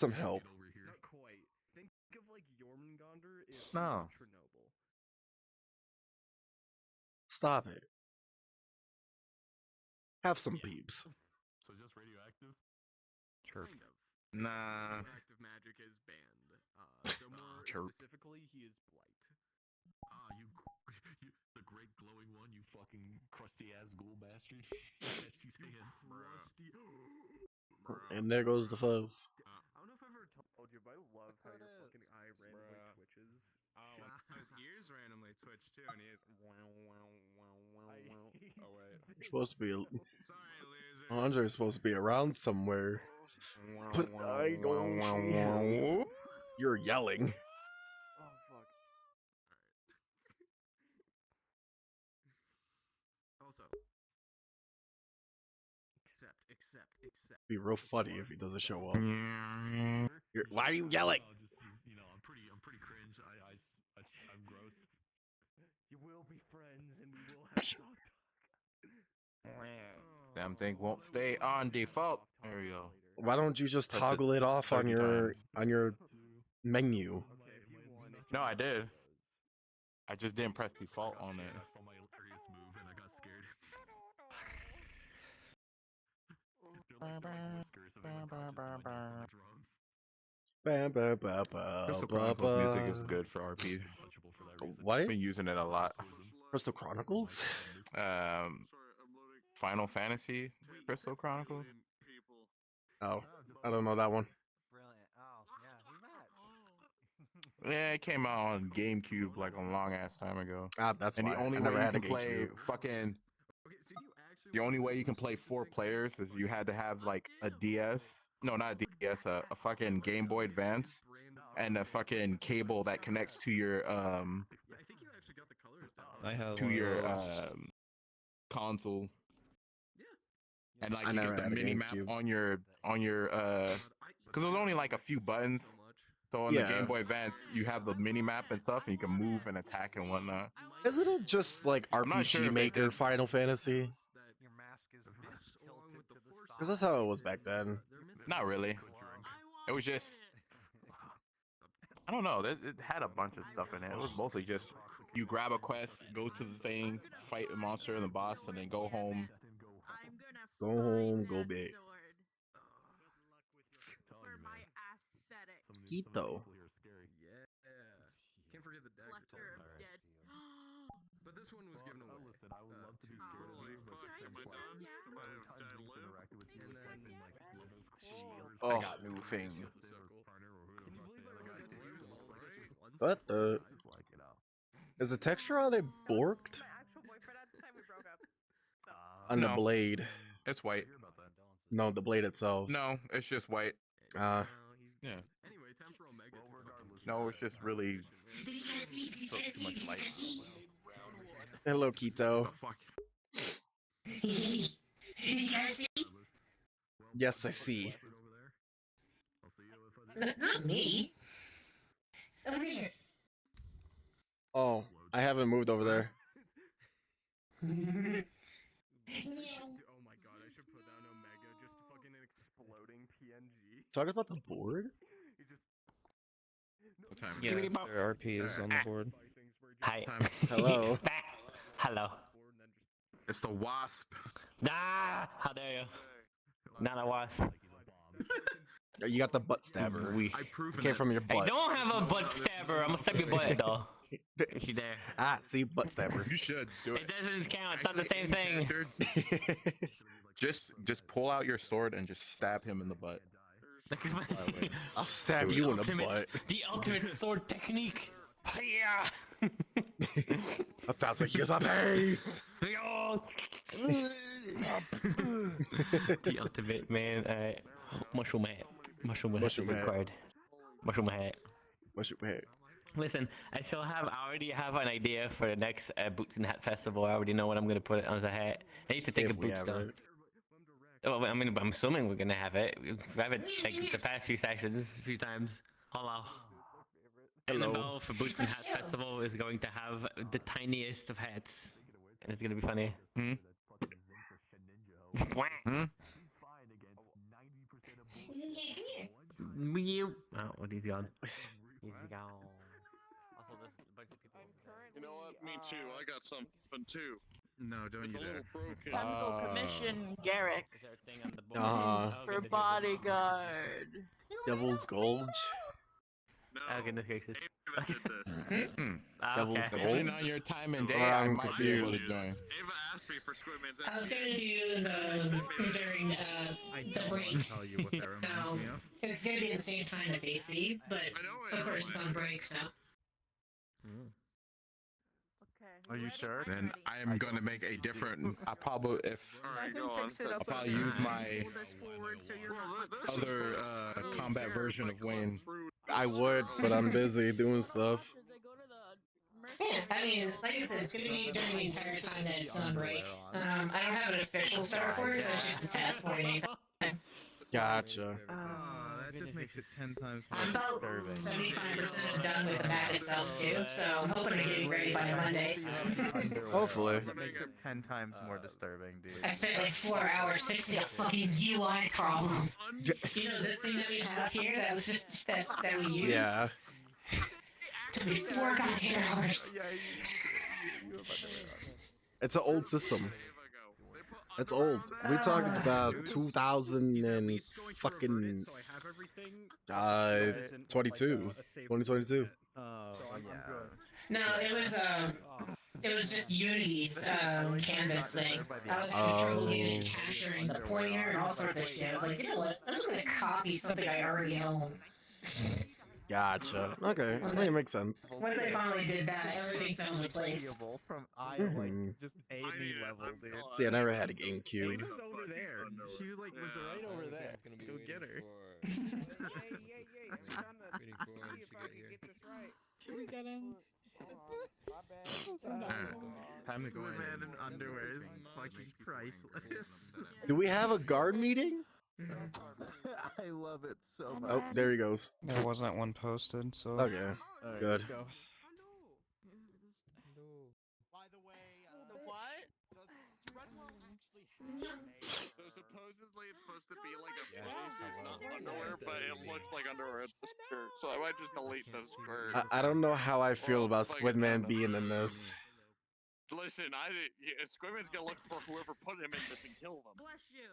some help. Over here. Not quite. Think of like Jormungandr if No. Chernobyl. Stop it. Have some peeps. So just radioactive? Chirp. Kind of. Nah. Radioactive magic is banned. So more Chirp. specifically, he is blight. Ah, you, the great glowing one, you fucking crusty ass ghoul bastard. Catch these hands. Rusty. And there goes the fuzz. I don't know if I've ever told you, but I love how your fucking eye randomly Bruh. twitches. Oh, his ears randomly twitch too, and he is. Oh wait. You're supposed to be. Sorry, losers. Andre's supposed to be around somewhere. But I don't hear. You're yelling. Oh fuck. Also. Except. Be real funny if he doesn't show up. Why are you yelling? No, just, I'm pretty cringe. I'm gross. You will be friends, and we will have talk. Damn thing won't stay on default. There we go. Why don't you just Press it toggle it off on 30 your times. menu? Okay, if you want. No, I did. I just didn't press default on it. That's on my earliest move, and I got scared. Ba, ba, ba, ba, Crystal ba, Chronicles music is ba. good for RP. What? Been using it a lot. Crystal Chronicles? Final Fantasy Crystal Chronicles. Oh, I don't know that one. Brilliant. Oh, yeah, we met. Yeah, it came out on GameCube like a long ass time ago. Ah, that's And why the only I way never you had a can play GameCube. fucking Okay, so you actually. the only way you can play 4 players is you had to have like a DS. No, not a DS, a fucking Game Boy Advance and a fucking cable that connects to your Yeah, I think you actually got the colors down. I have to one of your those. console. Yeah. And like I you never get the had a mini map GameCube. on your because there's only like a few buttons. So on the Yeah. Game Boy Advance, you have the mini map and stuff, and you can move and attack and whatnot. Isn't it just like I'm not sure RPG if they Maker did- Final Fantasy? Your mask is tilted to the side. Because that's how it was back then. Not really. It was just I don't know. It had a bunch of stuff in it. It was mostly just you grab a quest, go to the thing, fight a monster and the boss, and then go home. Go home, go big. For my aesthetic. Quito. Yeah. Can't forget the dagger. Flutter of too. dead. But this one was given away. Listen, I would love to be Oh, scared of you, but should I every do time- that? Yeah. every time we've interacted with you, Maybe it's been yeah. like one of those shields. Oh. I got new thing. Can you believe I only got to use all of this once? What the? Is the texture on it borked? My actual boyfriend at the time we broke up. On the No. blade. It's white. No, the blade itself. No, it's just white. Ah. Yeah. Anyway, time for Omega to fucking No, it's just really So too much light. Hello, Quito. The fuck? Yes, I see. Not me. Over there. Oh, I haven't moved over there. Oh my god, I should put down Omega, just fucking an exploding PNG. Talking about the board? He just What time? Yeah, their RP is on the board. Hi. Hello. Hello. It's the wasp. Ah, how dare you? Not a wasp. You got the butt stabber. I've proven Came it. from your I butt. don't have a butt stabber. I'm gonna stab your butt though. If you dare. Ah, see, butt stabber. You should do It it. doesn't count. It's not the Actually, same thing. in-character, Just pull out your sword and just stab him in the butt. I'll stab you in the butt. The ultimate sword technique. Yeah. 1,000 years of pain. The ultimate man. Alright. Mushroom hat. Mushroom hat is Mushroom hat. required. Mushroom hat. What's your head? Listen, I already have an idea for the next Boots and Hat Festival. I already know what I'm gonna put on the hat. I need to think If of we boots have though. it. Oh, I mean, I'm assuming we're gonna have it. We've had it like the past few sessions, a few times. Hello. Hello. Annabelle for Boots and Hat Festival is going to have the tiniest of hats, and it's gonna be funny. Hmm? Wah. Hmm? You. Oh, well, he's gone. He's gone. Also, there's a bunch of people. You know what? Me too. I got something too. No, don't It's you a little dare. broken. Chemical commission, Garrick. Is there a thing on the board? For bodyguard. Devil's Gulch. No, Oh, goodness gracious. Ava did this. Devil's Okay. Gulch. Depending on your time and day, Or I I'm might be able to confused. join. Ava asked me for Squidman's. I was gonna do the during I the don't want break. to tell you what that reminds me of. It's gonna be the same time as AC, but I know it. of course it's on break, so. Are you sure? Then I am gonna make a different. I probably Alright, go on. I'll probably use my other combat version of Wayne. I would, but I'm busy doing stuff. Yeah, I mean, like I said, it's gonna be during the entire time that it's on break. I don't have an official start for it, so it's just a test point. Gotcha. That just makes it 10 times I'm more about disturbing. 75% done with the map itself too, so I'm hoping to get it ready by Monday. Hopefully. That makes it 10 times more disturbing, dude. I spent like 4 hours fixing a fucking UI problem. You know this thing that we have here that was just that we use? Yeah. Took me 4 goddamn hours. It's an old system. It's old. We talking about 2000 and fucking 2022. No, it was just Unity's canvas thing. I was having trouble getting capturing the pointer and all sorts of shit. I was like, you know what? I'm just gonna copy something I already own. Gotcha. Okay, I think it makes sense. Once I finally did that, everything fell into place. From just any level, dude. See, I never had a GameCube. Ava's over there. She was right over there. Go get her. Time to go in. Squidman in underwear is fucking priceless. Do we have a guard meeting? I love it so much. Oh, there he goes. There wasn't one posted, so. Okay, good. By the way, What? so supposedly it's supposed to be like a it's not underwear, but it looks like underwear at the skirt. So I might just delete the skirt. I don't know how I feel about Squidman being in this. Listen, Squidman's gonna look for whoever put him in this and kill them. Bless you.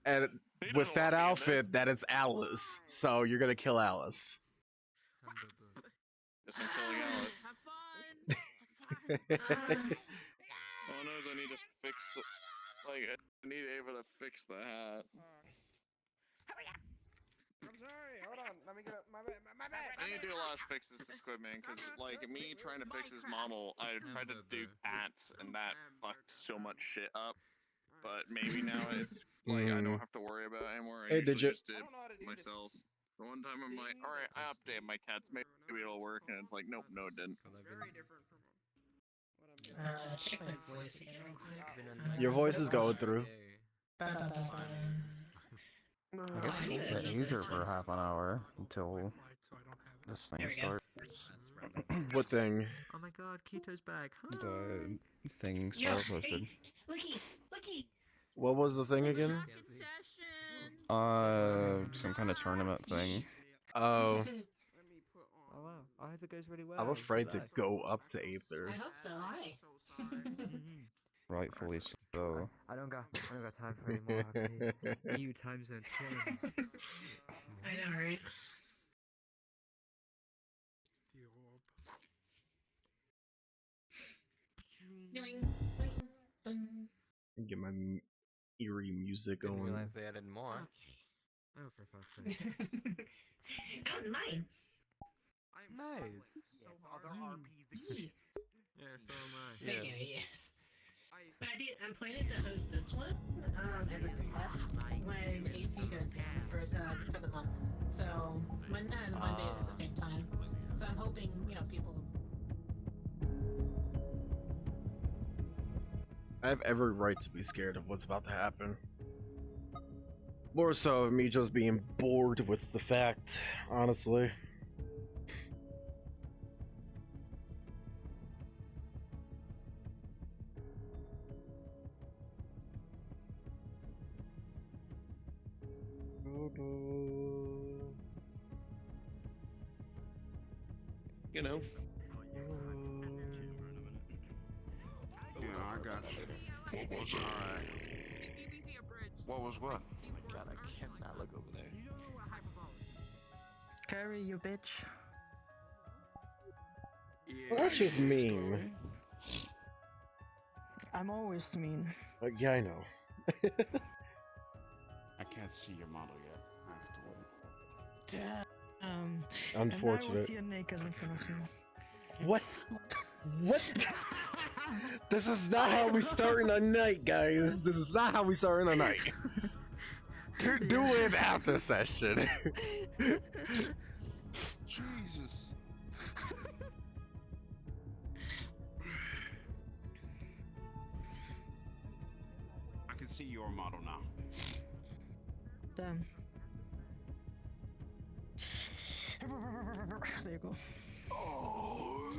And He with doesn't that wanna be in this. outfit, that it's Alice. So you're gonna kill Alice. Guess I'm killing Alice. Have fun. All I know is I need to fix it. Like, I need Ava to fix the hat. I'm sorry, hold on, let me get up. My bad. I need to do a lot of fixes to Squidman, because, like, me trying to fix his model, I tried to do hats, and that fucked so much shit up. But maybe now it's, like, I don't have to worry about it anymore. I Hey, did usually you- just did myself. The one time I'm like, alright, I updated my cats, maybe it'll work, and it's like, nope, no it didn't. Very different from Check my voice again real quick. Your voice is going through. I guess we'll get Aether for half an hour until this thing starts. What thing? Oh my god, Kito's back. The thing Yo, Star posted. Looky! What was the thing again? Some kind of tournament thing. Oh, Oh wow, I hope it goes really well. I'm afraid to go up to Aether. I hope so, hi. Rightfully so. I don't got time for any more. New time zones killing. I know, right? Get my eerie music Didn't going. realize they added more. Oh, for fuck's sake. That was mine. Nice. other RPs. Yeah, so am I. Thank you, yes. But I'm planning to host this one as a test when AC goes down for the month. So when the Mondays at the same time. So I'm hoping people. I have every right to be scared of what's about to happen. More so of me just being bored with the fact, honestly. you know. Yeah, I got you. What was alright? What was what? Oh my god, I cannot look over there. Carry you, bitch. Yeah, Well, that's just mean. I'm always mean. Yeah, I know. I can't see your model yet. I have to wait. Damn. Unfortunate. And I was here naked in front of you. What? What? This is not how we start in a night, guys. This is not how we start in a night. Do it after session. Jesus. I can see your model now. Damn. There you go. Oh.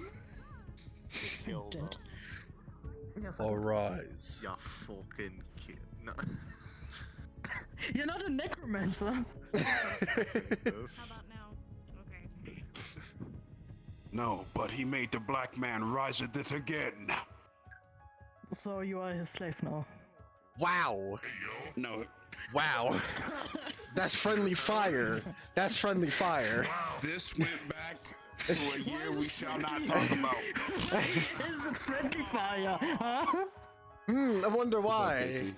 Kill, bro. Dead. Yes, All rise. Ya fucking kid. No. You're not a necromancer. How about now? Okay. No, but he made the black man rise at it again. So you are his slave now. Wow. No. Wow. That's friendly fire. That's friendly fire. This went back to a year we shall not talk about. Is it friendly fire? Huh? I wonder why.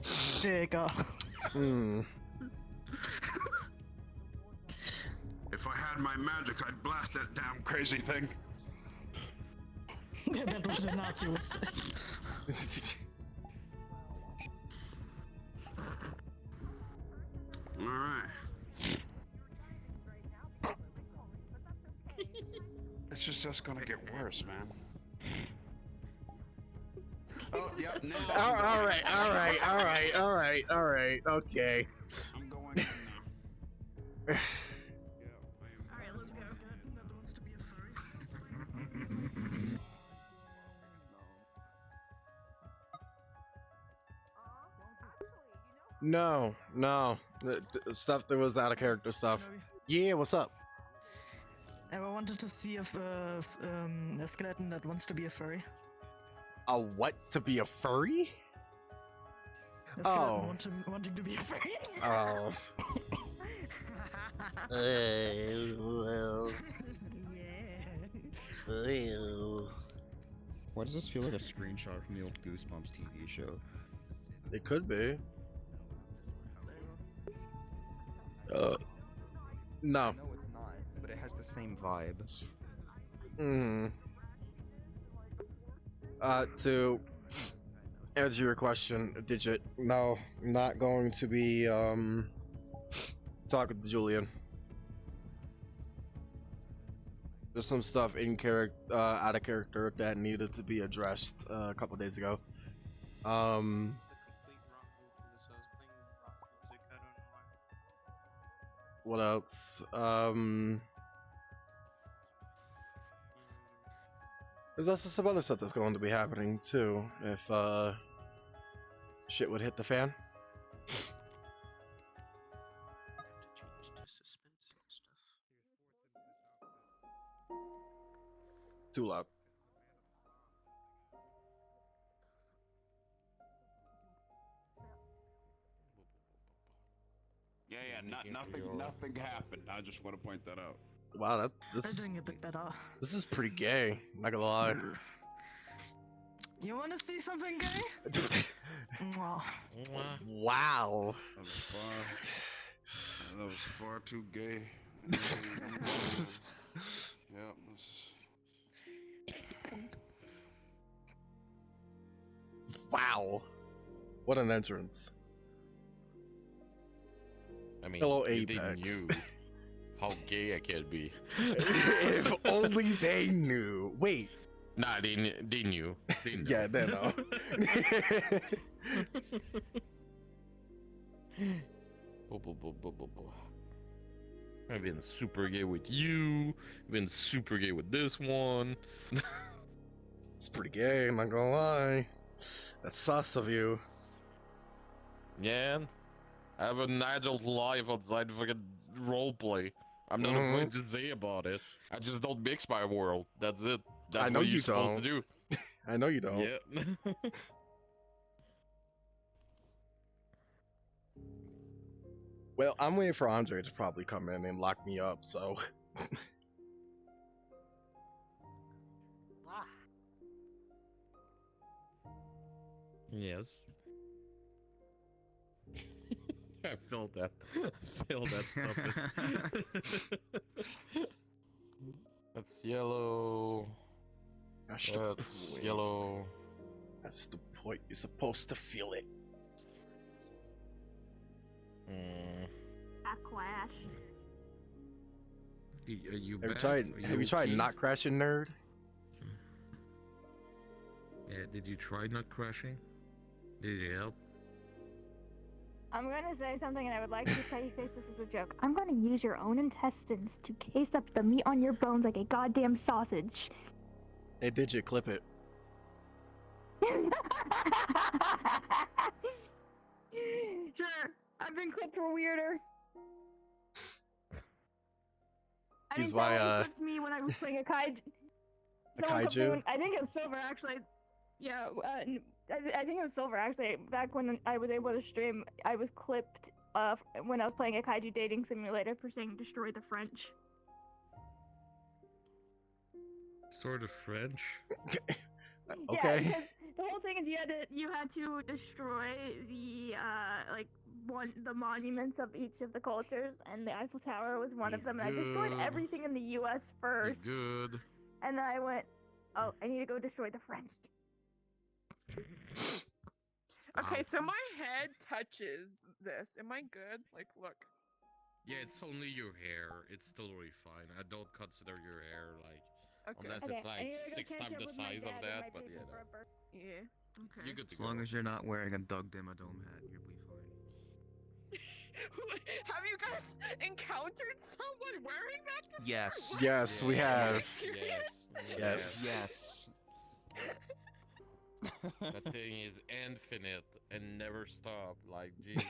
Digga. If I had my magic, I'd blast that damn crazy thing. That was a Nazi would say. Alright. It's just gonna get worse, man. Oh, yep, now. Alright, okay. I'm going in now. Alright, let's go. No. The stuff that was out of character stuff. Yeah, what's up? Ever wanted to see if a skeleton that wants to be a furry? A what? To be a furry? A skeleton wanting to be a furry? Oh. Why does this feel like a screenshot from the old Goosebumps TV show? It could be. No. No, it's not, but it has the same vibe. To answer your question, Digit, no, not going to be talking to Julian. There's some stuff in character, out of character that needed to be addressed a couple days ago. What else? There's also some other stuff that's going to be happening too, if shit would hit the fan. Too loud. Yeah, nothing happened. I just want to point that out. Wow, this They're is doing a bit better. this is pretty gay. Not gonna lie. You want to see something gay? Mwah. Wow. That was far too gay. Yep. Wow. What an entrance. I mean, Hello, if they Apex. knew how gay I could be. If only they knew. Wait. Nah, they knew. They knew. Yeah, they know. I've been super gay with you. Been super gay with this one. It's pretty gay, I'm not gonna lie. That's sus of you. Yeah. I have an adult life outside fucking roleplay. I'm not afraid to say about it. I just don't mix my world. That's it. That's I know what you're you supposed to don't. do. I know you don't. Yeah. Well, I'm waiting for Andre to probably come in and lock me up, so. Yes. I felt that. I felt that stuff. That's yellow. That's the That's point. yellow. That's the point. You're supposed to feel it. Backlash. Are you Have you back? tried? Are Have you tried okay? not crashing, nerd? Yeah, did you try not crashing? Did it help? I'm gonna say something, and I would like to say this as a joke. I'm gonna use your own intestines to case up the meat on your bones like a goddamn sausage. Hey, did you clip it? Sure, I've been clipped for weirder. I He's mean, why, someone clipped me when I was playing a kaiju. A Someone clipped me kaiju? when- I think it was Silver, actually. Yeah, I think it was Silver, actually. Back when I was able to stream, I was clipped when I was playing a kaiju dating simulator for saying destroy the French. Sort of French. Okay. Yeah, because the whole thing is you had to destroy the the monuments of each of the cultures, and the Eiffel Tower was one of them. And I destroyed good. everything in the U.S. first, Good. and then I went, oh, I need to go destroy the French. Okay, so my head touches this. Am I good? Like, look. Yeah, it's only your hair. It's totally fine. I don't consider your hair like Okay. unless Okay, it's I like need to go 6 catch times up the with my size of dad and that. my But people yeah, for a no. birth- Yeah. Okay. You're good to As go. long as you're not wearing a Doug Dimmadome hat, you'll be fine. Have you guys encountered someone wearing that before? Yes. What? Yes, we have. Yes. Yes. That thing is infinite and never stop. Like, Jesus.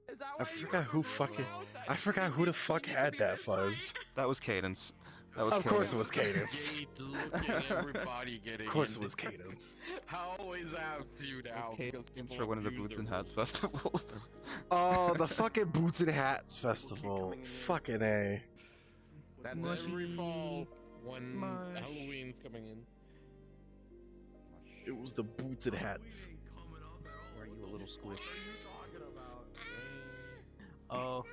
Is that I why you forgot have who a rule fucking. now that I forgot who the fuck had that fuzz. That was Cadence. That was Of course it Cadence. was Cadence. Gate looking everybody getting Of course in it was there. Cadence. I always have to It now was because Cadence people for one of the abuse Boots their and Hats rules. festivals. Oh, the fucking Boots and Hats festival. Fucking A. That's every fall when Halloween's coming in. It was the Boots and Hats. Were you a little squish? Oh,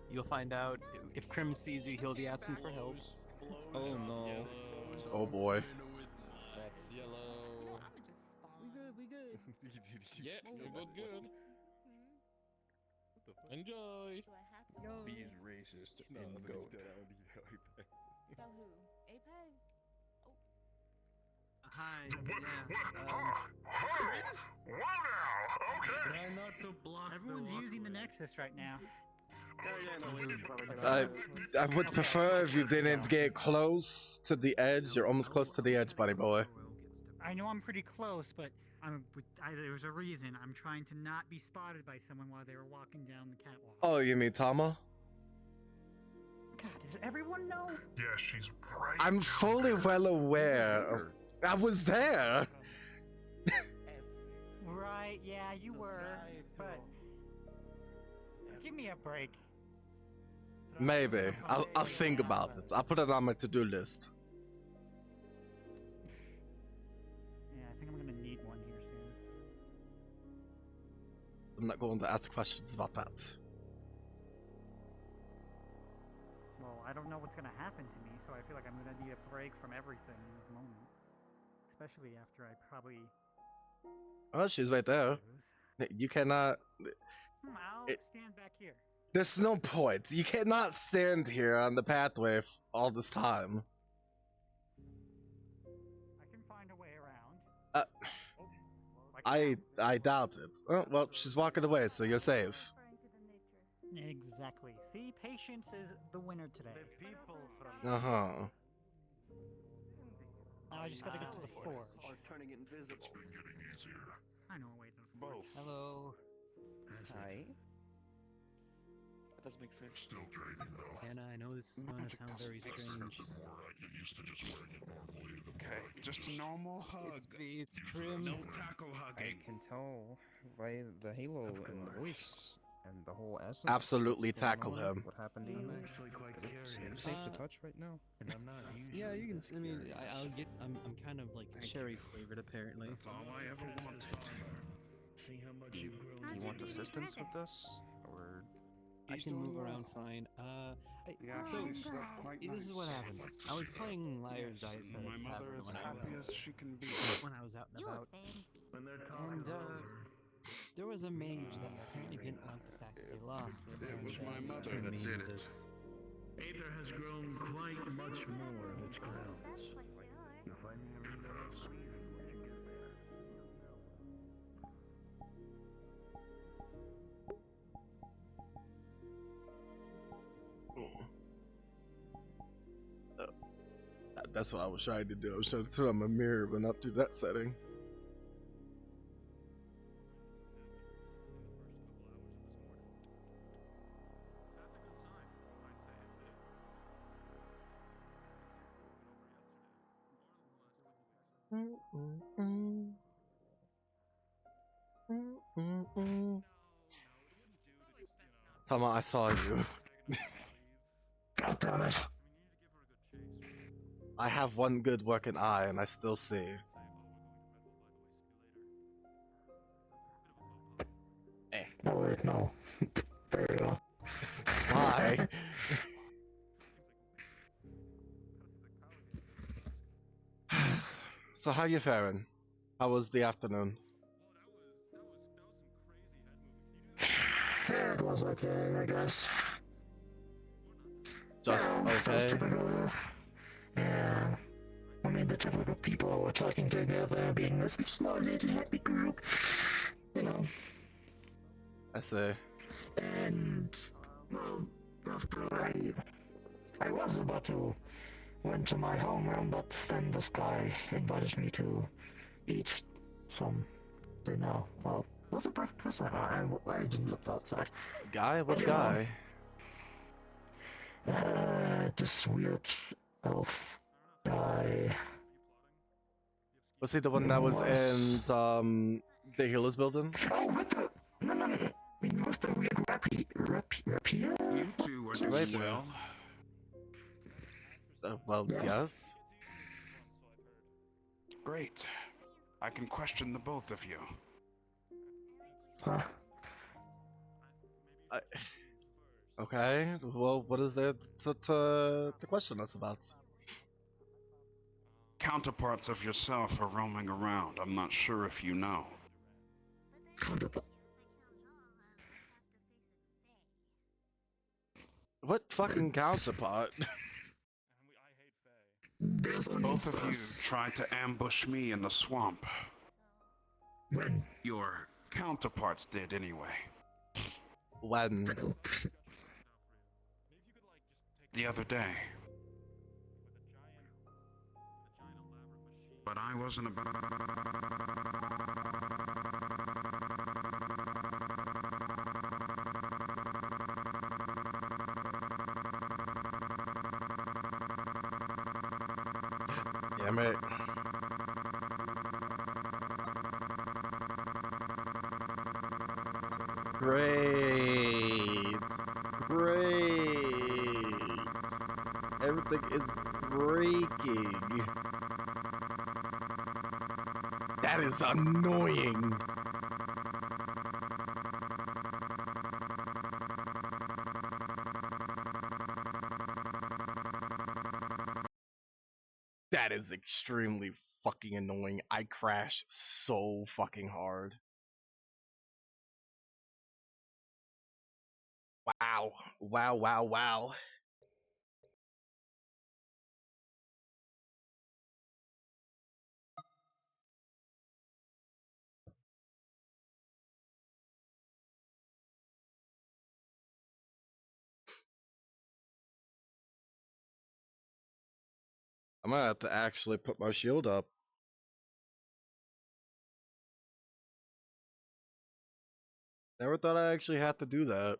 you'll find out if Krim sees you, he'll be asking for help. Oh no. Oh boy. That's yellow. We good. Yeah, you're good. Enjoy. He's racist and goat. Tell who? Apex? Hi. Everyone's using the Nexus right now. I would prefer if you didn't get close to the edge. You're almost close to the edge, buddy boy. I know I'm pretty close, but there's a reason. I'm trying to not be spotted by someone while they were walking down the catwalk. Oh, you mean Tama? God, does everyone know? Yeah, she's right. I'm fully well aware. I was there. Right, yeah, you were. But give me a break. Maybe. I'll think about it. I'll put it on my to-do list. Yeah, I think I'm gonna need one here soon. I'm not going to ask questions about that. Well, I don't know what's gonna happen to me, so I feel like I'm gonna need a break from everything in this moment. Especially after I probably... Oh, she's right there. You cannot... I'll stand back here. There's no point. You cannot stand here on the pathway all this time. I can find a way around. I doubt it. Oh, well, she's walking away, so you're safe. Exactly. See, patience is the winner today. Uh-huh. Now I just gotta get to the forge. Are turning invisible. I know a way to the forge. Both. Hello. Hi. does make sense. Still draining though. Anna, I know this is going to Magic sound doesn't very make strange. sense. The more I get used to just wearing it normally, the more Okay, I can just a normal hug. It's Krim. No tackle I hugging. can tell by the halo and the voice and the whole essence. Absolutely what's going tackle on, him. What happened to you? I'm actually quite Is it curious. safe to touch right now? And I'm not usually Yeah, you can. this I mean, curious. I'll get. I'm kind of like cherry flavored apparently. That's all I ever wanted. See how much you've grown. Do you want assistance with this, or I can move around fine. He actually slept quite this is what nice. happened. I was playing Liar's Yes, Dice and at a my mother tavern is when I was happy as she can be. when I was out and about. When they're talking And there was a mage that apparently didn't like the fact that they lost. It was my mother turned that me did into it. this. Aether has grown quite much more of its grounds. If I need to read those, That's what I was trying to do. I was trying to turn on my mirror, but not through that setting. Tama, I saw you. God damn it. I have one good working eye, and I still see. No, wait, no. There we go. Why? So how you faring? How was the afternoon? Yeah, it was okay, I guess. Just okay? Typical, yeah. I mean, the typical people who were talking together, being this small little happy group, you know. I see. And, well, after I was about to went to my homeroom, but then this guy invited me to eat some dinner. Well, was it breakfast? I didn't look outside. Guy? What But, guy? This weird elf guy. Was he the one that was in the Healers building? Oh, what the? No. He was the weird rapier? You two are doing well. Well, yes. Great. I can question the both of you. Huh? Okay. Well, what is there to question us about? Counterparts of yourself are roaming around. I'm not sure if you know. What fucking counterpart? Both of you tried to ambush me in the swamp. When? Your counterparts did anyway. When? The other day. But I wasn't about... Damn it. Great. Everything is breaking. That is annoying. That is extremely fucking annoying. I crash so fucking hard. Wow. I'm gonna have to actually put my shield up. Never thought I actually had to do that.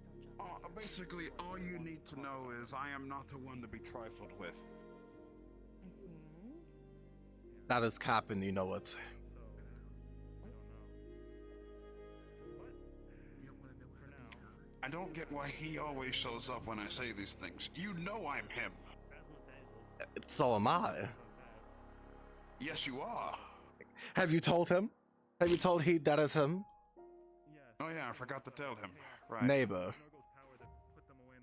basically, all you need to know is I am not the one to be trifled with. That is capping, you know it. I don't get why he always shows up when I say these things. You know I'm him. So am I. Yes, you are. Have you told him? Have you told he that is him? Oh yeah, I forgot to tell him. Right. Neighbor.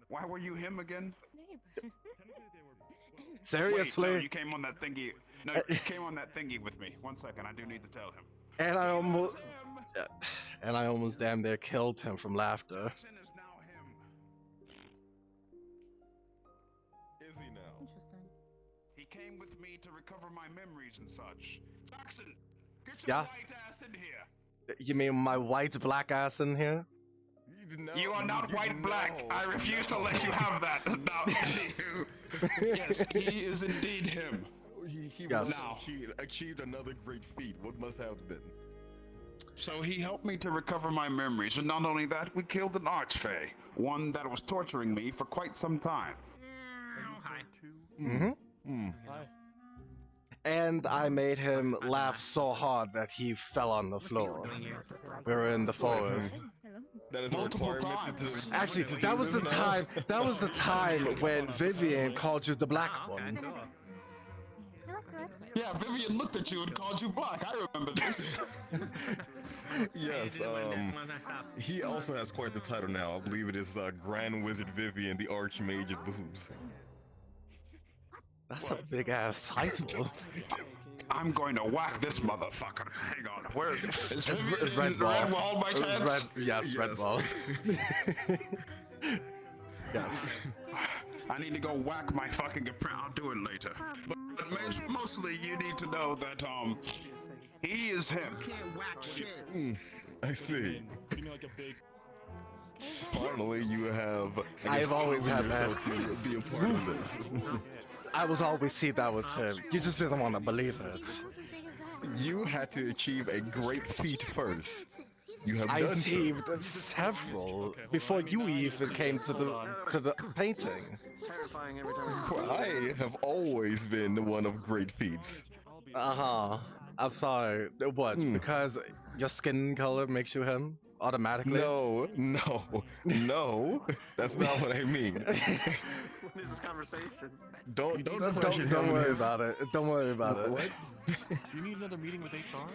Why were you him again? Seriously? Wait, no, you came on that thingy. No, you came on that thingy with me. 1 second, I do need to tell him. And I almost damn near killed him from laughter. Is he now? Interesting. He came with me to recover my memories and such. Jackson, get your white ass in here. You mean my white black ass in here? You are not white black. I refuse to let you have that. No. Yes, he is indeed him. He Yes. achieved another great feat. What must have been? So he helped me to recover my memories, and not only that, we killed an archfey, one that was torturing me for quite some time. Hi. Mm-hmm. And I made him laugh so hard that he fell on the floor. We were in the forest. That is multiple times. Actually, that was the time. That was the time when Vivian called you the black one. Yeah, Vivian looked at you and called you black. I remember this. Yes, he also has quite the title now. I believe it is Grand Wizard Vivian, the Archmage of Boobs. That's a big ass title. I'm going to whack this motherfucker. Hang on. Where is Vivian Red in ball. Red Wall by chance? Red ball. Yes. I need to go whack my fucking apprentice. I'll do it later. But mostly you need to know that he is him. Can't whack shit. I see. You know, like a big. Finally, you have. I've always had that. to be a part of this. I was always see that was him. You just didn't want to believe it. You had to achieve a great feat first. You have I done so. achieved several before you even came to the painting. Terrifying every time. Well, I have always been one of great feats. I'm sorry. What? Because your skin color makes you him automatically? No. That's not what I mean. What is this conversation? Don't Don't worry about it. Don't worry about it. What? Do you need another meeting with HR?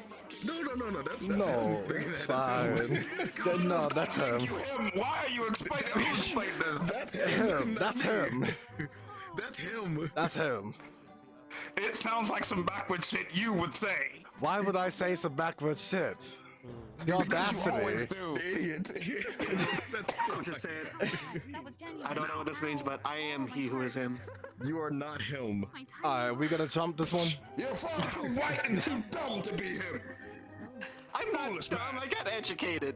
No. That's No, it's fine. No, that's him. Why are you explaining this like this? That's him. That's him. That's him. That's him. It sounds like some backward shit you would say. Why would I say some backward shit? The You always audacity. do. Idiot. I'm just saying. I don't know what this means, but I am he who is him. You are not him. Alright, we gonna jump this one? You're far too white and too dumb to be him. I'm not dumb. I got educated.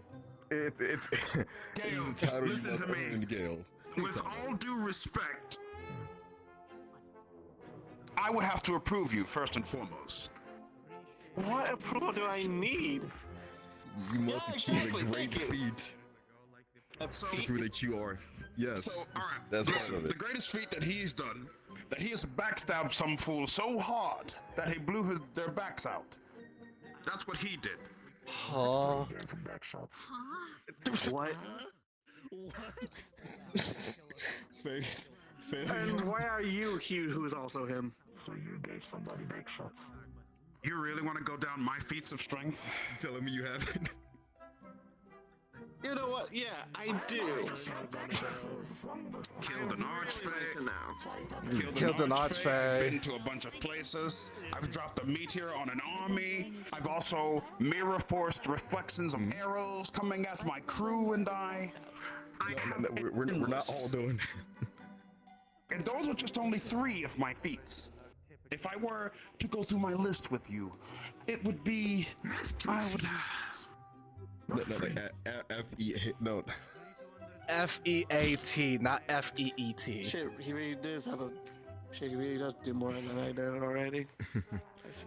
It's Gale, a title you listen must to me. earn, Gale. With all due respect, I would have to approve you first and foremost. What approval do I need? You must achieve exactly, a great thank you. feat So, to prove that you are. Yes, So, alright, that's part listen, of the it. greatest feat that he's done, that he has backstabbed some fool so hard that he blew their backs out. That's what he did. Huh? what? Say And why are you he who is also him? So you gave somebody back shots. You really want to go down my feats of strength? telling me you haven't. You know what? Yeah, I do. Killed an archfey. Killed an archfey. Been to a bunch of places. I've dropped a meteor on an army. I've also mirror forced reflections of arrows coming at my crew and I. We're not all doing. And those are just only 3 of my feats. If I were to go through my list with you, it would be. I would. No. F-E-A-T, not F-E-E-T. Shit, he really does have a. Shit, he really does do more than I did already.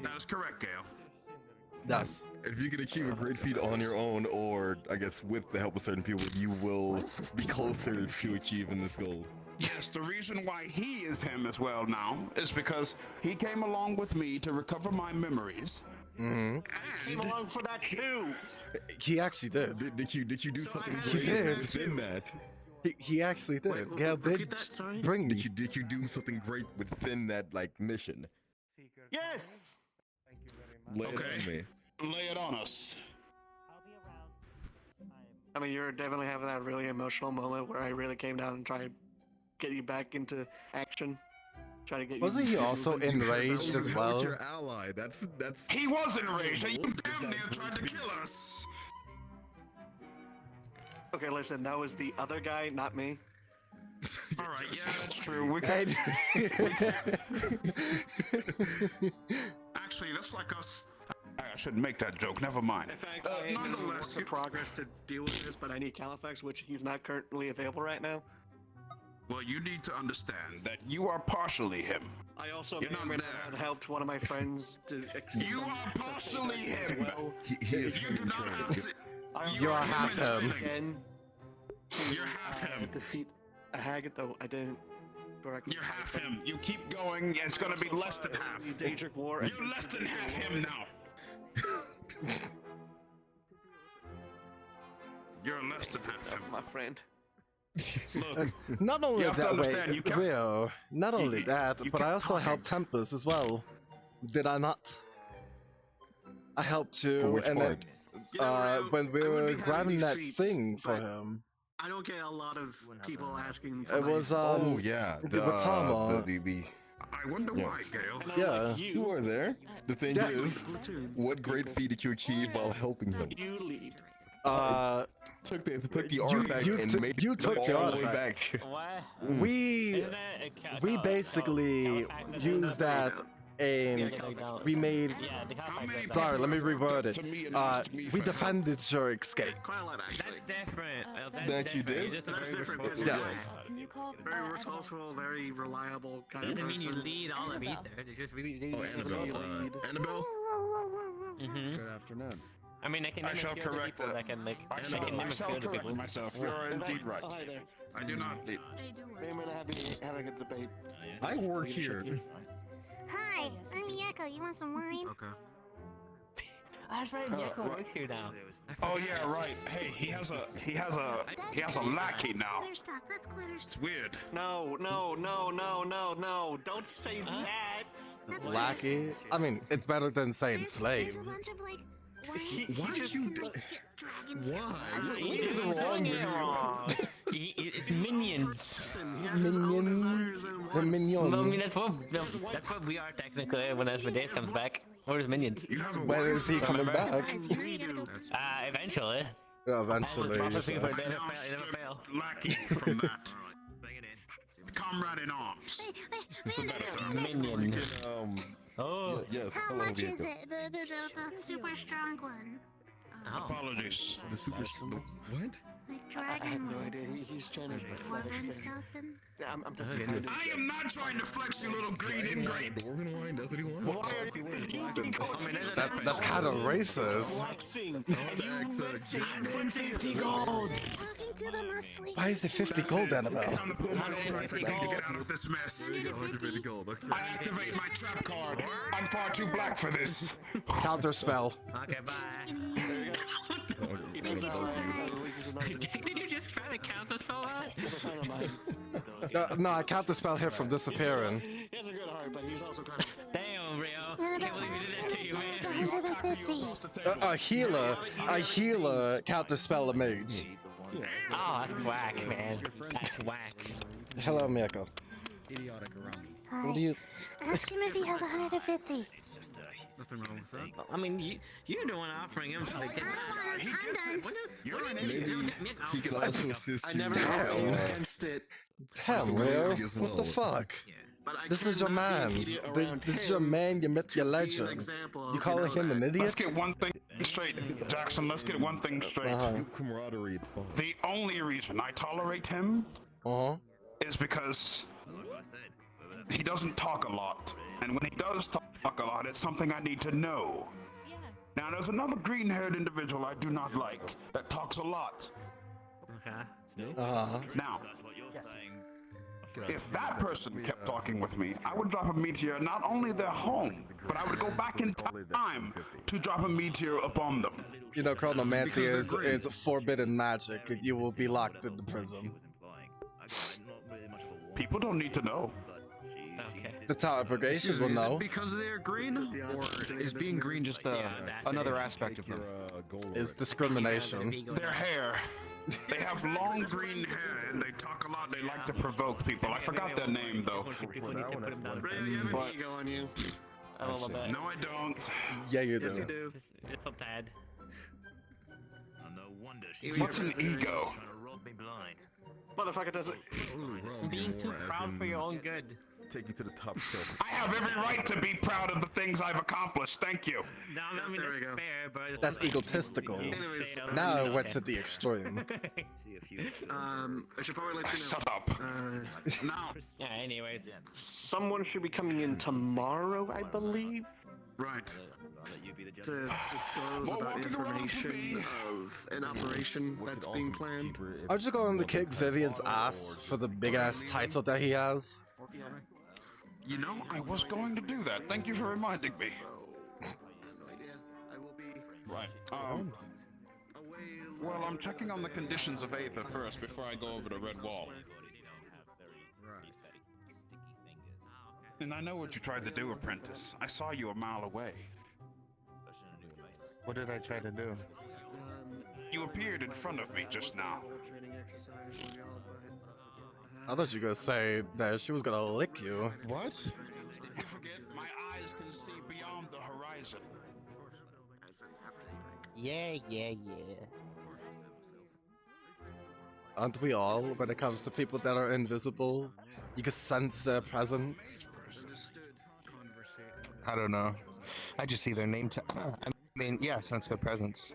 That is correct, Gale. Yes. If you can achieve a great feat on your own, or I guess with the help of certain people, you will be closer to achieving this goal. Yes, the reason why he is him as well now is because he came along with me to recover my memories. Mm-hmm. Came along for that too. He actually did. Did you do something He great did. within that? He actually did. Wait, Yeah, repeat did that, sorry? bring me. Did you do something great within that like mission? Yes. Lay it on me. Lay it on us. I mean, you're definitely having that really emotional moment where I really came down and tried to get you back into action. Try to get Wasn't you. he also enraged as well? Your ally. That's. He was enraged. He damn near tried to kill us. Okay, listen, that was the other guy, not me. All right, yeah, that's true. We Hey. Actually, that's like us. I shouldn't make that joke. Never mind. In fact, I am nonetheless, in progress to deal with this, but I need Califax, which he's not currently available right now. Well, you need to understand that you are partially him. I also You're may or not may there. not have helped one of my friends to escape. You are partially him. Well, He is You do not have to. You're half him. again. You're half him. Defeat a hag, though I didn't. Correctly. You're half him. You keep going. It's gonna be less than half. The Daedric War. You're less than half him now. You're less than half him, my friend. Look, Not only you have to that way, understand, you kept- Rio. Not only that, you but I kept also talking. helped Tempest as well. Did I not? I helped you, For which and part? when we I wouldn't were be having grabbing these that feats, thing for but him. I don't get a lot of people asking for It was Oh yeah, the Batama. the I wonder why, Yes. Gale. Yeah. You were there. The thing Yeah. is, what great feat did you achieve while helping him? You lead. Took the artifact you and took- made you it took the all the way artifact. back. What? We Isn't that a we basically used that and we made. Yeah, the Califax. Sorry, let me reword it. We defended your escape. Quite a lot, actually. That's different. That's That you different. did? You're just a That's very different. resourceful Yes. guy. Can you call? Very resourceful, very reliable kind Doesn't of mean person. you lead all of Aether. It's just we. Oh, Annabelle. Annabelle. Mm-hmm. Good afternoon. I mean, I can I name shall a few other correct people that. that can like. I I shall, can name I a shall few other correct people. myself. You are indeed right. Oh, hi there. I do not lead. May or may not have been having a debate. I work here. Hi, I'm Miyako. You want some wine? Okay. That's right. Yako what- works here now. Oh yeah, right. Hey, he has a lackey now. That's quitters. It's weird. No. Don't say that. Lackey. I mean, it's better than saying slave. There's a bunch of like Why wines did you and do? like dragons. Why? What is is wrong with you? wrong? It's minions. Minions. The Well, I mean, minion. that's what we are technically when Asmodeus comes back. Or his minions. You have a When is he coming Remember? back? Eventually. Yeah, eventually. Prophecy so. for they never fail. lackey from that. Comrade in arms. It's a better term. Minion. Oh. Yes. How Hello, much is vehicle. it? The super strong one. Apologies. The super. What? Like I have dragon no wines idea. and He's trying to blood and flex stuff and. I'm just I am not trying to flex, you little green ingrate. Dwarven wine. That's what he wants. That's kind of racist. flexing. Talking to the muscly. Why is it 50 gold, Annabelle? It's time to pull my overtime to get out of this mess. There you go. 150 gold. Okay. I activate my trap card. I'm far too black for this. Counter spell. Okay, bye. Did you just try to count the spell out? No, I counter spell here from disappearing. He has a good heart, but he's also kind of. Damn, Rio. Can't believe you did that to you, man. A healer counter spell a mage. Oh, that's whack, man. That's whack. Hello, Miyako. Idiotic around me. What do you? Ask him if he has 150. Nothing wrong with that. I mean, you're the one offering him to like get I'm done. You're an Maybe idiot. he can also assist I you. never Damn. argued against it. Damn, Rio. as What the well. fuck? But I This is your cannot be an man. idiot This, around this is your him man. You met your to be an legend. example You of, calling him an Let's idiot? get one thing straight, Jackson. Let's get one thing straight. Good camaraderie. It's fun. The only reason I tolerate him is because he doesn't talk a lot. And when he does talk a lot, it's something I need to know. Now, there's another green-haired individual I do not like that talks a lot. Okay. Still. Now, if that person kept talking with me, I would drop a meteor not only their home, but I would go back in time to drop a meteor upon them. You know, chronomancy is forbidden magic. You will be locked in the prison. People don't need to know. Okay. The Tower Brigadiers will Is know. it because they're green, or is being green just another aspect of them? It's discrimination. Their hair. They have long green hair and they talk a lot. They like to provoke people. I forgot their name though. Ray, you have an ego on you. A little bit. No, I don't. Yeah, you do. Yes, you do. It's a tad. What's an ego? Motherfucker doesn't. Being too proud for your own good. Take you to the top shelf. I have every right to be proud of the things I've accomplished. Thank you. No, I mean, there we that's go. fair, but it's That's egotistical. Anyways, Now it went to the extreme. I should probably let you know. Shut up. Now, Yeah, anyways. someone should be coming in tomorrow, I believe, Right. to disclose Well, about walking around information for me. of an operation that's being planned. I'm just going to kick Vivian's ass for the big ass title that he has. You know, I was going to do that. Thank you for reminding me. I will be Right. Well, I'm checking on the conditions of Aether first before I go over to Red Wall. And I know what you tried to do, Apprentice. I saw you a mile away. What did I try to do? You appeared in front of me just now. I thought you were gonna say that she was gonna lick you. What? Don't forget, my eyes can see beyond the horizon. Yeah. Aren't we all when it comes to people that are invisible? You can sense their presence. I don't know. I just see their name I mean, yeah, sense their presence.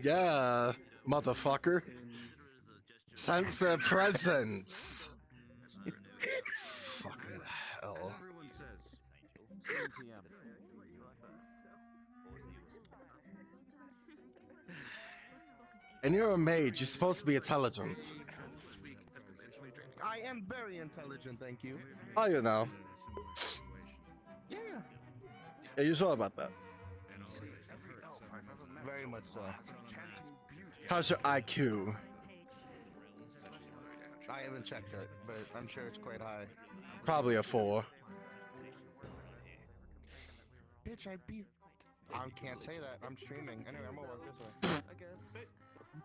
Yeah, motherfucker. Sense their presence. Fucking hell. Everyone says 7 p.m. And you're a mage, you're supposed to be intelligent. I am very intelligent, thank you. Oh, you know. Yeah. Are you sure about that? Very much so. How's your IQ? I haven't checked it, but I'm sure it's quite high. Probably a 4. Bitch, I can't say that. I'm streaming. Anyway, I'm gonna work this way.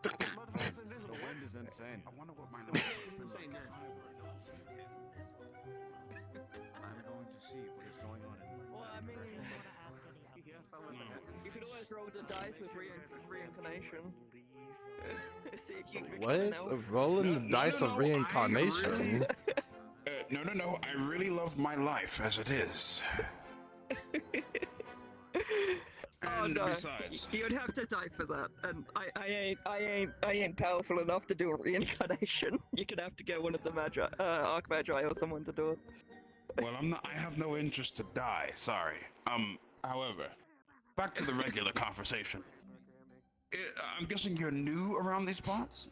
The wind is insane. I wonder what my number is. Insaneness. I'm going to see what is going on in Well, I mean, you could always roll the dice with reincarnation. See if you can become an elf. What? Rolling the dice of reincarnation? No. I really love my life as it is. Oh And no! besides, You'd have to die for that, and I ain't powerful enough to do a reincarnation. You're gonna have to get one of the Archmagi or someone to do it. well, I have no interest to die. Sorry. However, back to the regular conversation. I'm guessing you're new around these parts?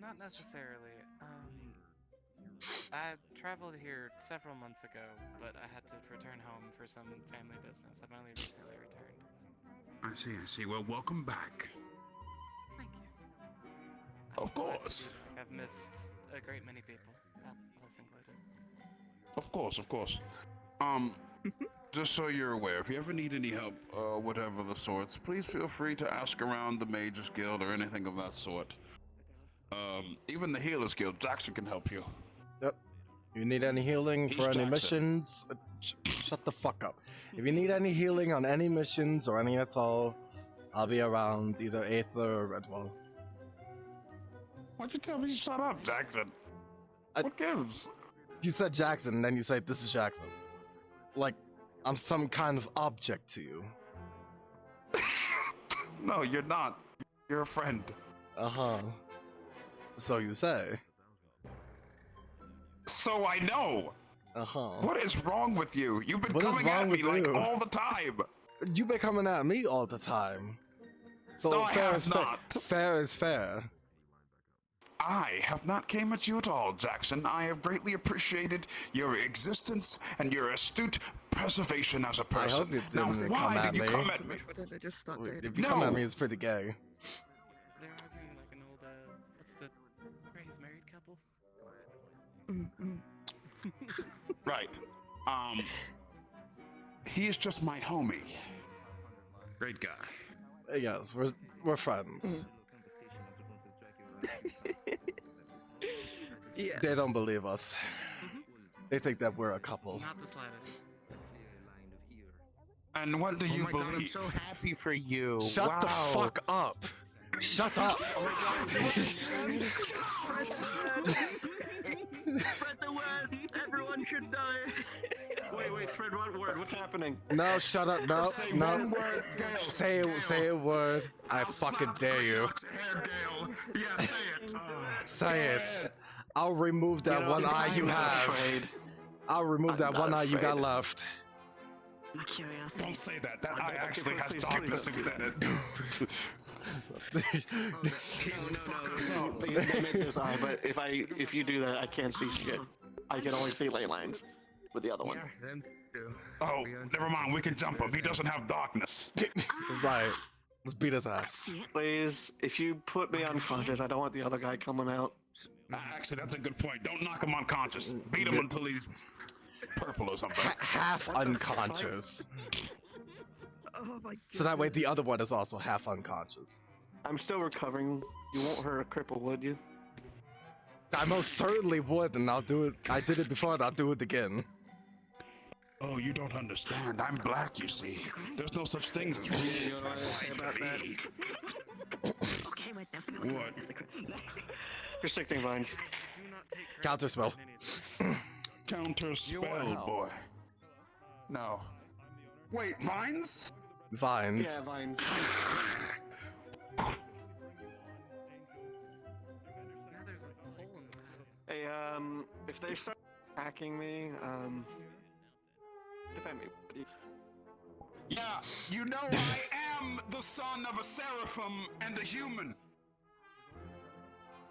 Not necessarily. I traveled here several months ago, but I had to return home for some family business. I've only recently returned. I see. Well, welcome back. Thank you. Of course. I've missed a great many people, us included. Of course. Just so you're aware, if you ever need any help, whatever the sorts, please feel free to ask around the Mages Guild or anything of that sort. Even the Healers Guild, Jackson can help you. Yep. You need any healing He's for any Jackson. missions? Shut the fuck up. If you need any healing on any missions or any at all, I'll be around either Aether or Redwall. Why'd you tell me to shut up, Jackson? What gives? You said Jackson, and then you say this is Jackson. Like, I'm some kind of object to you. No, you're not. You're a friend. Uh-huh. So you say. So I know. What is wrong with you? You've been What is coming at wrong me with like you? all the time. You've been coming at me all the time. So No, I fair have is fair. not. Fair is fair. I have not came at you at all, Jackson. I have greatly appreciated your existence and your astute preservation as a person. I hope you Now, didn't why come at did you me. come at me? If you come at me, it's pretty gay. They're arguing like an old, what's the phrase, married couple? Right. He is just my homie. Great guy. Yes, we're friends. Yes. They don't believe us. They think that we're a couple. Not the slightest. And what do you my God, I'm believe? so happy for you. Shut the fuck up. Shut up. Spread the word. Everyone should die. Wait, spread what word? What's happening? No, shut up. No, Say no. one word, Gale. Say a word. I fucking dare you. Yeah, say it. Say it. I'll remove that one eye you have. I'll remove that one eye you got left. Don't say that. That eye actually has darkness in it. So they meant this eye, but if you do that, I can't see shit. I can only see ley lines with the other one. Oh, never mind. We can jump him. He doesn't have darkness. Right. Let's beat his ass. Please, if you put me unconscious, I don't want the other guy coming out. Actually, that's a good point. Don't knock him unconscious. Beat him until he's purple or something. Half unconscious. Oh my God. So that way the other one is also half unconscious. I'm still recovering. You won't hurt a cripple, would you? I most certainly would, and I'll do it. I did it before, and I'll do it again. Oh, you don't understand. I'm black, you see. There's no such things as rules. What? Restricting vines. Counter spell. Counter spell, boy. No. Wait, vines? Vines. Yeah, vines. Hey, if they start attacking me, defend me, buddy. Yeah, you know I am the son of a seraphim and a human.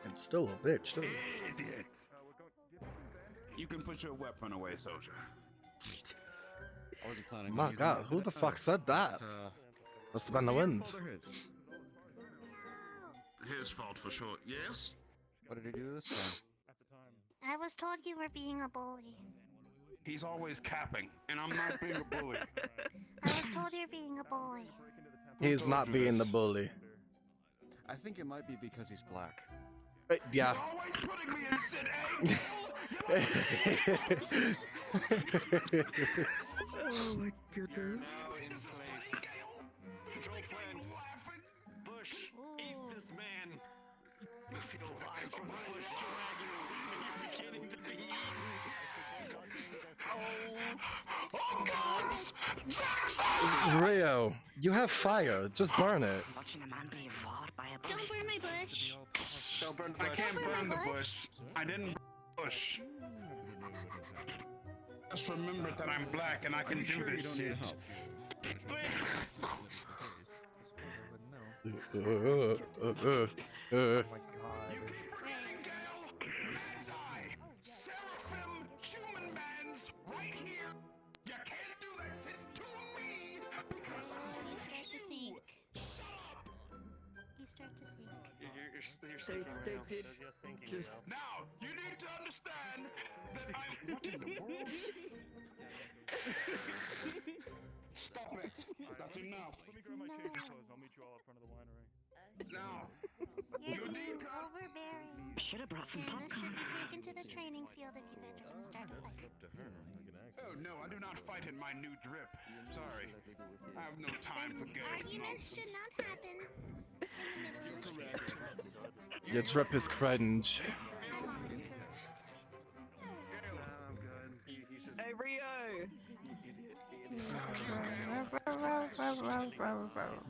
I'm still a bitch, too. Idiot. You can put your weapon away, soldier. My God, who the fuck said that? Must have been the wind. His fault for sure. Yes? What did he do this time? I was told you were being a bully. He's always capping, and I'm not being a bully. I was told you're being a bully. He's not being the bully. I think it might be because he's black. Yeah. You're always putting me in shit, Oh my goodness. Control plans. Bush, eat this man. I feel alive from Bush drag you, and you're beginning to be eaten. Oh, God! Jackson! Rio, you have fire. Just burn it. Don't burn my bush. Don't burn the I bush. can't burn the bush. I didn't burn the bush. Just remember that I'm black and I can do this shit. Seraphim human man's right here. You can't do this to me because I'm you. Shut up. You start to sink. You're sinking right They now. did just... Now, you need to understand that I'm... What in the world? Stop it. That's enough. Let me grab my change of clothes. I'll meet you all up front of the winery. Now, You're you being need to... overbearing. Should have brought some This popcorn. should be taken to the training field if you guys are gonna start fighting. Oh no, I do not fight in my new drip. Sorry. I have no time for games Arguments should nonsense. not happen in the middle of the street. Your drip is cringe. Hey, Rio!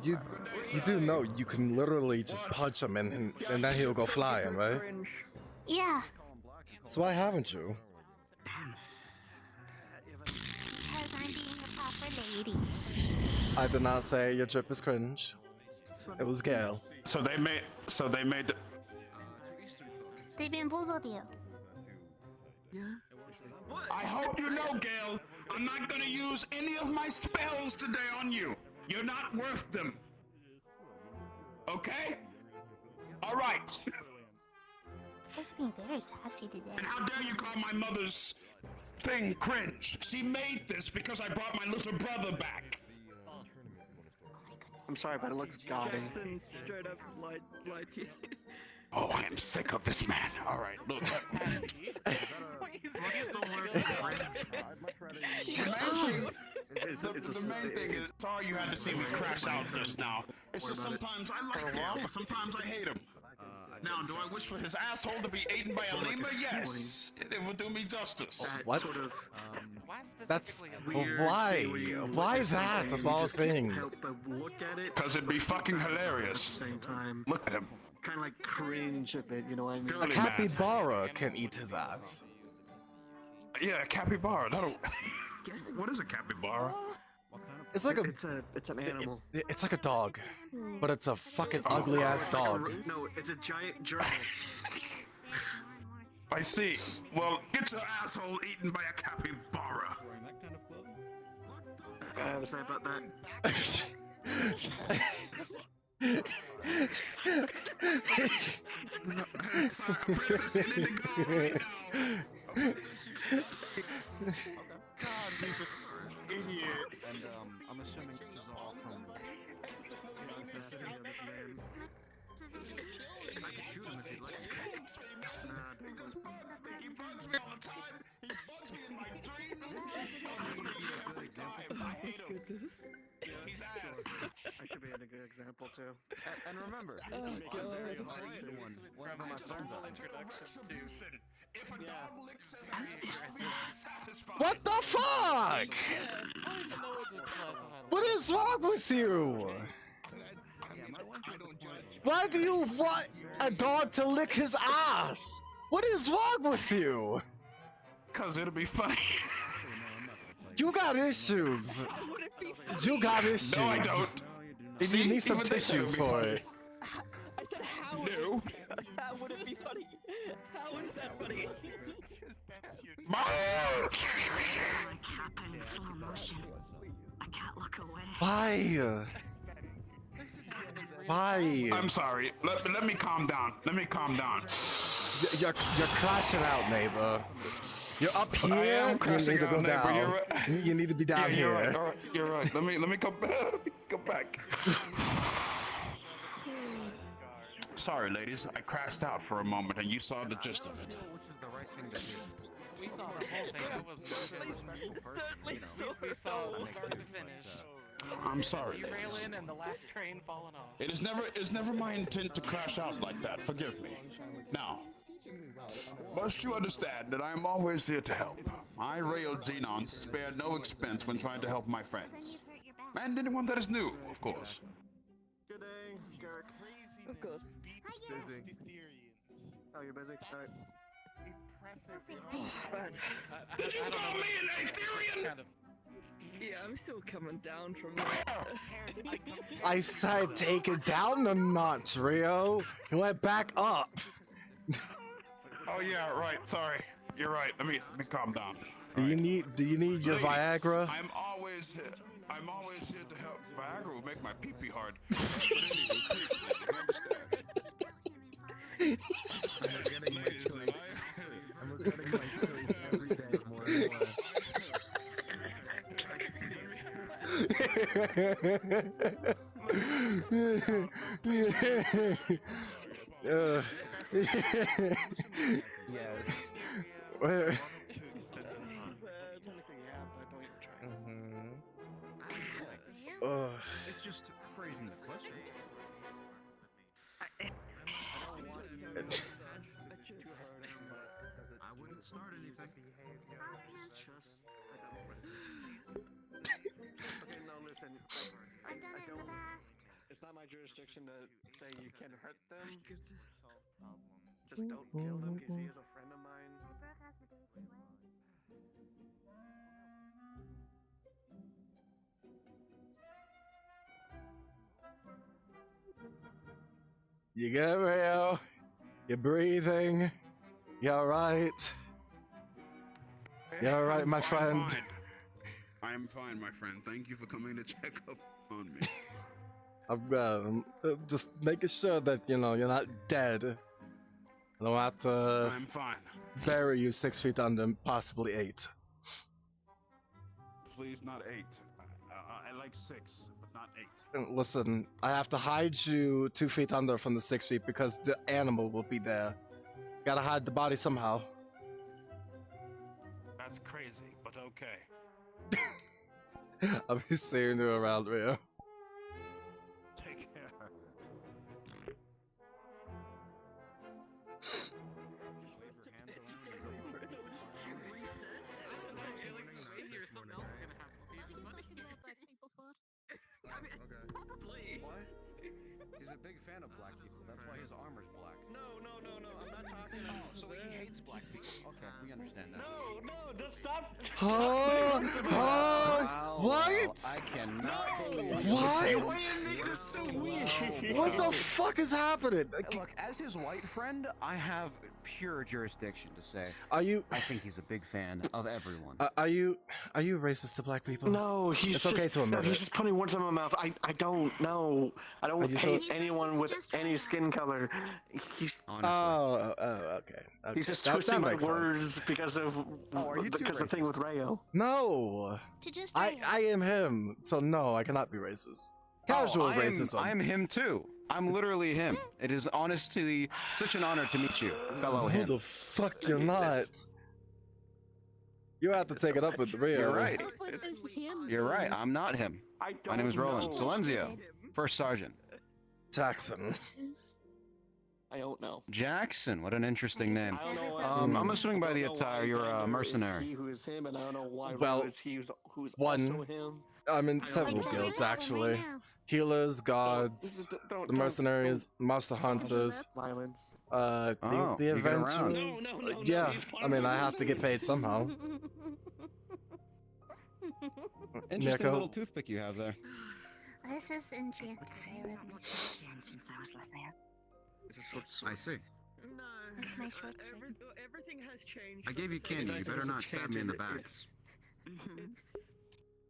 You do know you can literally just punch him and then he'll go flying, right? Yeah. So why haven't you? lady. I did not say your drip is cringe. It was Gail. So they made the They bamboozled you. I hope you know, Gail, I'm not gonna use any of my spells today on you. You're not worth them. Okay? Alright. I was being very sassy today. And how dare you call my mother's thing cringe? She made this because I brought my little brother back. I'm sorry, but it looks gaudy. Jackson straight up lied to you. Oh, I am sick of this man. Alright, look. The main thing is, sorry you had to see me crash out just now. It's just sometimes I like him, sometimes I hate him. Now, do I wish for his asshole to be eaten by a lemur? Yes, it would do me justice. What? Sort of, That's weird why? thing where you Why look at that something of and you all just can't things? help but look at it. Because it'd be fucking hilarious. At the same time, Look at him. kind of like cringe a bit, you know what I mean? A capybara can eat his ass. Yeah, a capybara. That'll. What is a capybara? It's like a. It's an animal. It's like a dog, but it's a fucking ugly ass It's like dog. no, it's a giant gerbil. I see. Well, get your asshole eaten by a capybara. I have to say about that. Sorry, apprentice, you need to go right now. God, he's an idiot. And I'm assuming this is all from. I could shoot him if he'd like. He just bugs me. He bugs me all the time. He bugs me in my dreams. He bugs me every time. I hate him. He's ass. I should be a good example too. And remember, one of my friends out there. If a dog licks his ass, he's satisfied. What the fuck? What is wrong with you? Why do you want a dog to lick his ass? What is wrong with you? Cause it'll be funny. You got issues. You got issues. No, I don't. And you need some tissues for it. I said how? No. How would it be funny? How is that funny? Happened in slow motion. I can't look away. Why? Why? I'm sorry. Let me calm down. Let me calm down. You're crashing out, neighbor. You're up I here. am You crashing need to out, go neighbor. down. You're right. You need to be down Yeah, here. you're right. All right. You're right. Let me come back. Let me go back. Sorry, ladies. I crashed out for a moment, and you saw the gist of it. We saw the whole thing. It wasn't we saw it start to finish. I'm sorry, You rail ladies. in and the last train falling off. It is never my intent to crash out like that. Forgive me. Now, must you understand that I am always here to help. I, Rayo Xenons, spare no expense when trying to help my friends. And anyone that is new, of course. Good day, Garrick. Of course. Busy. Oh, you're busy? Alright. Did you call me an Aetherian? Yeah, I'm still coming down from that. I said take it down a notch, Rio. You went back up. Oh yeah, right. Sorry. You're right. Let me calm down. Do you need your Ladies, Viagra? I'm always here to help. Viagra will make my pee-pee hard. I'm regretting my choice. I'm regretting my choice every day more and more. Yes. It's just phrasing the question. I wouldn't start anything. Okay, no, listen. I don't. It's not my jurisdiction to say you can hurt them. Just don't kill them because he is a friend of mine. You get real. You're breathing. You alright? You alright, my friend? I am fine, my friend. Thank you for coming to check up on me. I'm just making sure that, you know, you're not dead. I don't have to I'm fine. bury you 6 feet under, possibly 8. Please, not 8. I like 6, but not 8. Listen, I have to hide you 2 feet under from the 6 feet because the animal will be there. Gotta hide the body somehow. That's crazy, but okay. I'll be seeing you around, Rio. Take care. Probably. What? He's a big fan of black people. That's why his armor's black. No. I'm not talking about So he hates black people. Okay, we understand that. No, stop. What? I cannot believe What? This is so weird. What the fuck is happening? Look, as his white friend, I have pure jurisdiction to say. Are you? I think he's a big fan of everyone. Are you racist to black people? No, he's it's just, okay to admit he's just putting words in my mouth. I don't know. I don't hate anyone with any skin color. He's okay. He's just twisting my words because of the thing with Rayo. No, I am him, so no, I cannot be racist. Casual racism. I am him too. I'm literally him. It is honestly such an honor to meet you, fellow him. Who the fuck you're not? You have to take it up with Rio. You're right. You're right. I'm not him. My name is Roland Silenzio, First Sergeant. Jackson. I don't know. Jackson, what an interesting name. I don't know why. I'm assuming by the attire you're a mercenary. He who is him, and I don't know why. Well, who's one. also him. I'm in several guilds actually. Healers, gods, the mercenaries, master hunters, violence. The adventurers. No, yeah, I mean I have to get paid somehow. Interesting Nico. little toothpick you have there. This is enchanted. I see. No. That's my short Everything has changed. I gave you candy. You better not stab me in the back.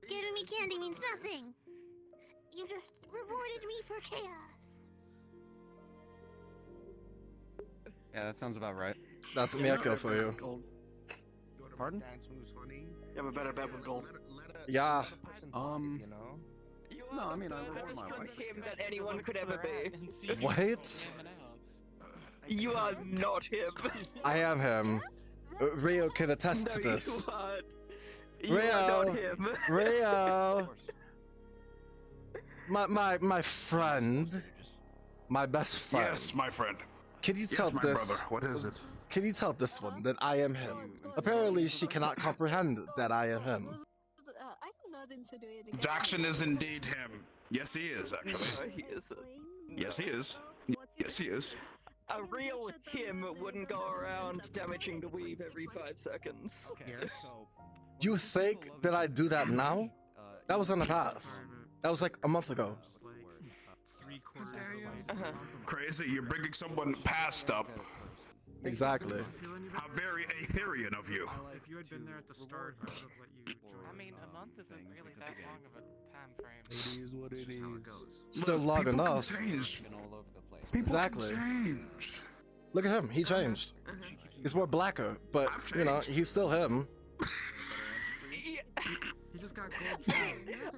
Giving me candy means nothing. You just rewarded me for chaos. Yeah, that sounds about right. That's Miyako for you. Pardon? You have a better bet with gold. Yeah. No, I mean I reward my wife. Him that anyone could ever be. What? You are not him. I am him. Rio can attest to this. You are not him. Rio. My friend. My best friend. Yes, my friend. Can you tell my this? brother. What is it? Can you tell this one that I am him? Apparently she cannot comprehend that I am him. I have nothing to do with it. Jackson is indeed him. Yes, he is, actually. He isn't. Yes, he is. Yes, he is. A real him wouldn't go around damaging the weave every 5 seconds. Do you think that I do that now? That was in the past. That was like a month ago. Crazy, you're bringing someone past up. Exactly. How very Aetherian of you. If you had been there at the start, I would have let you join. I mean, a month isn't really that long of a time frame. It is what it is. Still long people enough. Can change. All over the place. People Exactly. can change. Look at him. He changed. He's more blacker, but you know he's still him. He just got gold.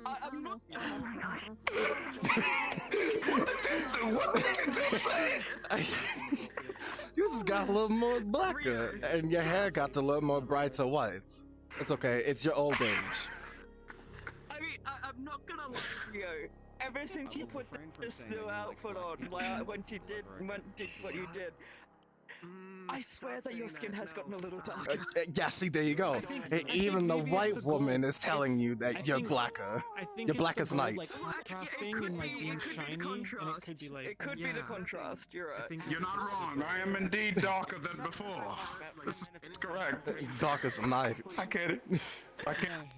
I'm not. Oh my god. What did you just say? You just got a little more blacker, and your hair got a little more brighter white. It's okay. It's your old age. I mean, I'm not gonna lie to you. Ever since you put this new outfit on, like when you did what you did, I swear that your skin has gotten a little darker. Yeah, see, there you go. Even the white woman is telling you that you're blacker. You're black as night. Contrasting and like being shiny, and it could be like. It could be the contrast. You're right. You're not wrong. I am indeed darker than before. This is correct. Dark as night. I can't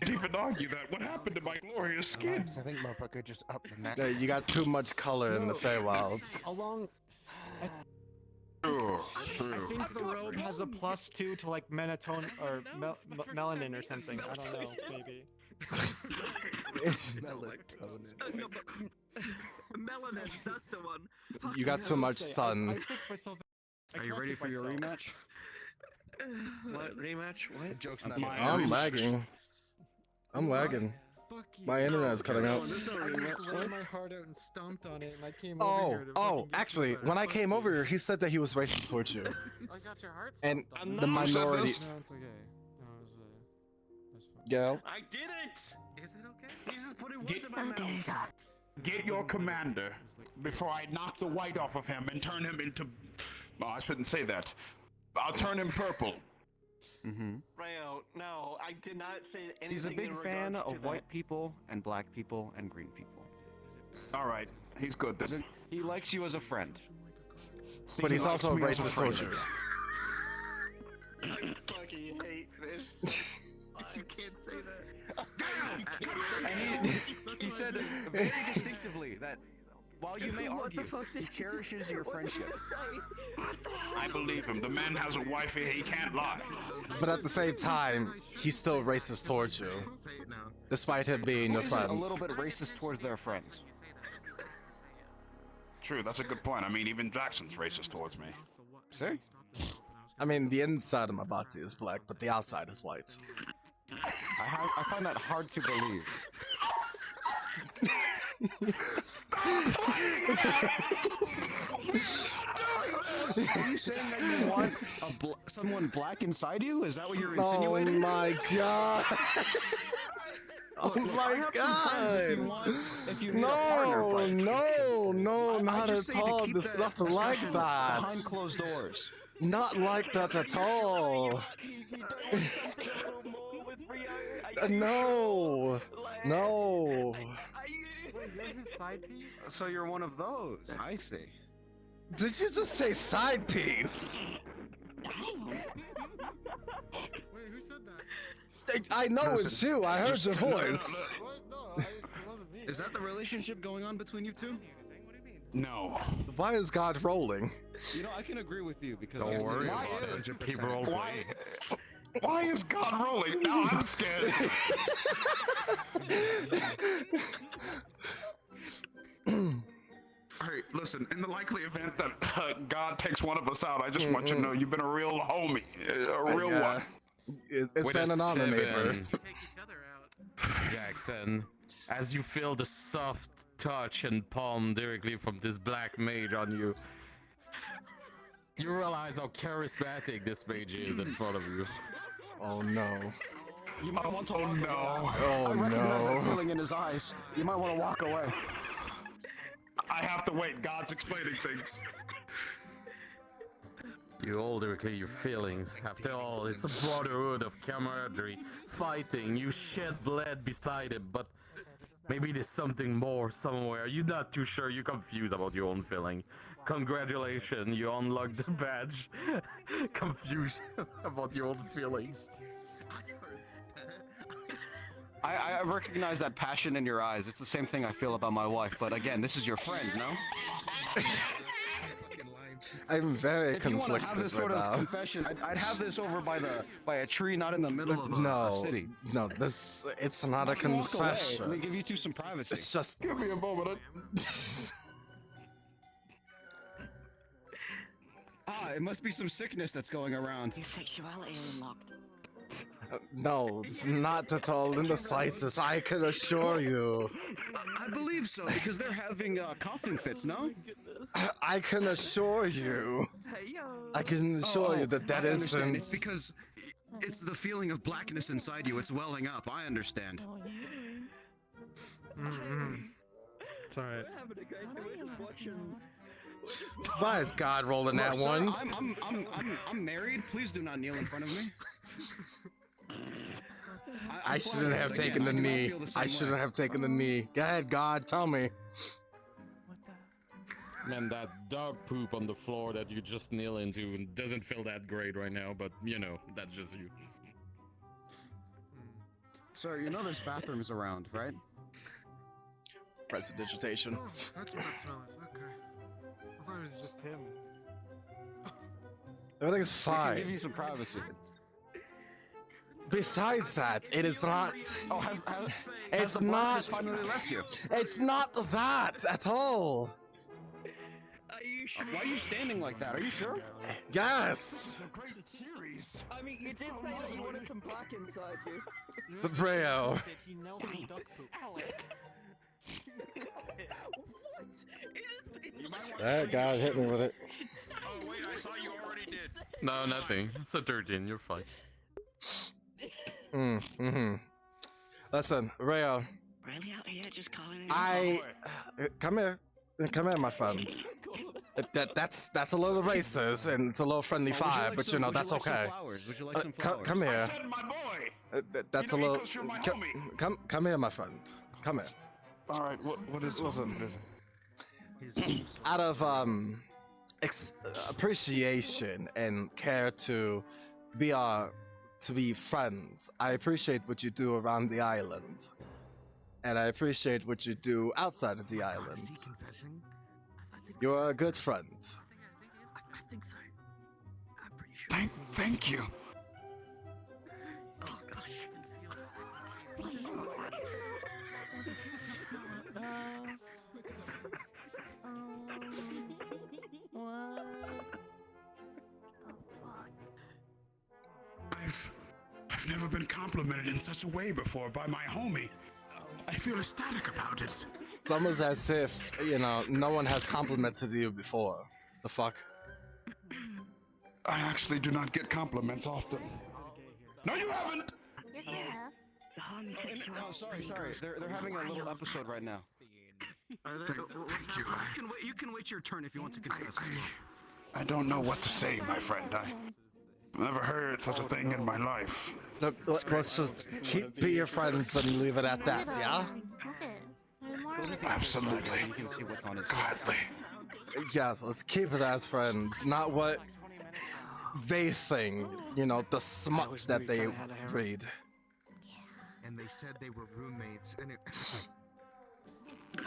even argue that. What happened to my glorious skin? I think motherfucker just upped the neck. You got too much color in the Feywilds. How long? True, I true. think the robe has a +2 to like melatonin or melanin or something. I don't know, maybe. Melatonin. No, but melanin, that's the one. You got too much sun. I think myself. Are you ready for your rematch? What rematch? What? Joke's not not I'm lagging. I'm lagging. My internet's cutting out. I just ran my heart out and stomped on it, and I came over here to Oh, actually, when I came over here, he said that he was racist towards you. I got your heart. And stomped the on. minority. No, it's okay. No, that's fine. Yeah. I did it! Is it okay? He's just putting words in my mouth. Get your commander before I knock the white off of him and turn him into. Oh, I shouldn't say that. I'll turn him purple. Mm-hmm. Rayo, no, I did not say anything. He's a big in fan regards to of that. white people and black people and green people. All right, he's good then. He likes you as a friend. See, But he he's likes also me as a racist towards you. friend. I fucking hate this. You can't say that. And he said very distinctively that while you may argue, he cherishes your friendship. I believe him. The man has a wife, he can't lie. But at the same time, he's still racist towards you. Say it now. Despite him being Who your isn't friend. a little bit racist towards their friends. True, that's a good point. I mean, even Jackson's racist towards me. See? I mean, the inside of my body is black, but the outside is white. I find that hard to believe. Stop playing Are you saying that you want someone black inside you? Is that what you're Oh insinuating? my god! Oh my god! If you need a partner, No, Frank. no, I not just at say to all. keep There's the nothing like discussion that. behind closed doors. Not like that at all. No, no. Wait, you're his side piece? So you're one of those. I see. Did you just say side piece? Wait, who said that? I know it's you. I heard your voice. What? No, it wasn't me. Is that the relationship going on between you two? No. Why is God rolling? You know, I can agree with you because Don't worry why about is- it. Keep rolling. Why is God rolling? Now I'm scared. Hey, listen, in the likely event that God takes one of us out, I just want you to know you've been a real homie. A real one. It's been an honor, neighbor. Take each other out. Jackson, as you feel the soft touch and palm directly from this black mage on you, you realize how charismatic this mage is in front of you. Oh no. You might want to walk no. away. Oh I recognize that no. feeling in his eyes. You might want to walk away. I have to wait. God's explaining things. You hold directly your feelings. After all, it's a brotherhood of camaraderie. Fighting, you shed blood beside him, but maybe there's something more somewhere. You're not too sure, you're confused about your own feeling. Congratulations, you unlocked the badge. Confusion about your own feelings. I recognize that passion in your eyes. It's the same thing I feel about my wife, but again, this is your friend, no? I'm very If you want to have conflicted this sort right of now. confession, I'd have this over by a tree, not in the middle of a city. No, it's not a You can walk away. confession. Let me give you two some privacy. It's just. Give me a moment. It must be some sickness that's going around. Your sexuality unlocked. No, it's not at all in the slightest. I can assure you. I believe so, because they're having coughing fits, no? I can assure you. I can assure you that that I understand. isn't. It's because it's the feeling of blackness inside you. It's welling up. I understand. It's alright. Why is God rolling that Look, sir, one? I'm married. Please do not kneel in front of me. I shouldn't have taken the knee. I shouldn't have taken the knee. Go ahead, God, tell me. Man, that dog poop on the floor that you just kneel into doesn't feel that great right now, but you know, that's just you. Sir, you know there's bathrooms around, right? Prestidigitation. Oh, that's what that smell is. Okay. I thought it was just him. Everything's I can fine. give you some privacy. Besides that, it is not. Oh, has It's the not. blackness finally left you? It's not that at all. Are you sure? Why are you standing like that? Are you sure? Yes. Great series. I mean, you did say that you wanted some black inside you. The Braille. He knelt in duck poop. That guy hit me with it. Oh wait, I saw you already did. No, nothing. It's a 13. You're fine. Listen, Rayo. Really out here just calling Come here. Come here, my friend. That's a little racist and it's a little friendly fire, like but some, you know would that's you like okay. Some flowers? Would you like some flowers? Come here. I said my boy. That's You a know, little. because you're my homie. Come here, my friend. Come here. All right, what is Listen. What is Out of appreciation and care to be friends, I appreciate what you do around the island, and I appreciate what you do outside of the island. You're a good friend. I think so. I'm pretty sure. Thank you. Oh gosh. I've never been complimented in such a way before by my homie. I feel ecstatic about it. It's almost as if, you know, no one has complimented you before. The fuck? I actually do not get compliments often. No, you haven't. Yes, you have. The homosexual. No, sorry. They're having a little episode right now. Thank you. You can wait your turn if you want to confess. I don't know what to say, my friend. I've never heard such a thing in my life. Look, let's just be your friends and leave it at that, yeah? Absolutely. You can see what's on his Gladly. Yes, let's keep it as friends, not what they think, you know, the smut that they read. And they said they were roommates, and it. I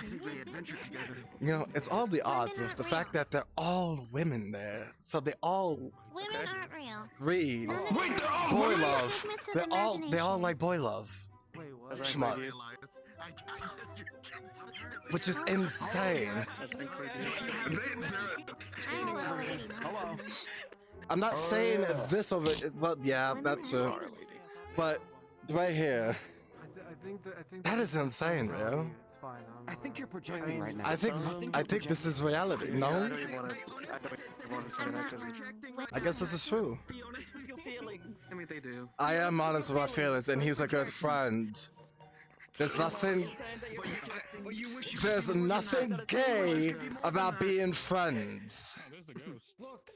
think they adventured together. You know, it's all the odds of the fact that they're all women there, so they all Women aren't real. read Wait, they're all boy women? love. They all like boy love. Wait, what? Smut. Which is insane. Hello. I'm not saying this over. Well, yeah, that's true. But right here, that is insane, bro. It's fine. I think you're projecting right now. I think this is reality. No, I don't even want to say that because I guess this is true. Be honest with your feelings. I mean, they do. I am honest with my feelings, and he's a good friend. There's nothing. But you wish you There's nothing gay about being friends. Oh, there's the ghost. Look,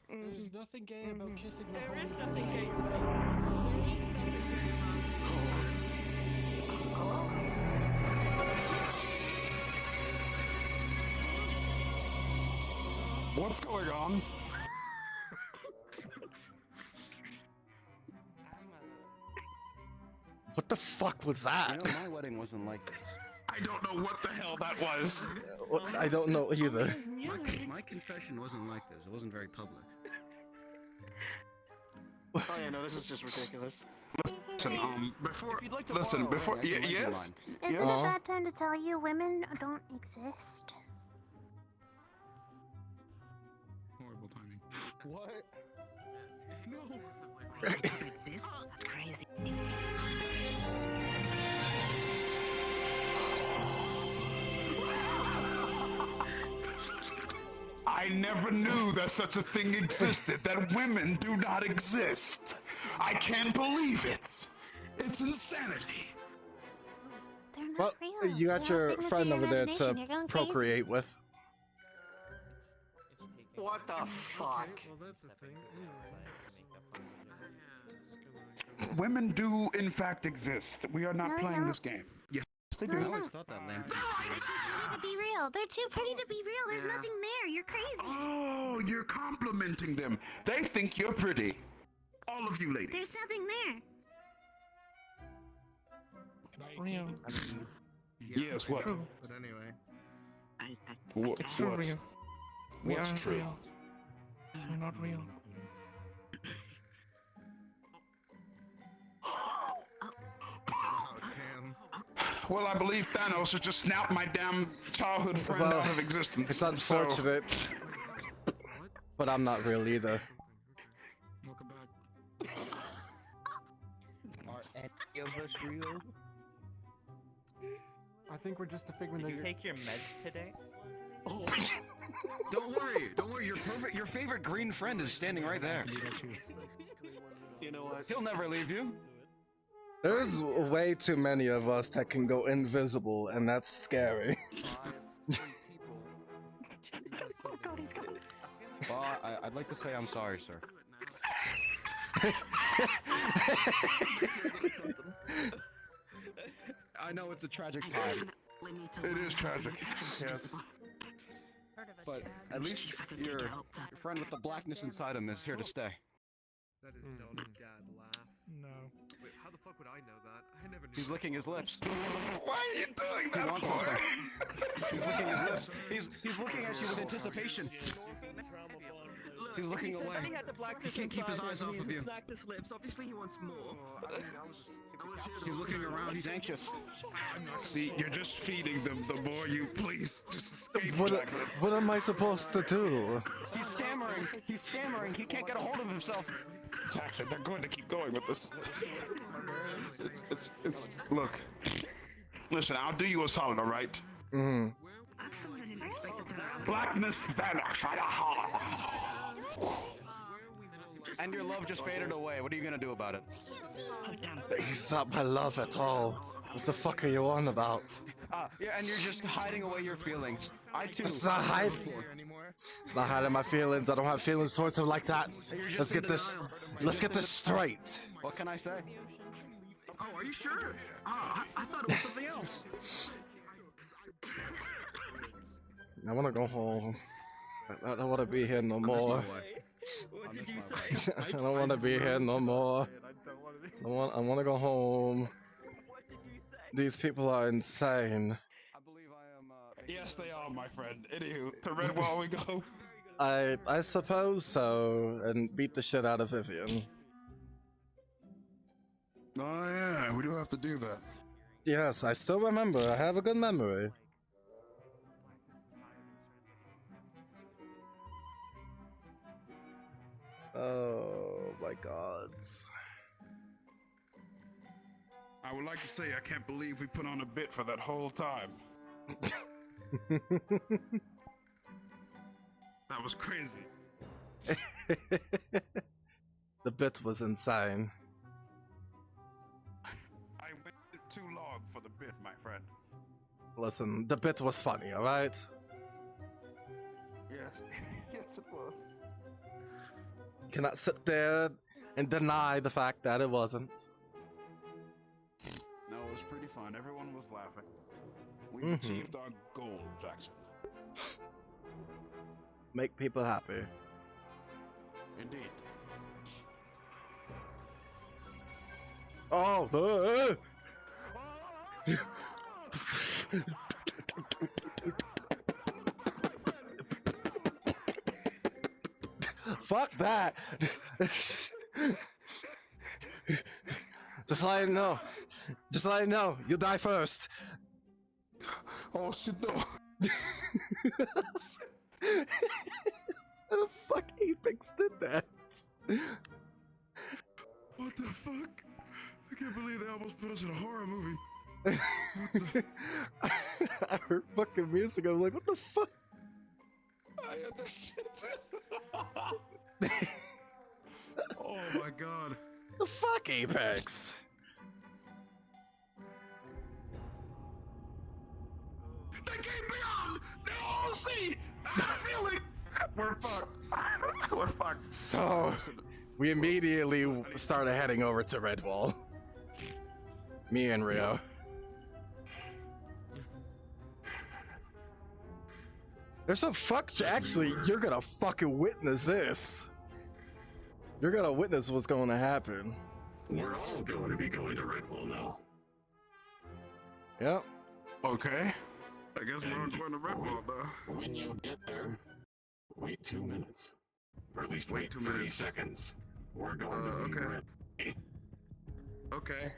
there's nothing gay about kissing the There is homies. nothing gay about it. There is nothing gay What's going on? What the fuck was that? You know, my wedding wasn't like this. I don't know what the hell that was. I don't know either. My confession wasn't like this. It wasn't very public. oh yeah, no, this is just ridiculous. Listen, before, If you'd like to listen, borrow, before, I can lend you yes? mine. Is it a bad time to tell you women don't exist? Horrible timing. What? Exist? That's crazy. I never knew that such a thing existed, that women do not exist. I can't believe it. It's insanity. They're not Well, real. you got They're all your figments of friend your over there to imagination. You're going crazy. procreate with. What the fuck? Well, that's a thing. Women do, in fact, exist. We are not No, playing no. this game. Yes, they No, do. no. I always thought that lamp. To be real. They're too pretty to be real. There's Yeah. nothing there. You're crazy. Oh, you're complimenting them. They think you're pretty. All of you There's ladies. nothing there. Yes, what? But anyway. What? What's aren't true? real. We're not real. Well, I believe Thanos has just snapped my damn childhood friend Well, out of existence. It's so- unfortunate. But I'm not real either. Welcome back. Are any of us real? I think we're just a figment Did of you your... take your meds today? Oh, don't worry, don't worry. Your favorite green friend is standing right there. You know what? He'll never leave you. There's way too many of us that can go invisible, and that's scary. Well, I'd like to say I'm sorry, sir. I know it's a tragic time. It is tragic. Yes. But at least your friend with the blackness inside him is here to stay. That is not a dad laugh. No. Wait, how the fuck would I know that? I never knew. He's licking his lips. Why are you doing He that wants for? something. He's licking his lips. He's looking at you with anticipation. He's looking away. He can't keep his eyes off of you. Obviously, he wants more. He's looking around. He's anxious. See, you're just feeding them. The more you please, just escape. What am I supposed to do? He's stammering. He's stammering. He can't get a hold of himself. Jackson, they're going to keep going with this. It's look. Listen, I'll do you a solid, all right? Mm-hmm. Blackness vanish. And your love just faded away. What are you gonna do about it? He's not my love at all. What the fuck are you on about? Yeah, and you're just hiding away your feelings. I too. It's not hiding. It's not hiding my feelings. I don't have feelings towards him like that. Let's get this. Let's get this straight. What can I say? Oh, are you sure? I thought it was something else. I want to go home. I don't want to be here no more. What did you say? I don't want to be here no more. I want to go home. These people are insane. Yes, they are, my friend. Anywho, to Redwall we go. I suppose so, and beat the shit out of Vivian. Oh yeah, we do have to do that. Yes, I still remember. I have a good memory. Oh my gods. I would like to say I can't believe we put on a bit for that whole time. That was crazy. The bit was insane. I waited too long for the bit, my friend. Listen, the bit was funny, alright? Yes, yes it was. You cannot sit there and deny the fact that it wasn't. No, it was pretty fun. Everyone was laughing. We've achieved our goal, Jackson. Make people happy. Indeed. Oh! Fuck that! Just let him know. Just let him know. You die first. Oh shit, no. How the fuck Apex did that? What the fuck? I can't believe they almost put us in a horror movie. I heard fucking music. I'm like, what the fuck? I had this shit. Oh my god. The fuck, Apex? They came beyond! They all see! Ceiling! We're fucked. We're fucked. So, we immediately started heading over to Redwall. Me and Rio. There's some actually, you're gonna fucking witness this. You're gonna witness what's going to happen. We're all going to be going to Redwall now. Yep. Okay. I guess we're all going to Redwall now. When you get there, Wait 2 minutes. Or at least Wait wait 2 30 minutes. seconds. We're going to be okay. ready. Okay.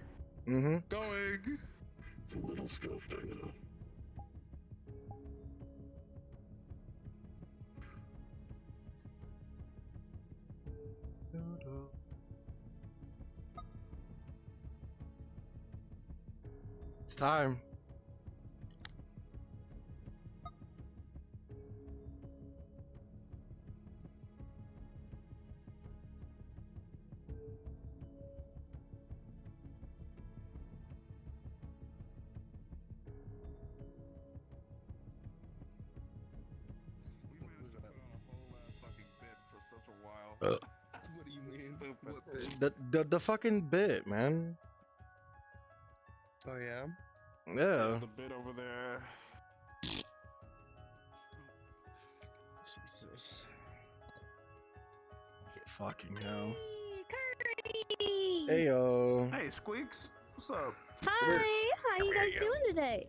Mm-hmm. Going. It's a little scoffed, I know. It's time. What do you mean? What bit? The fucking bit, man. Oh yeah. Yeah. The bit over there. Jesus. Fucking hell. Curry! Heyo. Hey, Squeaks. What's up? Hi! How you guys doing today?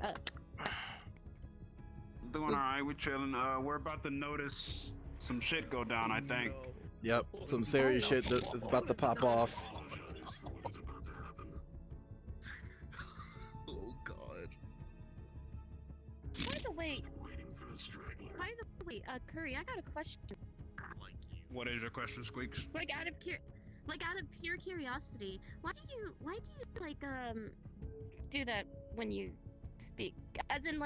Doing all right. We're chilling. We're about to notice some shit go down, I think. Yep, some serious shit that is about to pop off. Oh God. By the way, Curry, I got a question. What is your question, Squeaks? Like out of pure curiosity, why do you do that when you speak? As in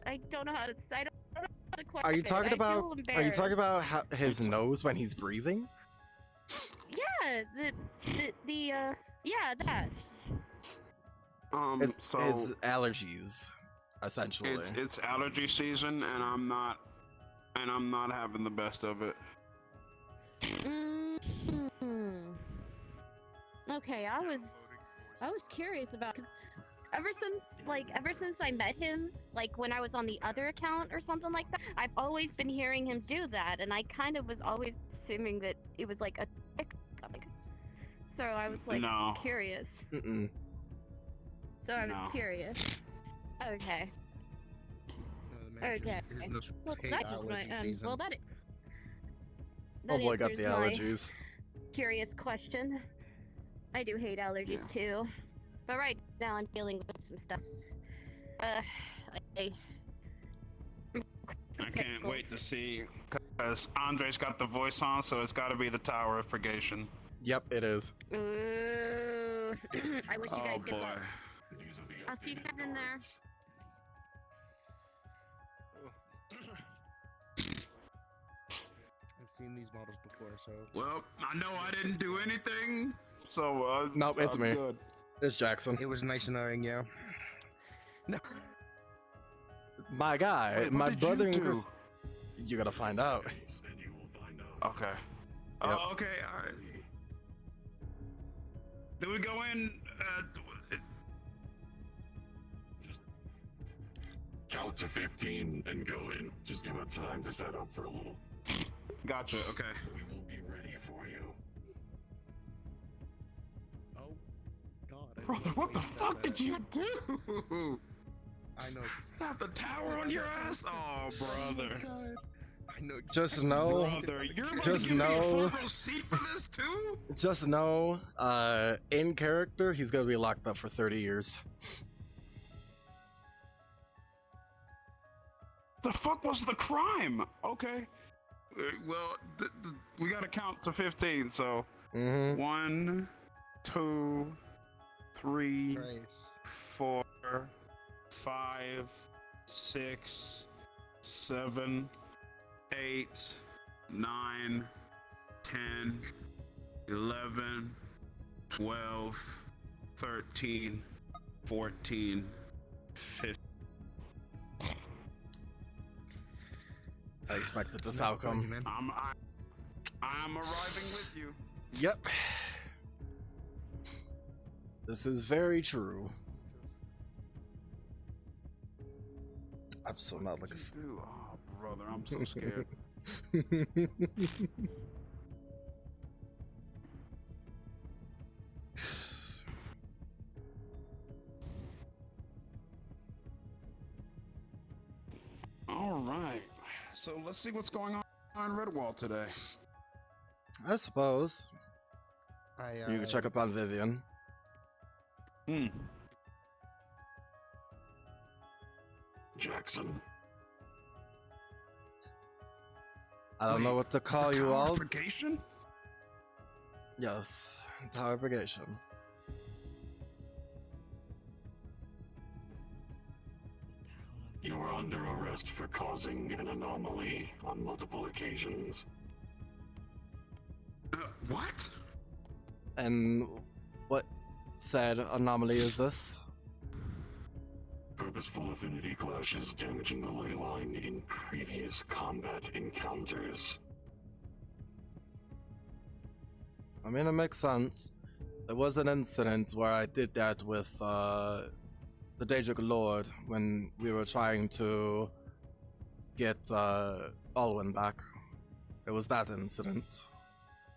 I don't know how to. I don't know how to question. Are you talking I feel about? Are you embarrassed. talking about his nose when he's breathing? Yeah, yeah, that. It's So his allergies, essentially. it's allergy season, and I'm not having the best of it. Okay, I was curious about, because ever since I met him, like when I was on the other account or something like that, I've always been hearing him do that, and I kind of was always assuming that it was like a tick. So I was like curious. So I was curious. Okay. Okay. Well, that's just my well that. Oh boy, got the answers my allergies. Curious question. I do hate allergies too, but right now I'm dealing with some stuff. I can't wait to see, because Andre's got the voice on, so it's got to be the Tower of Purgation. Yep, it is. Ooh. I wish you guys Oh good boy. luck. I'll see you guys in there. I've seen these models before, so. Well, I know I didn't do anything, so Nope, it's I'm me. good. It's Jackson. It was nice knowing you. No. My guy, Wait, what my did brother you and Chris. do? You gotta find out. Okay. Yep. Oh, okay, alright. Do we go in? Count to 15 and go in. Just give it time to set up for a little. Gotcha, okay. We will be ready for you. Oh, God. Brother, what the fuck did you do? I know. Have the tower on your ass? Oh, brother. I know. Just know. Brother, you're about Just to give me a know. front row seat for this too? Just know, in character, he's gonna be locked up for 30 years. The fuck was the crime? Okay. Well, we gotta count to 15, so. 1, 2, 3, 4, 5, 6, 7, 8, 9, 10, 11, 12, 13, 14, 15. I expected this outcome. I'm arriving with you. Yep. This is very true. I'm so not looking for. Oh, brother, I'm so scared. All All right. So let's see what's going on Redwall today. I suppose. I You can check up on Vivian. Jackson. I don't know what to call you all. Purgation? Yes, Tower Purgation. You are under arrest for causing an anomaly on multiple occasions. What? And what said anomaly is this? Purposeful affinity clashes damaging the ley line in previous combat encounters. I mean, it makes sense. There was an incident where I did that with the Daedric Lord when we were trying to get Alwyn back. It was that incident.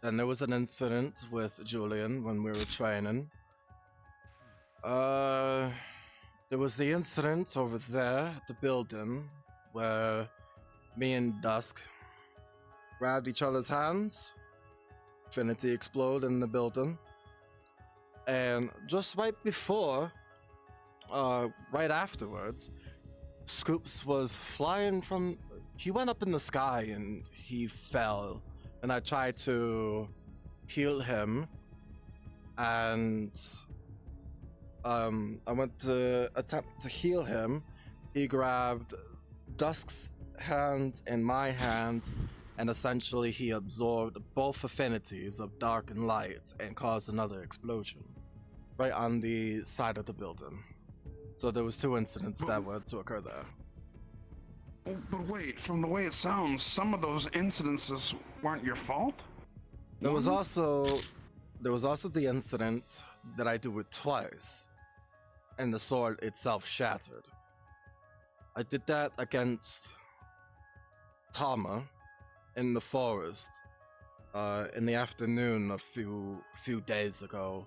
Then there was an incident with Julian when we were training. There was the incident over there at the building where me and Dusk grabbed each other's hands. Infinity explode in the building. And just right before, right afterwards, Scoops was flying from... He went up in the sky and he fell. And I tried to heal him. And I went to attempt to heal him. He grabbed Dusk's hand and my hand, and essentially he absorbed both affinities of dark and light and caused another explosion right on the side of the building. So there was two incidents that were to occur there. Oh, but wait, from the way it sounds, some of those incidences weren't your fault? There was also the incident that I do it twice, and the sword itself shattered. I did that against Tama in the forest in the afternoon a few days ago.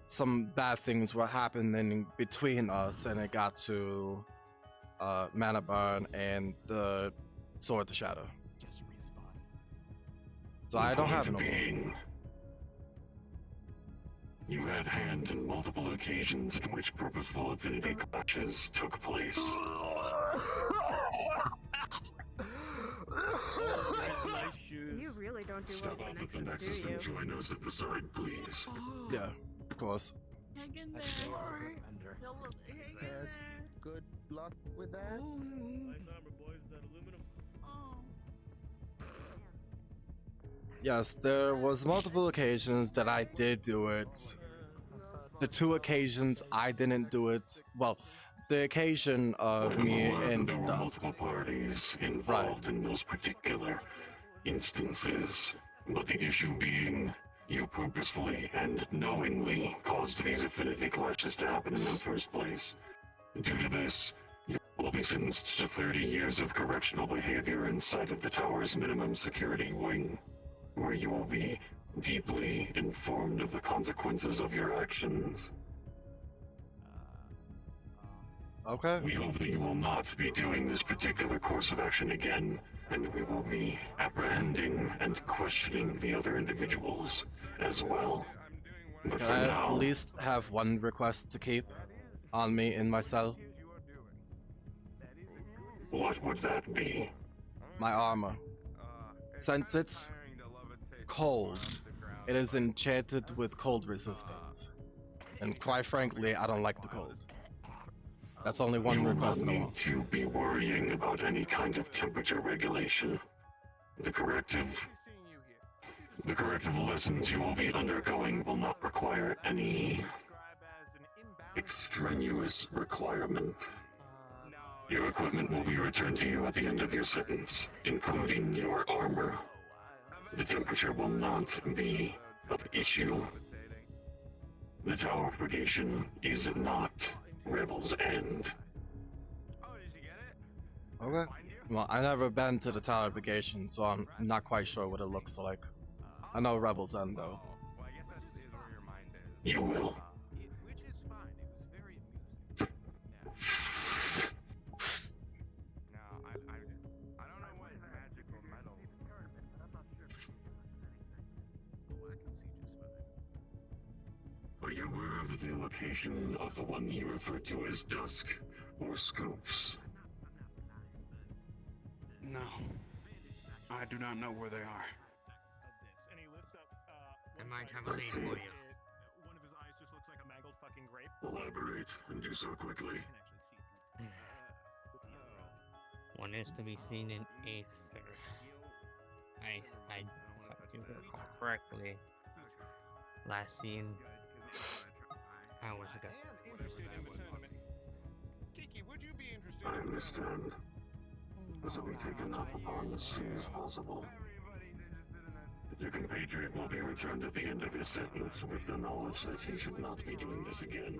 Some bad things were happening between us, and it got to Mana Burn and the Sword to Shadow. So I don't have no more. You had hand in multiple occasions in which purposeful affinity clashes took place. You really don't do well Step off with of the Nexus, Nexus do you? and join us at the side, please. Yeah, of course. Hang in there. Hang in there. Good luck with that. Nice armor, boys. That aluminum. Yes, there was multiple occasions that I did do it. The two occasions I didn't do it. Well, the occasion of me and There were Dusk. multiple parties involved in those particular instances, but the issue being you purposefully and knowingly caused these affinity clashes to happen in the first place. Due to this, you will be sentenced to 30 years of correctional behavior inside of the tower's minimum security wing, where you will be deeply informed of the consequences of your actions. Okay. We hope that you will not be doing this particular course of action again, and we will be apprehending and questioning the other individuals as well. But Can for I now, at least have one request to keep on me in my cell? what would that be? My armor. Since it's cold, it is enchanted with cold resistance. And quite frankly, I don't like the cold. That's only one You will request not I need want. to be worrying about any kind of temperature regulation. The corrective lessons you will be undergoing will not require any extraneous requirement. Your equipment will be returned to you at the end of your sentence, including your armor. The temperature will not be of issue. The Tower of Purgation is not Rebel's End. Okay. Well, I've never been to the Tower of Purgation, so I'm not quite sure what it looks like. I know Rebel's End, though. You will. have the location of the one you refer to as Dusk or Scoops? No. I do not know where they are. And he lifts up. I might have I a lead see. for you. One of his eyes just looks like a mangled fucking grape. Elaborate, and do so quickly. One is to be seen in Aether. If I do recall correctly, last seen hours ago. Kiki, would you be interested I understand. This will be taken up on as soon as possible. Your compatriot will be returned at the end of his sentence with the knowledge that he should not be doing this again.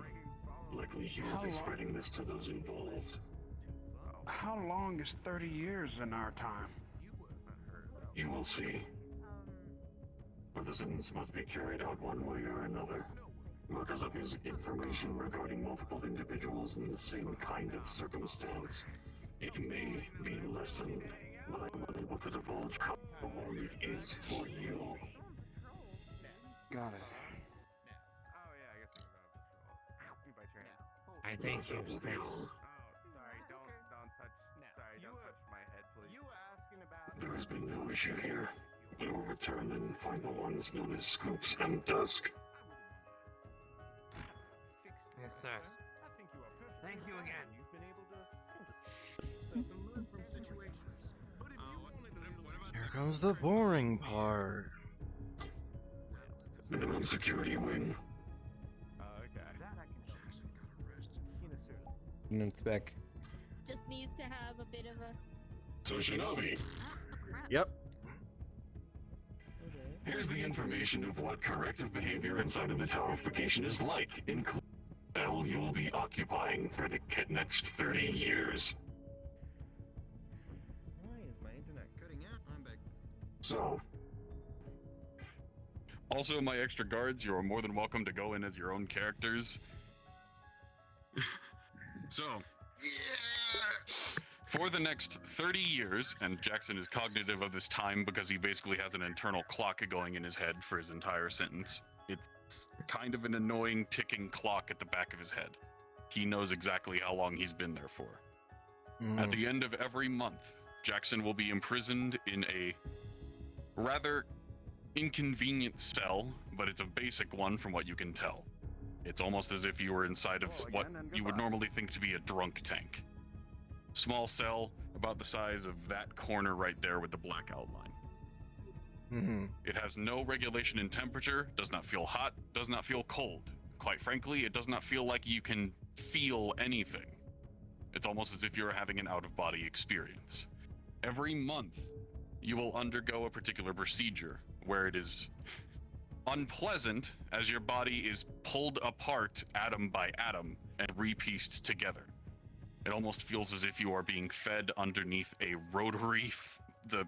Likely he will be spreading this to those involved. How long is 30 years in our time? You will see. But the sentence must be carried out one way or another. Because of his information regarding multiple individuals in the same kind of circumstance, it may be lessened, but I'm unable to divulge how long it is for you. Got it. I think you space. There has been no issue here. I will return and find the ones known as Scoops and Dusk. Yes, sir. Thank you again. Learn from situations. Here comes the boring part. Minimum security wing. And it's back. Just needs to have a bit of a. So Shinobi, Yep. here's the information of what corrective behavior inside of the Towerification is like, including the cell you will be occupying for the next 30 years. Why is my internet cutting out? I'm back. So, Also, my extra guards, you are more than welcome to go in as your own characters. So, for the next 30 years, and Jackson is cognitive of this time because he basically has an internal clock going in his head for his entire sentence. It's kind of an annoying ticking clock at the back of his head. He knows exactly how long he's been there for. At the end of every month, Jackson will be imprisoned in a rather inconvenient cell, but it's a basic one from what you can tell. It's almost as if you were inside of what you would normally think to be a drunk tank. Small cell, about the size of that corner right there with the black outline. It has no regulation in temperature, does not feel hot, does not feel cold. Quite frankly, it does not feel like you can feel anything. It's almost as if you're having an out-of-body experience. Every month, you will undergo a particular procedure where it is unpleasant as your body is pulled apart atom by atom and repieced together. It almost feels as if you are being fed underneath a rotary, the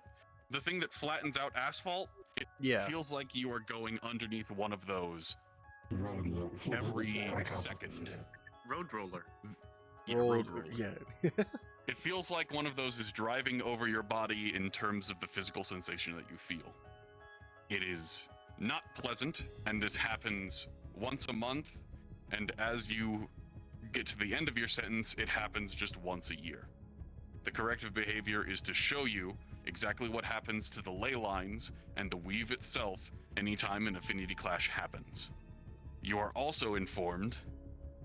thing that flattens out asphalt. It feels like you are going underneath one of those every second. Road roller. Yeah, road roller. Yeah. It feels like one of those is driving over your body in terms of the physical sensation that you feel. It is not pleasant, and this happens once a month, and as you get to the end of your sentence, it happens just once a year. The corrective behavior is to show you exactly what happens to the ley lines and the weave itself anytime an affinity clash happens. You are also informed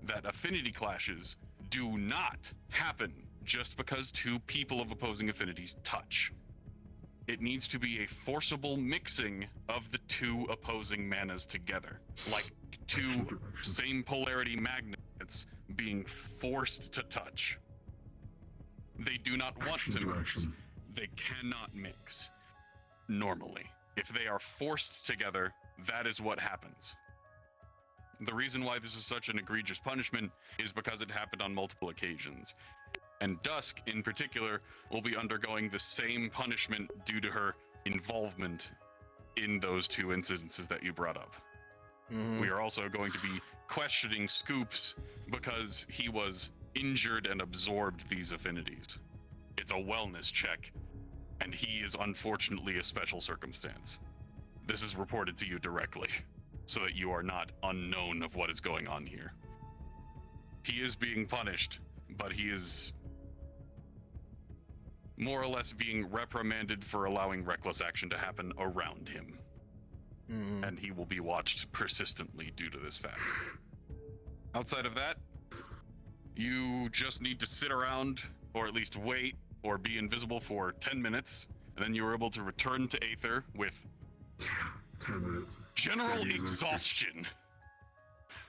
that affinity clashes do not happen just because two people of opposing affinities touch. It needs to be a forcible mixing of the two opposing manas together, like two same polarity magnets being forced to touch. They do not want to mix. They cannot mix. Normally. If they are forced together, that is what happens. The reason why this is such an egregious punishment is because it happened on multiple occasions. And Dusk, in particular, will be undergoing the same punishment due to her involvement in those two incidences that you brought up. We are also going to be questioning Scoops because he was injured and absorbed these affinities. It's a wellness check, and he is unfortunately a special circumstance. This is reported to you directly. so that you are not unknown of what is going on here. He is being punished, but he is more or less being reprimanded for allowing reckless action to happen around him. And he will be watched persistently due to this fact. Outside of that, you just need to sit around, or at least wait, or be invisible for 10 minutes, and then you are able to return to Aether with 10 minutes. General exhaustion.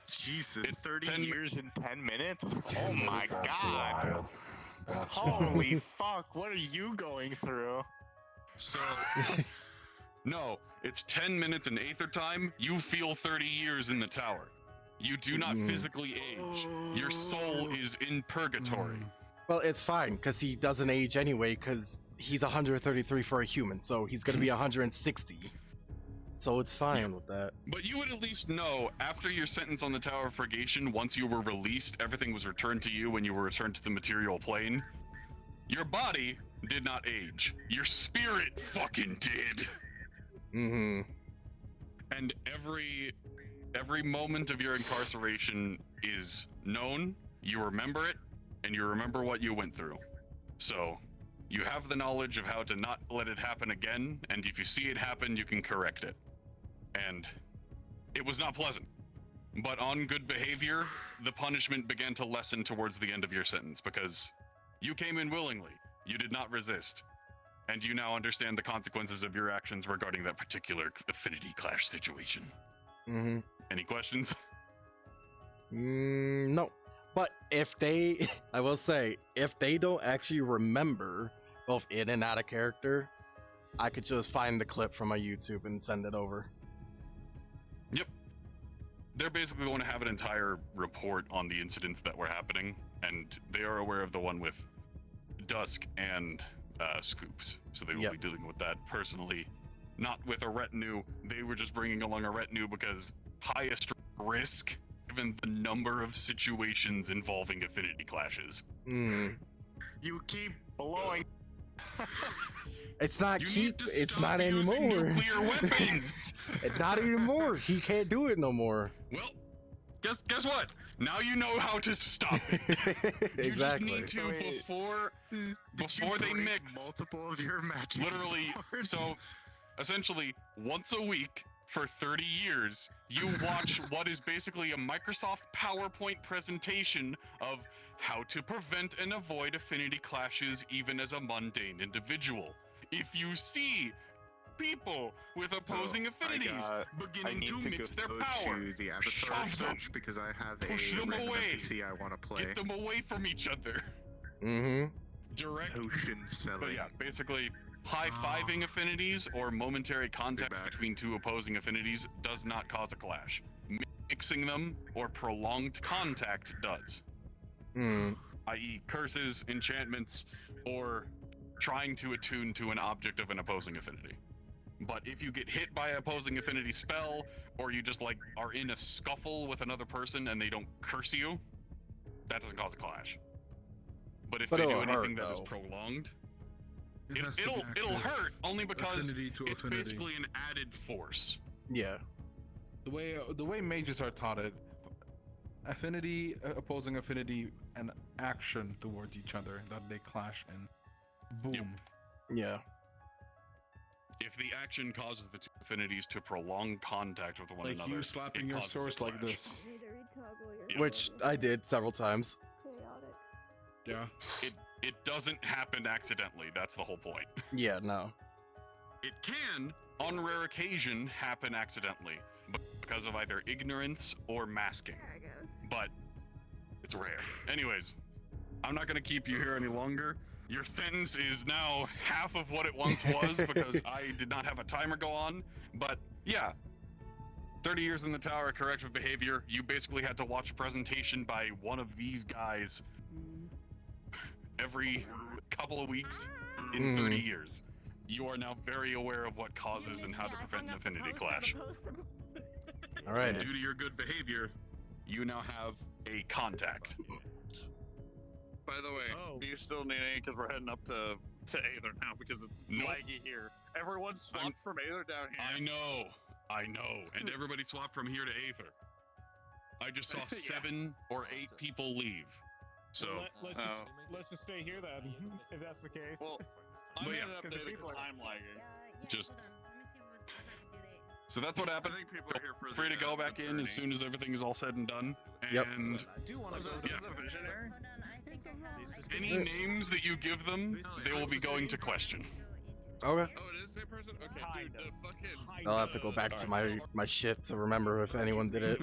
Jesus, 30 years in 10 minutes? 10 Oh my minutes, that's god. wild. That's Holy fuck, what are you going through? So, no, it's 10 minutes in Aether time. You feel 30 years in the tower. You do not physically age. Your soul is in purgatory. Well, it's fine, because he doesn't age anyway, because he's 133 for a human, so he's going to be 160. So it's fine with that. But you would at least know, after your sentence on the Tower of Purgation, once you were released, everything was returned to you when you were returned to the material plane. Your body did not age. Your spirit fucking did. And every moment of your incarceration is known, you remember it, and you remember what you went through. So, you have the knowledge of how to not let it happen again, and if you see it happen, you can correct it. And it was not pleasant. But on good behavior, the punishment began to lessen towards the end of your sentence, because you came in willingly, you did not resist, and you now understand the consequences of your actions regarding that particular affinity clash situation. Any questions? No. But if they, I will say, if they don't actually remember, both in and out of character, I could just find the clip from my YouTube and send it over. Yep. They're basically going to have an entire report on the incidents that were happening, and they are aware of the one with Dusk and Scoops, so they will be dealing with that personally, not with a retinue. They were just bringing along a retinue because highest risk, given the number of situations involving affinity clashes. You keep blowing. It's not it's not anymore. Nuclear weapons. It's not anymore. He can't do it no more. Well, guess what? Now you know how to stop it. You just need to before they mix multiple of your magic literally swords? So essentially once a week for 30 years you watch what is basically a Microsoft PowerPoint presentation of how to prevent and avoid affinity clashes even as a mundane individual. If you see people with opposing affinities beginning to mix their power, to the avatar shove them, search because I have push a them random away, NPC I want to play. get them away from each other. Direct potion selling. But yeah, basically high-fiving affinities or momentary contact between two opposing affinities does not cause a clash. Mixing them or prolonged contact does. I.e. curses, enchantments, or trying to attune to an object of an opposing affinity. But if you get hit by an opposing affinity spell, or you just like are in a scuffle with another person and they don't curse you, that doesn't cause a clash. But if they do anything that is prolonged, it'll hurt only because it's basically an added force. Yeah. The way mages are taught it, affinity, opposing affinity, and action towards each other that they clash in. Boom. Yeah. If the action causes the two affinities to prolong contact with one Like another, you slapping it your causes a sword like clash. this. Which I did several times. Yeah. It doesn't happen accidentally. That's the whole point. Yeah, no. It can, on rare occasion, happen accidentally because of either ignorance or masking. But it's rare. Anyways, I'm not going to keep you here any longer. Your sentence is now half of what it once was because I did not have a timer go on. But yeah, 30 years in the tower, corrective behavior. You basically had to watch a presentation by one of these guys every couple of weeks in 30 years. You are now very aware of what causes and how to prevent an affinity clash. All right. Due to your good behavior, you now have a contact. By the way, do you still need any? Because we're heading up to Aether now because it's laggy here. Everyone swapped from Aether down here. I know, and everybody swapped from here to Aether. I just saw 7 or 8 people leave. So Well, let's just stay here then, if that's the case. Well, I'm But yeah. headed up there because I'm lagging. just. So that's what happened. I think people are here for Free the, to go back in as soon as everything is all said and done. Yep. And Was this the visionary? any names that you give them, they will be going to question. Okay. Oh, it is the same person? Okay, dude, the fucking... I'll have to go back to my shit to remember if anyone did it.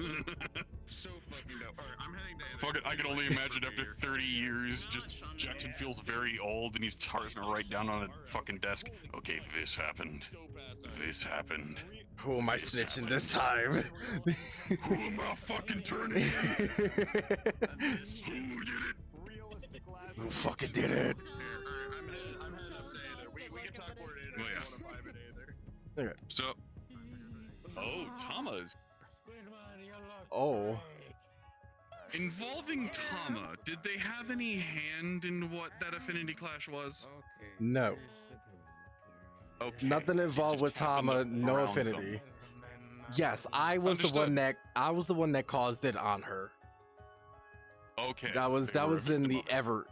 So fucking dope. Alright, I'm heading to... Fuck it, I can only imagine after 30 years, just Jackson feels very old and he's starting to write down on a fucking desk. Okay, this happened. This happened. Who am I snitching this time? Who am I fucking turning? Who did it? Who fucking did it? I'm heading up to Aether. We can talk more later. Oh, yeah. Okay. So, oh, Tama's. Oh. Involving Tama, did they have any hand in what that affinity clash was? No. Okay. Nothing involved with Tama, no around affinity. them. Yes, I was the one that caused it on her. Okay. That was in the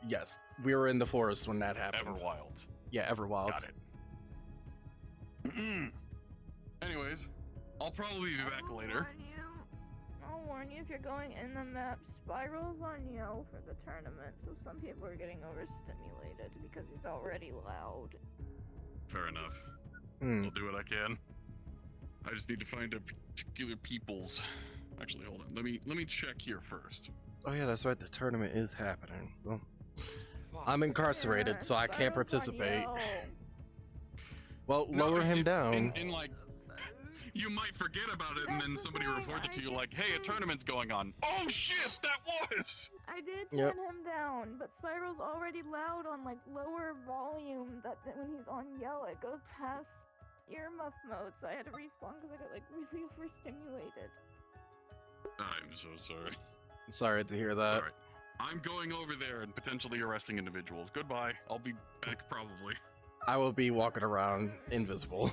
yes. We were in the forest when that happened. Everwild. Yeah, Everwild. Got it. Anyways, I'll probably be back later. I'll warn you if you're going in the map, Spiral's on yell for the tournament, so some people are getting overstimulated because he's already loud. Fair enough. I'll do what I can. I just need to find a particular people's. Actually, hold on. Let me check here first. Oh yeah, that's right. The tournament is happening. Well, I'm incarcerated, so I can't participate. Well, lower him down. In like, you might forget about it, and then somebody reports it to you like, "Hey, a tournament's going on." Oh shit, that was. I did Yep. turn him down, but Spiral's already loud on like lower volume. That when he's on yell, it goes past earmuff mode, so I had to respawn because I got like really overstimulated. I'm so sorry. Sorry to hear that. All right. I'm going over there and potentially arresting individuals. Goodbye. I'll be back probably. I will be walking around invisible.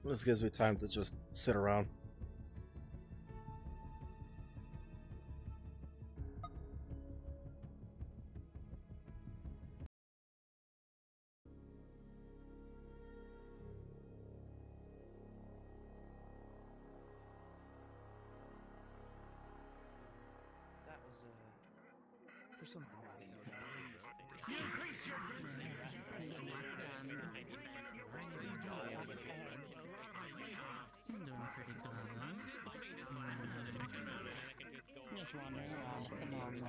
This gives me time to just sit around. That was for something. I'm doing pretty good, huh? Just wandering around at the moment.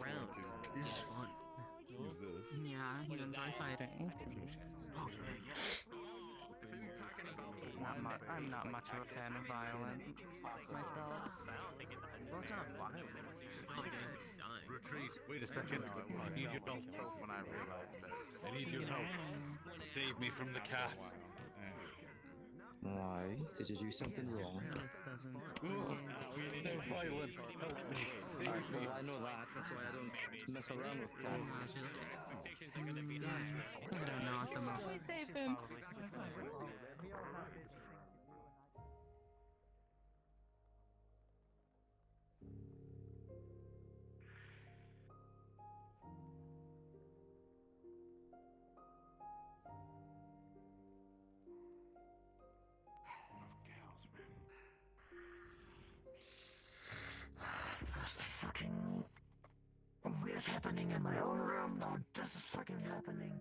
Round. This is fun. Who's this? Yeah, you enjoy fighting. I'm not much of a fan of violence myself. Well, it's not violence. It's not dying. Retreat. Wait a second. I need your help. When I realized that, I need your help. Save me from the cat. Why? Did you do something wrong? This doesn't. They're violent. Help me. Save me. Well, I know that. That's why I don't mess around with cats. I don't know at the moment. We save him. There's fucking weird happening in my own room. No, this is fucking happening.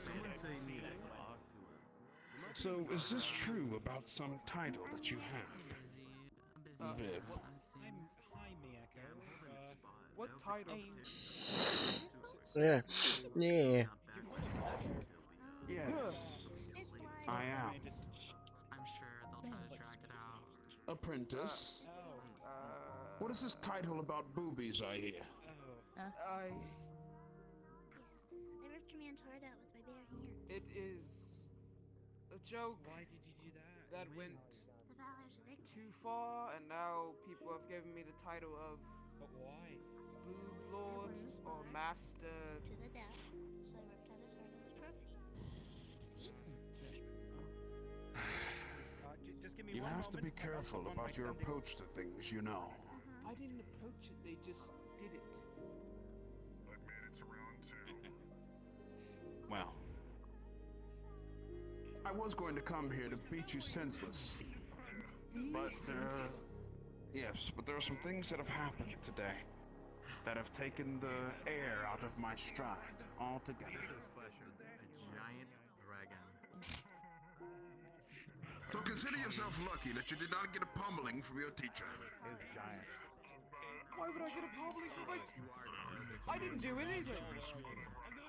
Someone say you need to talk to her. So, is this true about some title that you have? Viv. Hi, Miyako. What title? Yeah. Yeah. Yes, I am. I'm sure they'll try to drag it out. Apprentice. Uh, What is this title about boobies I hear? I. I ripped your man's heart out with my bare hands. It is a joke. Why did you do that? That went The Valor's victory. too far, and now people have given me the title of. But why? Boob Lord or Master. To the death, so I ripped out his heart as a trophy. See? Just give me You one have to be moment, and I'll careful put on my about your Sunday- approach to things, you know. I didn't approach it, they just did it. Well, I was going to come here to beat you senseless. But, yes, but there are some things that have happened today that have taken the air out of my stride altogether. A giant dragon. So consider yourself lucky that you did not get a pummeling from your teacher. It's giant. Why would I get a public from my I didn't do anything.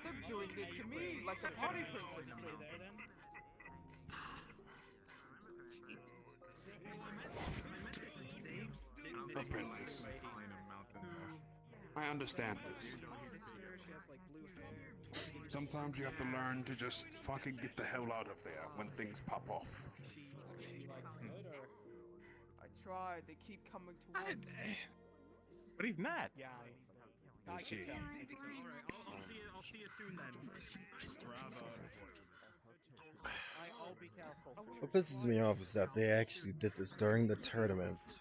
They're doing it to me like a party princess thing. Apprentice. I understand this. Sometimes you have to learn to just fucking get the hell out of there when things pop off. I tried, they keep coming towards me. But he's not. Yeah. I see. Alright, I'll see you soon then. Bravo. I'll be careful. What pisses me off is that they actually did this during the tournament.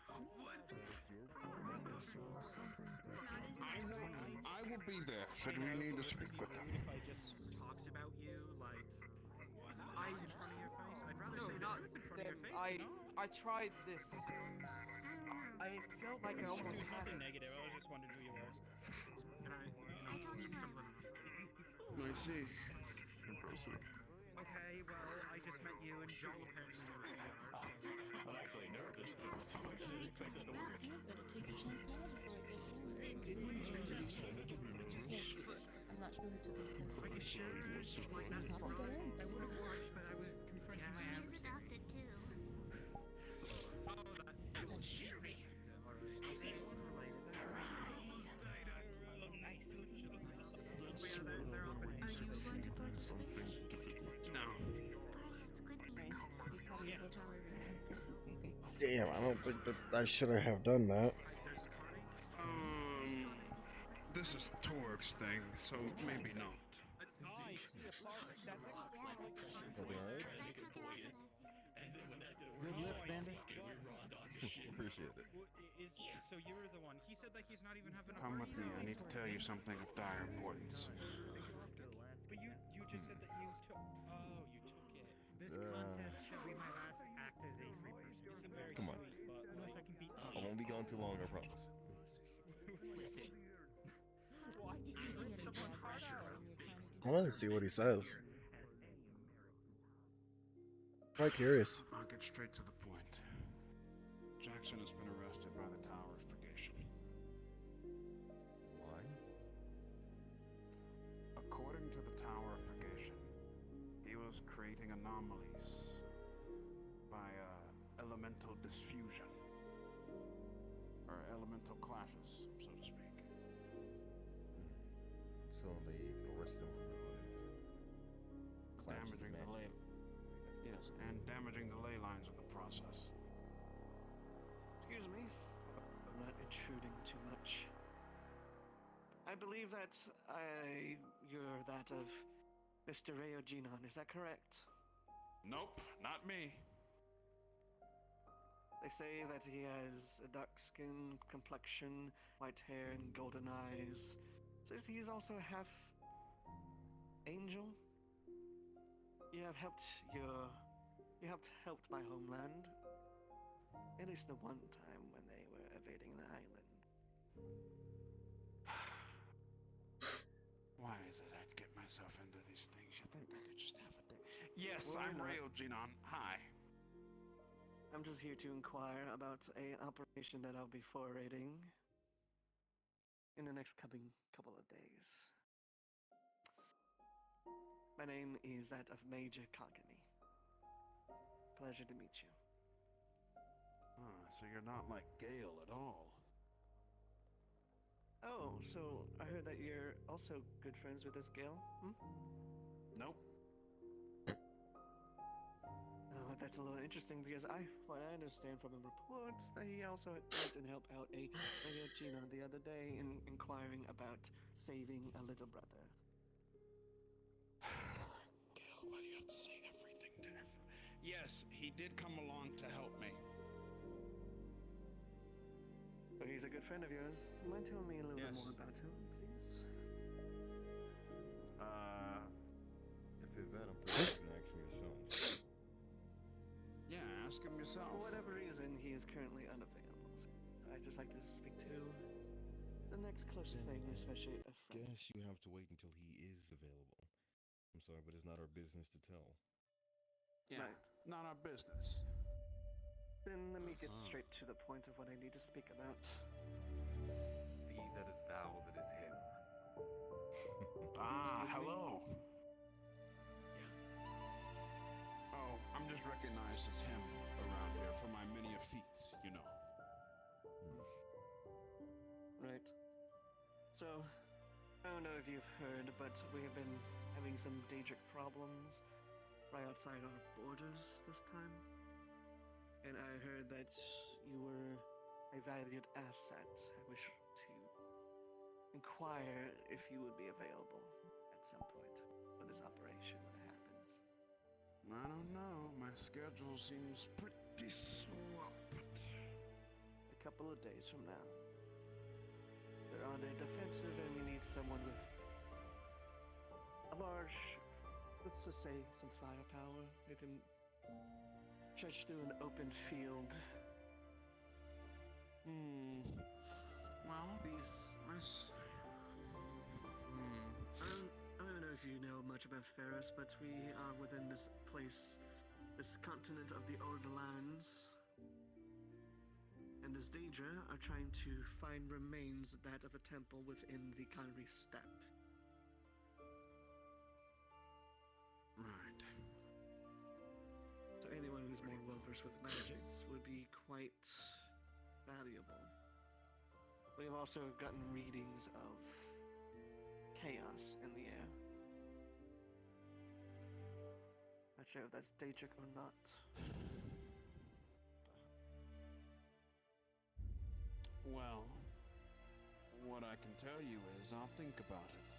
I will be there should we need to speak with them. If I just talked about you, like, I in front of your face, I'd rather say the truth in front of your face. I tried this. I felt like I almost It was had nothing it. negative, I was just wondering who you were. And I told him that I see. okay, well, I just met you and Joel apparently knows who you are. I'm actually nervous. I'm not sure who took his place. Are you sure? Like, that's fine. I would have worked, but I was confronting my He's adopted too. Oh, that's cheery. They're open. Are you going to participate? No. Damn, I don't think that I should have done that. This is Torg's thing, so maybe not. Good lift, Bandit. Appreciate it. So you're the one. He said that he's not even having a Come party with me, now. I need to tell you something of dire importance. But you just said that you took. Oh, you took it. This contest should be my last act as a free person. You seem very Come on. sweet, but unless I can beat. I won't be gone too long, I promise. Why did you rip someone's heart out? I want to see what he says. Quite curious. I'll get straight to the point. Jackson has been arrested by the Tower of Purgation. Why? According to the Tower of Purgation, he was creating anomalies by elemental disfusion. Or elemental clashes, so to speak. So they arrested him for Damaging the ley. Yes, and damaging the ley lines in the process. Excuse me. I'm not intruding too much. I believe that you're that of Mr. Rayojinon, is that correct? Nope, not me. They say that he has a dark skin, complexion, white hair, and golden eyes. Says he's also half angel. You helped my homeland. At least the one time when they were evading the island. Why is it I'd get my myself into these things. You think I could just have a day? Yes, Well, I'm you're not. Rayo Genon. Hi. I'm just here to inquire about an operation that I'll be forwarding in the next coming couple of days. My name is that of Major Cockney. Pleasure to meet you. So you're not like Gale at all. Oh, so I heard that you're also good friends with this Gale? Nope. Oh, that's a little interesting because what I understand from the reports that he also went and helped out a Rayo Genon the other day in inquiring about saving a little brother. Gale, why do you have to say everything to everyone? Yes, he did come along to help me. So he's a good friend of yours. You mind telling me a little bit Yes. more about him, please? If it's that important, you can ask me yourself. Yeah, ask him yourself. For whatever reason, he is currently unavailable. So I'd just like to speak to the next closest thing, especially a friend. Guess you have to wait until he is available. I'm sorry, but it's not our business to tell. Yeah, Right. not our business. Then let me get straight to the point of what I need to speak about. Thee that is thou, that is him. Hello. Oh, I'm just recognized as him around here for my many feats, you know. Right. So, I don't know if you've heard, but we have been having some Daedric problems right outside our borders this time. And I heard that you were a valued asset. I wish to inquire if you would be available at some point for this operation when it happens. I don't know. My schedule seems pretty swamped. A couple of days from now. They're on the defensive and we need someone with a large, let's just say, some firepower who can stretch through an open field. Well, I don't know if you know much about Ferris, but we are within this place, this continent of the Old Lands. And this Daedra are trying to find remains that of a temple within the Conry Steppe. Right. So anyone who's more well-versed with magics would be quite valuable. We've also gotten readings of chaos in the air. Not sure if that's Daedric or not. Well, what I can tell you is I'll think about it.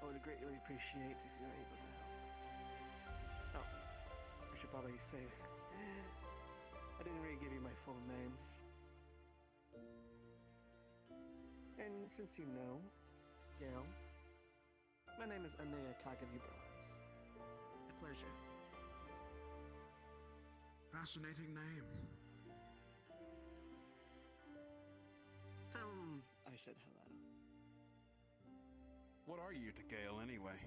I would greatly appreciate if you're able to help. Oh, I should probably say, I didn't really give you my full name. And since you know, Gale, my name is Anea Kagani Bronze. A pleasure. Fascinating name. Tell him I said hello. What are you to Gale anyway?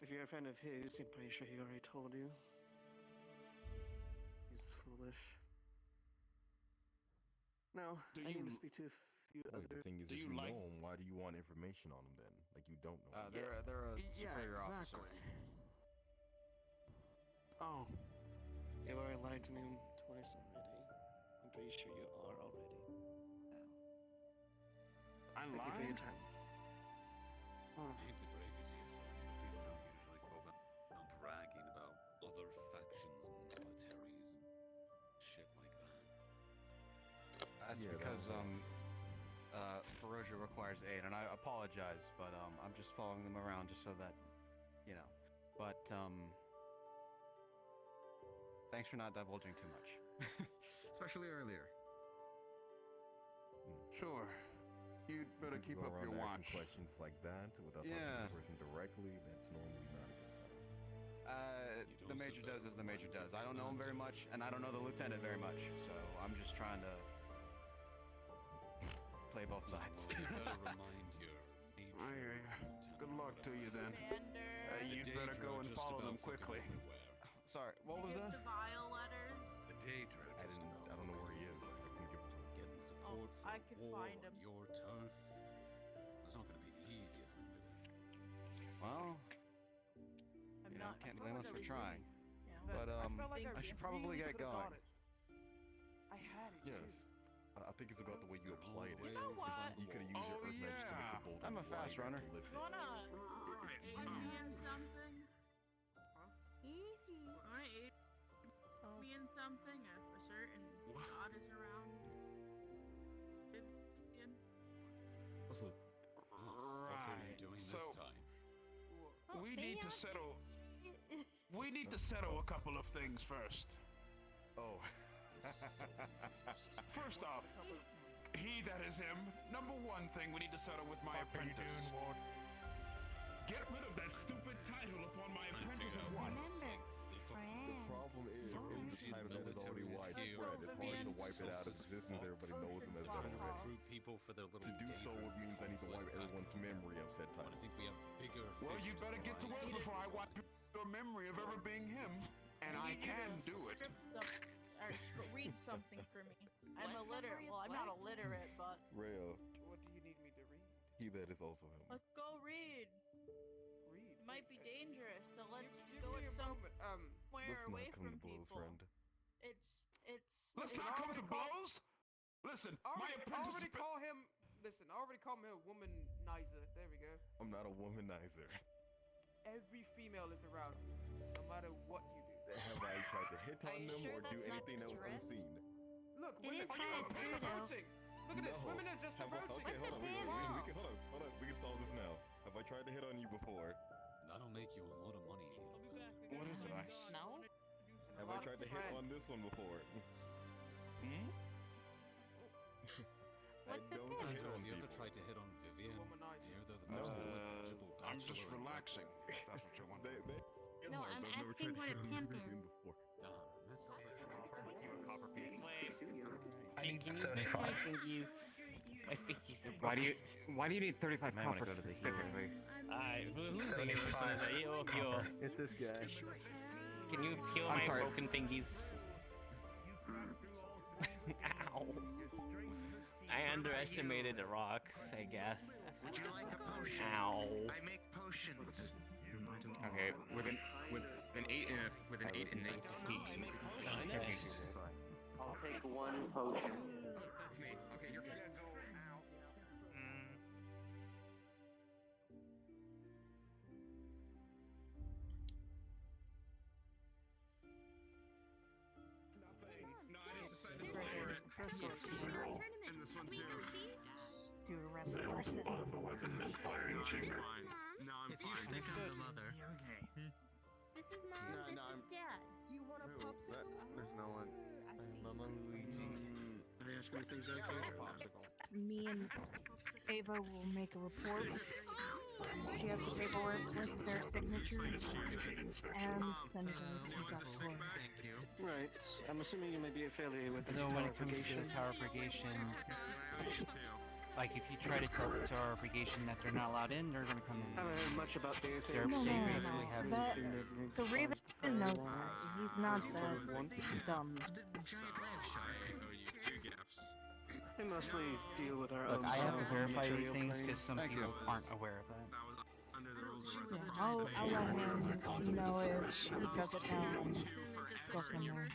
If you're a friend of his, I'm pretty sure he already told you. He's foolish. No, I need to speak to a few Wait, the other... thing is, if you know him, why do you want information on him then? Like, you don't know him. They're a superior officer. Oh. You've already lied to me twice already. I'm pretty sure you are already. I Thank you for lied? your time. Hate to break it to you, son, but people don't usually go around bragging about other factions and militaries and shit like that. That's Yeah, because that Ferocia requires aid, and I apologize, but I'm just following them around just so that, you know. But thanks for not divulging too much. Especially earlier. Sure. You'd better If you keep go up around your asking watch. questions like that without talking to the person directly, that's normally not a good sign. The major does as the major does. I don't know him very much, and I don't know the lieutenant very much, so I'm just trying to play both sides. You better remind your I hear ya. Good luck to you then. You'd better go and follow them quickly. Sorry, what was that? The vile letters. The Daedra I don't know where he is. I can give getting support for I could war find him. on your turf. It's not going to be the easiest thing to do. Well, I'm you know, not. can't I blame felt us like for I was trying. Yeah. But I felt like I should probably really get could've going. got it. I had it. Yes. I think it's about the way you applied it. You know what? You could have used your Earth Magic to make the boulder I'm a fast wider runner. to lift it. Wanna aid me in something? Easy. Wanna aid me in something if a certain god is around? Vivian? That's a What are you doing So- this time? We need to settle. We need to settle a couple of things first. Oh. First off, he that is him. Number one thing we need to settle with my apprentice. Get rid of that stupid title upon my apprentice at once. The problem is the title that is already widespread. It's hard to wipe it out of existence. Everybody knows him as that already. Recruit people for their little To do so would means I need to wipe everyone's memory of said title. I think we have bigger. Well, fish you to better get to fry. work before I wipe your memory of ever being him. And I can do it. Read something for me. I'm illiterate. Well, I'm not illiterate, but Rayo, What do you need me to read? he that is also him. let's go read. Read. It might be dangerous, so let's Give go me a moment. somewhere Let's not away come from to blows, people. friend. It's. Let's Listen, not come to already call- blows. Listen, my I apprentice. already call him. Listen, I already called him a womanizer. There we go. I'm not a womanizer. Every female is around, no matter what you do. Have I tried to hit Are on you them sure or do that's not anything just else red? unseen? Look, It women is kind of are weirdo. approaching. Look at this. No. Women are just approaching. Okay, hold on. What's the We big can hold on. We can solve this now. Have I tried to hit on you before? That'll make you a lot of money. What is it, Ice? No. Have I tried to hit on this one before? Hmm? I What's the don't thing? hit on Have you ever people. tried to hit on Vivian? Here, they're the No. most eligible I'm just bachelor. relaxing. If that's what you want. No, I'm asking what a pimp is. I need I 75. think he's. I think he's a Why do you need 35 Might wanna copper go to the specifically? who's the first one? Is it you or Pure? It's this guy. Can you heal I'm my sorry. broken thingies? Ow. I underestimated the rocks, I guess. Would you like a potion? Ow. I make potions. Okay, with an 8 and 19. I'll take one potion. That's me. Okay, you're good. No, I just decided There's to go for it. tournament. And this one's We here. can see. To arrest the person. the weapon and firing chamber. Mom. No, I'm If you fine. stick on the mother. This is mom. No, this no, is dad. Do you want a popsicle? There's no one. Mama Luigi. Are you asking if things okay? Me and Ava will make a report. She has the paperwork with their signatures and send it to Dr. Roy. Thank you. Right. I'm assuming you may be affiliated with the No, when Tower it comes to Brigade. the Tower Brigation, like if you try to tell the Tower Brigation that they're not allowed in, they're gonna come in. Haven't heard much about the They're No, they no, no, basically no. have That- to So Raven knows that. He's not that dumb. The giant land shot. I owe you 2 gifts. They mostly deal with our Look, own I have to verify these material things plane. because some people aren't aware of that. That was under the rules of Yeah, I'll let him know if he does it now and go from there.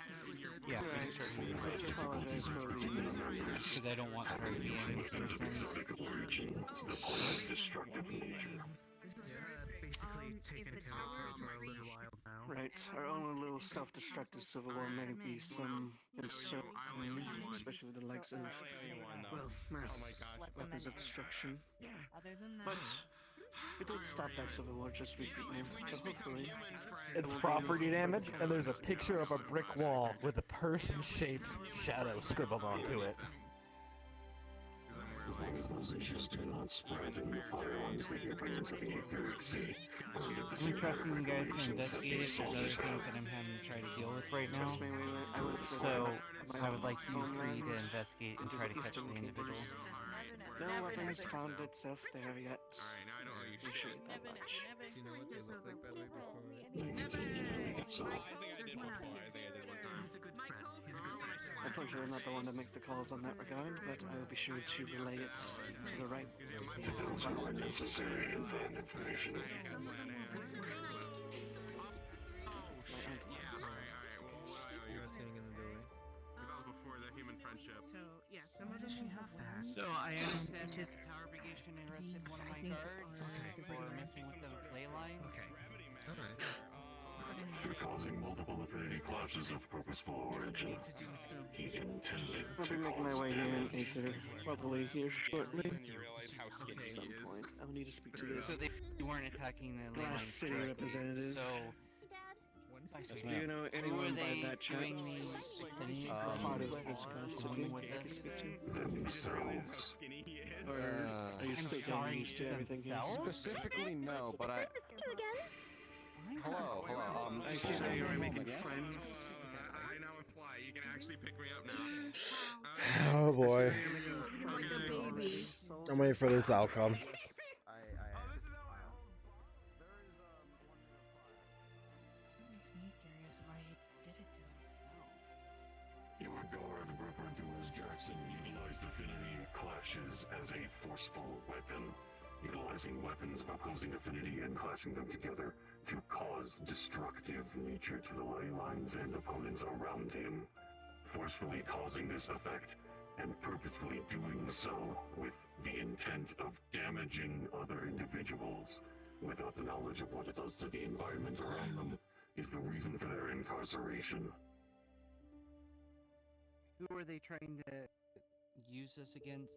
Yeah, Right. certainly. I apologize for the... Because I don't want her to be any sort of Basically taken care of her for a little while now. Right. Our own little self-destructive civil war may be some concern, especially with the likes of, well, mass weapons of destruction. Other than that, But we did stop that civil war just recently, so hopefully... It's property damage, and there's a picture of a brick wall with a person-shaped shadow scribbled onto it. As long as those issues do not spread and the firearms that you're presenting I'm trusting you guys to investigate it. There's other things that I'm having to try to deal with right now. So I would like you free to investigate and try to catch the individual. No Never, weapons never. found itself there yet. Alright, now I don't owe you Appreciate shit. that much. Do you know what they look like, by the way, before? I think I did before. I think I did one time. He's a good friend. He's a good friend. Unfortunately, I'm not the one to make the calls on that regard, but I will be sure to relay it to the right people. Those are unnecessary and bad information. My aunt. You were saying in the doorway. Because that was before the human friendship. So, yeah, some of them have that. So I understand just Tower Brigation arrested these, one of I my think, guards for messing with the ley lines. Okay. Alright. For causing multiple affinity clashes of purposeful origin. He intended I'll be making my way here in Aether, probably here shortly. At some point, I'll need to speak to this So they weren't attacking the ley Glass lines City correctly. representative. So, Do you know anyone by that doing chance? the Part of this Glass City I can speak to? themselves. Or are you still getting used to everything here? Specifically, no, but I. Hello. I see that you are making friends. I now fly. You can actually pick me up now. Oh boy. I'm waiting for this outcome. Makes me curious why he did it to himself. Your guard, referred to as Jackson, utilized affinity clashes as a forceful weapon, utilizing weapons of opposing affinity and clashing them together to cause destructive nature to the ley lines and opponents around him, forcefully causing this effect and purposefully doing so with the intent of damaging other individuals without the knowledge of what it does to the environment around them is the reason for their incarceration. Who are they trying to use us against?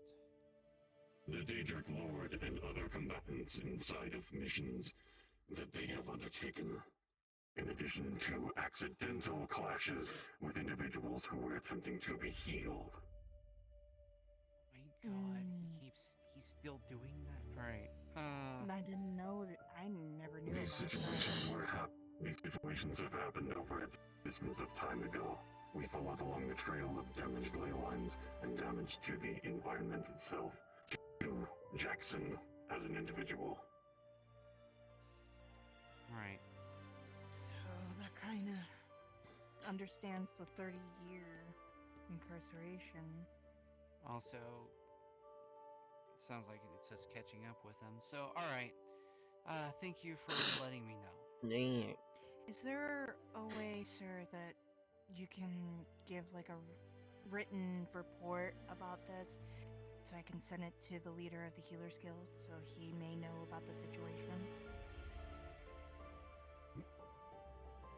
The Daedric Lord and other combatants inside of missions that they have undertaken, in addition to accidental clashes with individuals who were attempting to be healed. My God, he's still doing that. All right. I didn't know that. I never knew These about situations that. these situations have happened over a distance of time ago. We followed along the trail of damaged ley lines and damage to the environment itself, to Jackson as an individual. Right. So that kind of understands the 30-year incarceration. Also, it sounds like it's just catching up with them. So, all right. Thank you for letting me know. Yeah. Is there a way, sir, that you can give like a written report about this so I can send it to the leader of the Healers Guild so he may know about the situation?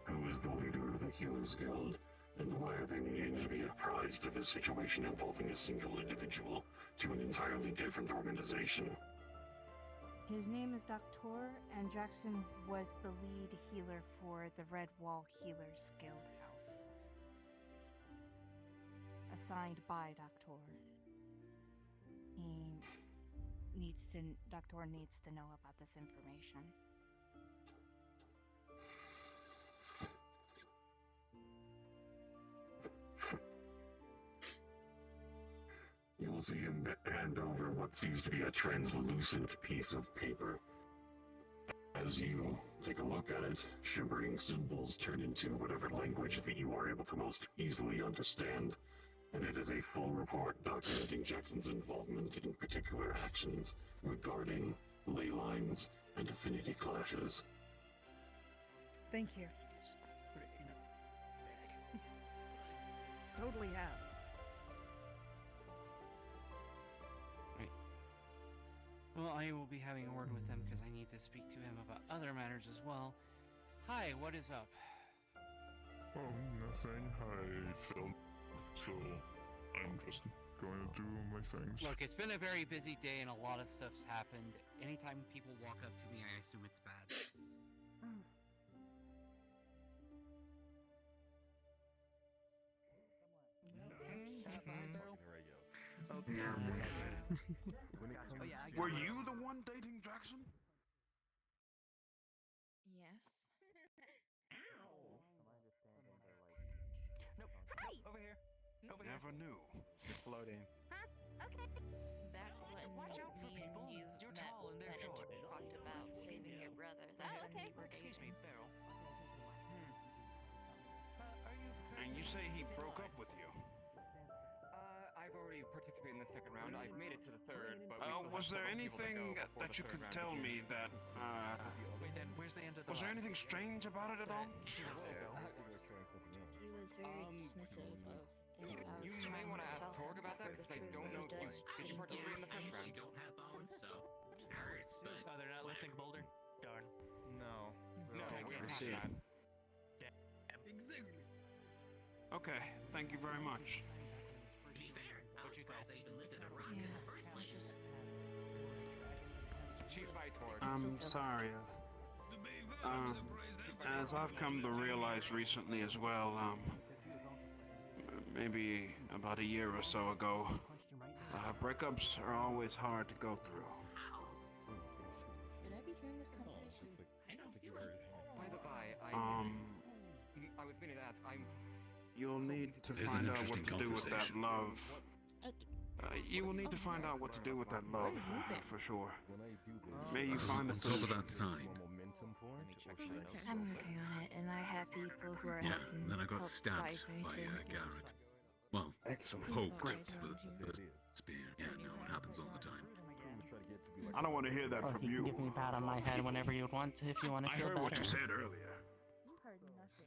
Who is the leader of the Healers Guild, and why are they needing to be apprised of a situation involving a single individual to an entirely different organization? His name is Doctor, and Jackson was the lead healer for the Red Wall Healers Guild House. Assigned by Doctor. Doctor needs to know about this information. You will see him hand over what seems to be a translucent piece of paper. As you take a look at it, shimmering symbols turn into whatever language that you are able to most easily understand, and it is a full report documenting Jackson's involvement in particular actions regarding ley lines and affinity clashes. Thank you. Just put it in a bag. Totally have. Well, I will be having a word with him because I need to speak to him about other matters as well. Hi, what is up? Oh, nothing. Hi, Phil. So, I'm just going to do my things. Look, it's been a very busy day and a lot of stuff's happened. Anytime people walk up to me, I assume it's bad. Were you the one dating Jackson? Yes. Nope. Hi. Over here. Over here. Never knew. Floating. Huh? Okay. Back button. And you say he broke up with you? I've already participated in the second round. I've made it to the third, but we still have Was there several people to anything go before that the you third could round tell begins. me that, Wait, then where's the end of the was there line? anything strange about it at all? He was very dismissive of things I was You may trying want to to ask tell Torg him about that, were the because I truth, don't but know he if does did you think participate in the first round? don't have bones, so hurts, but Oh, they're not lifting Boulder? Darn. No. No, we I have see. that. exactly. Okay, thank you very much. To be fair, I was surprised I even lived in a ring in the first place. She's by Torg. I'm sorry. As I've come to realize recently as well, maybe about a year or so ago, breakups are always hard to go through. Should I be hearing this conversation? I don't feel like it. By the by, I was meaning to ask, You'll need to There's find an out what interesting to do with that conversation. love. You will need to find out what to do with that love, for sure. May you find a On top of solution. that sign. I'm working on it, and I have people who are Yeah, helping. and then I got help stabbed guide me by to- Garrett. Well, Excellent. poked Great. with a spear. Yeah, no, it happens all the time. I don't want to hear that Or from you you. can give me a pat on my head whenever you want to, if you want to I feel heard better. what you said earlier. You heard nothing.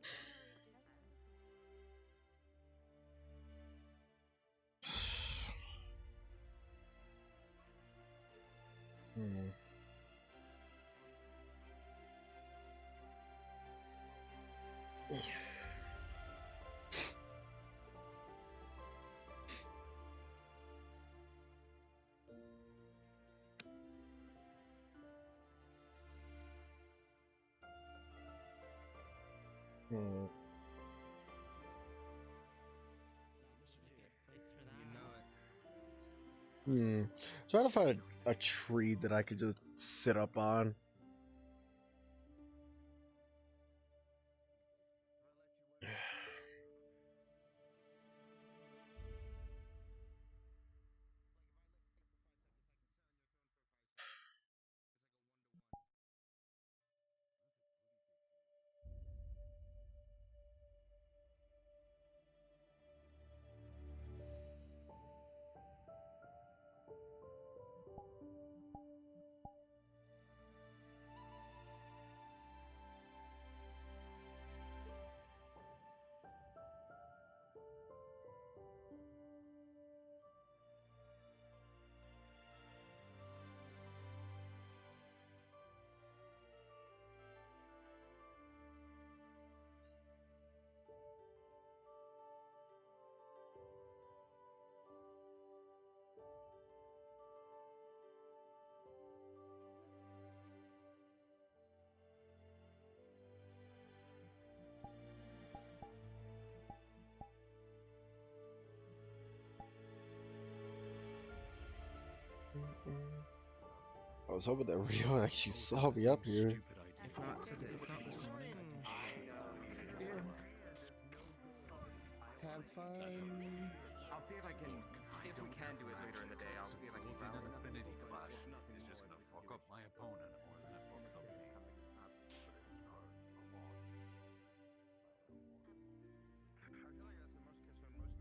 Trying to find a tree that I could just sit up on. I was hoping that Rio actually saw me up here. If not today, if not this morning, have fun. I'll see if I can, if we can do it later in the day, I'll see if I can grab an affinity clash. Is just gonna fuck up my opponent more than it fucks up me. I feel like that's the most case for most mages. Affinity clashes usually don't end well.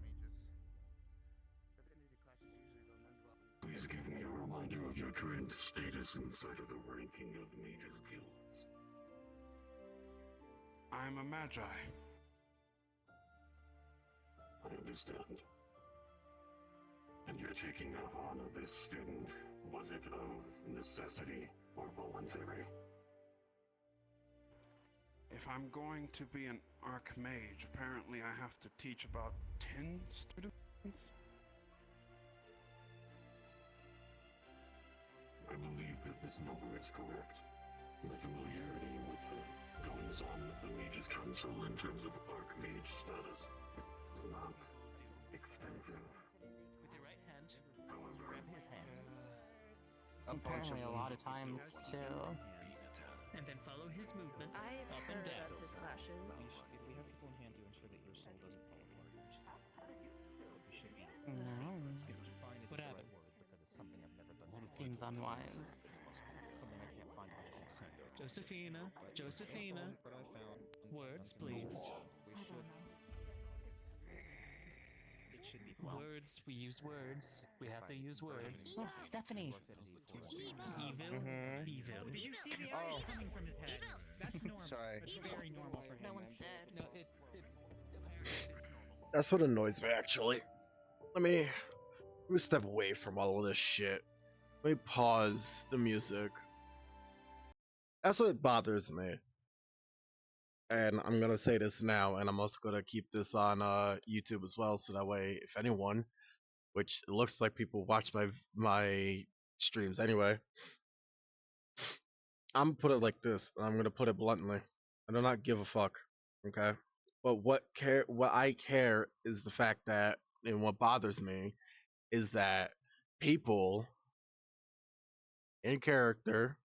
Please give me a reminder of your current status inside of the ranking of mages guilds. I'm a magi. I understand. And you're taking on this student. Was it of necessity or voluntary? If I'm going to be an archmage, apparently I have to teach about 10 students? I believe that this number is correct. My familiarity with the goings-on of the Mages Council in terms of archmage status is not extensive. With your right hand, However, grab his hand. Apparently a lot of times, too. And then follow his movements I've up and heard down. of his flashes. If we have people in hand to ensure that your soul doesn't fall apart, we should be. Fine is What the right happened? word because it's something I've never done. Seems unwise. Something I can't find much content. Josephina, But I found words, please. we should Words. We use words. We have to use words. Oh, Stephanie. Evil. Mhm. Evil. Did you see the Oh. arrows coming from his head? That's normal. Sorry. That's very normal for him. No one's dead. No, it's That's what annoys me, actually. Let me step away from all of this shit. Let me pause the music. That's what bothers me. And I'm gonna say this now, and I'm also gonna keep this on YouTube as well, so that way, if anyone, which it looks like people watch my streams anyway, I'm gonna put it like this, and I'm gonna put it bluntly. I do not give a fuck, okay? But what I care is the fact that, and what bothers me, is that people in character,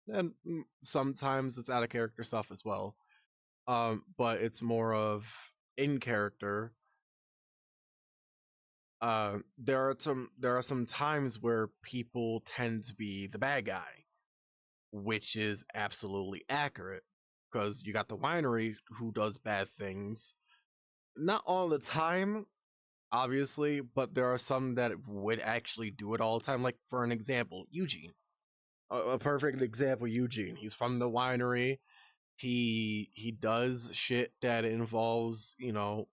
and sometimes it's out of character stuff as well, but it's more of in character. There are some times where people tend to be the bad guy, which is absolutely accurate, because you got the winery who does bad things, not all the time, obviously, but there are some that would actually do it all the time. Like, for an example, Eugene. A perfect example, Eugene. He's from the winery. He does shit that involves,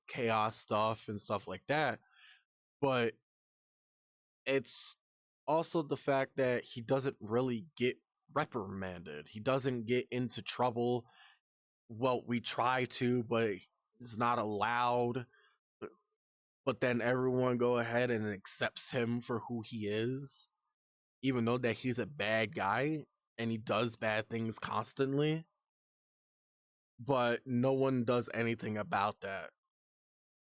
chaos stuff and stuff like that. But it's also the fact that he doesn't really get reprimanded. He doesn't get into trouble. Well, we try to, but it's not allowed. But then everyone go ahead and accepts him for who he is, even though that he's a bad guy and he does bad things constantly. But no one does anything about that.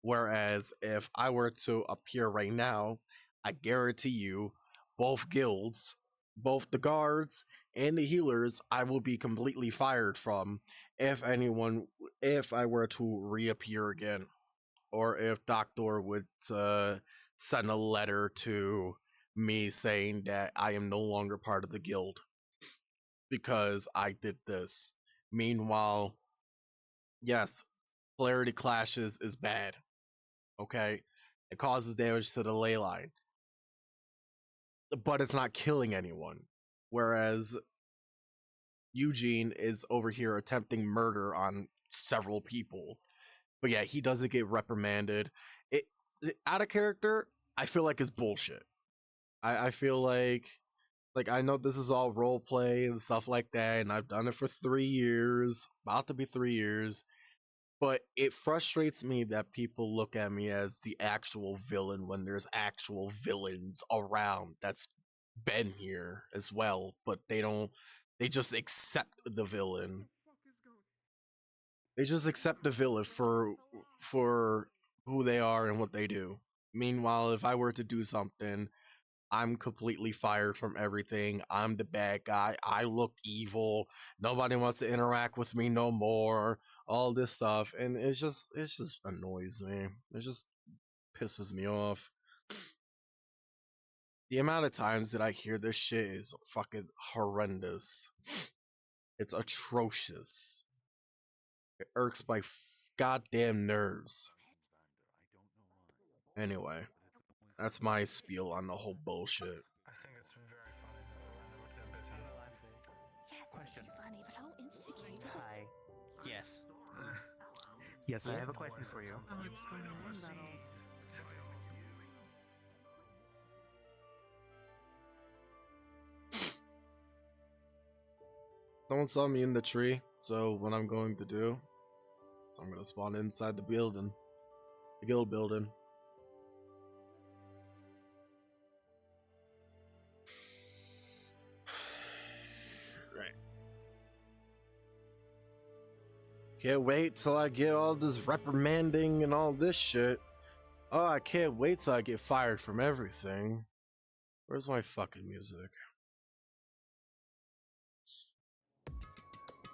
Whereas if I were to appear right now, I guarantee you, both guilds, both the guards and the healers, I will be completely fired from if I were to reappear again. Or if Doctor would send a letter to me saying that I am no longer part of the guild because I did this. Meanwhile, yes, polarity clashes is bad. Okay? It causes damage to the ley line. But it's not killing anyone. Whereas Eugene is over here attempting murder on several people. But yeah, he doesn't get reprimanded. It out of character, I feel like it's bullshit. I feel like I know this is all role play and stuff like that, and I've done it for 3 years, about to be 3 years. But it frustrates me that people look at me as the actual villain when there's actual villains around that's been here as well, but they just accept the villain. They just accept the villain for who they are and what they do. Meanwhile, if I were to do something, I'm completely fired from everything. I'm the bad guy. I look evil. Nobody wants to interact with me no more. All this stuff, and it just annoys me. It just pisses me off. The amount of times that I hear this shit is fucking horrendous. It's atrocious. It irks my goddamn nerves. Anyway, that's my spiel on the whole bullshit. I think it's very funny though, and it would have been Yes, Question. it's funny, but don't instigate it. Hi. Yes. Yes, I have a question for you. Oh, it's one of the wind battles. No one saw me in the tree, so what I'm going to do, I'm gonna spawn inside the building. The guild building. Right. Can't wait till I get all this reprimanding and all this shit. Oh, I can't wait till I get fired from everything. Where's my fucking music?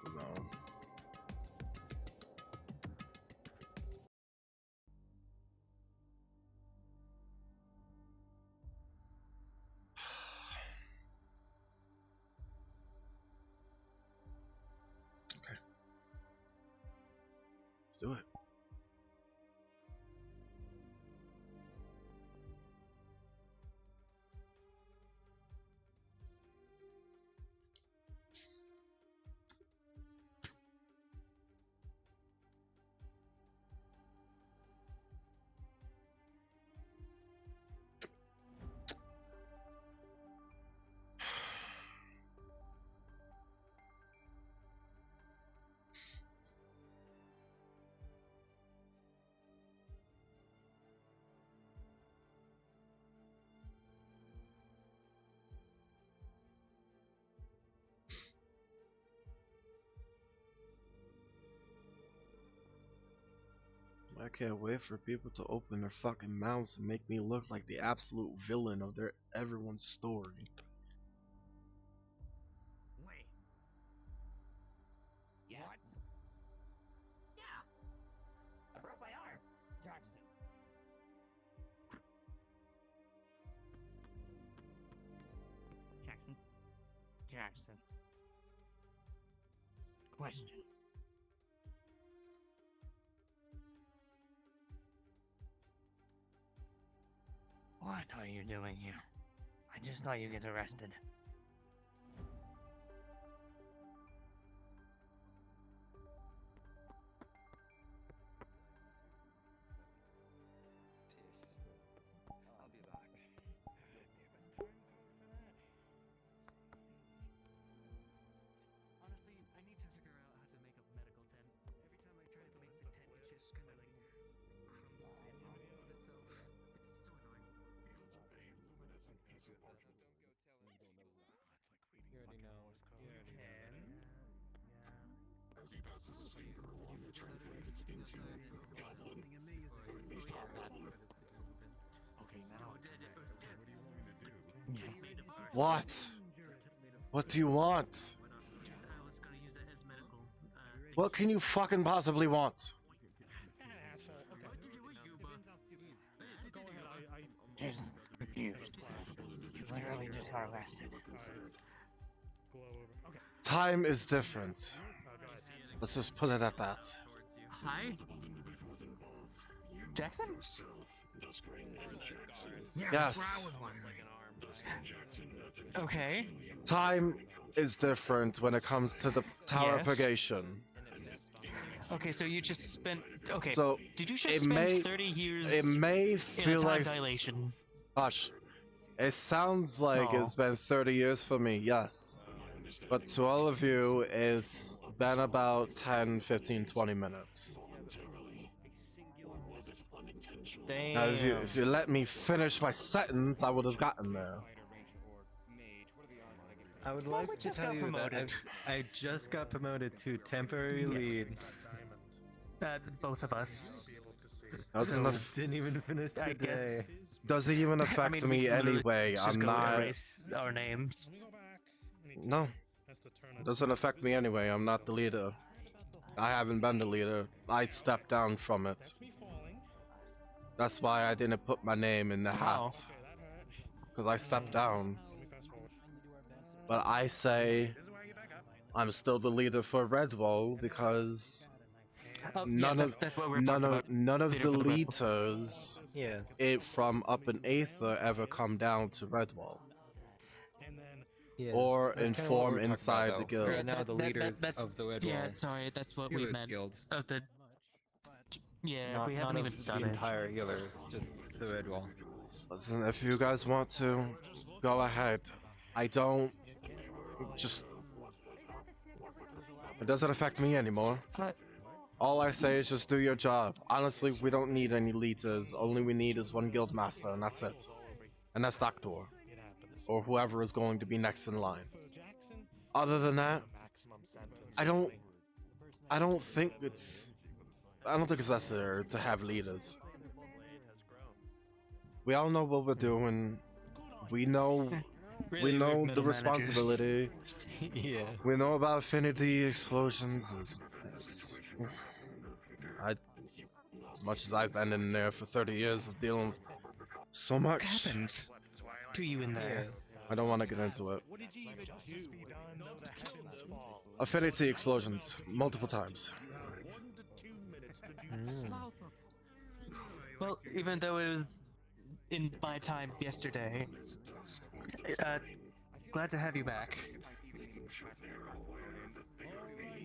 No. Okay. Let's do it. I can't wait for people to open their fucking mouths and make me look like the absolute villain of everyone's story. Wait. Yeah. What? Yeah. I broke my arm. Jackson. Jackson. Jackson. Question. What are you doing here? I just thought you get arrested. I'll be back. Honestly, I need to figure out how to make a medical tent. Every time I try to make the tent, it just kind of like crumbles in on itself. It's so annoying. You already know. You already know. As he passes his finger along the translators into goblin, beast heart. Okay, now. What? What do you want? I was gonna use that as medical. What can you fucking possibly want? Just confused. Literally just got arrested. Time is different. Let's just put it at that. Hi? Jackson? Yes. That's what I was wondering. Okay. Time is different when it comes to the tower Yes. purgation. Okay, so you just spent. Okay. So did you just it spend may 30 years it may in a feel time like dilation? Hush. It sounds like Aw. it's been 30 years for me, yes. But to all of you, it's been about 10, 15, 20 minutes. Damn. Now, if you let me finish my sentence, I would have gotten there. I would Well, like we to just tell got you promoted. that I just got promoted to temporary Yes. lead. Both of us. Doesn't So, aff- didn't even finish the I guess. day. doesn't even I affect mean, we me literally anyway. just I'm go not. erase our names. No. Doesn't affect me anyway. I'm not the leader. I haven't been the leader. I stepped down from it. That's why I didn't put my name in the hat. Because I stepped down. But I say I'm still the leader for Redwall because Oh, none yeah, of that's what we're none talking of about. none of Leader the for the Redwall. leaders Yeah. it from up in Aether ever come down to Redwall. Yeah, Or that's kinda what inform we're talking inside about, the though. guild. Right now, the leaders that's, of the Red Yeah, Wall. sorry, that's what we Healers meant. Guild. Of the. Yeah, Not, we haven't not even of done the it. entire healers, just the Red Wall. Listen, if you guys want to, go ahead. I don't. Just. It doesn't affect me anymore. All I say is just do your job. Honestly, we don't need any leaders. Only we need is one guild master, and that's it. And that's Doctor. Or whoever is going to be next in line. Other than that, I don't think it's necessary to have leaders. We all know what we're doing. We know Really we weird know the middle responsibility. Yeah. We know about affinity explosions. As much as I've been in there for 30 years of dealing with so much. What happened to you in there? I don't want to get into it. What did you even do? Affinity explosions, multiple times. Well, even though it was in my time yesterday, glad to have you back.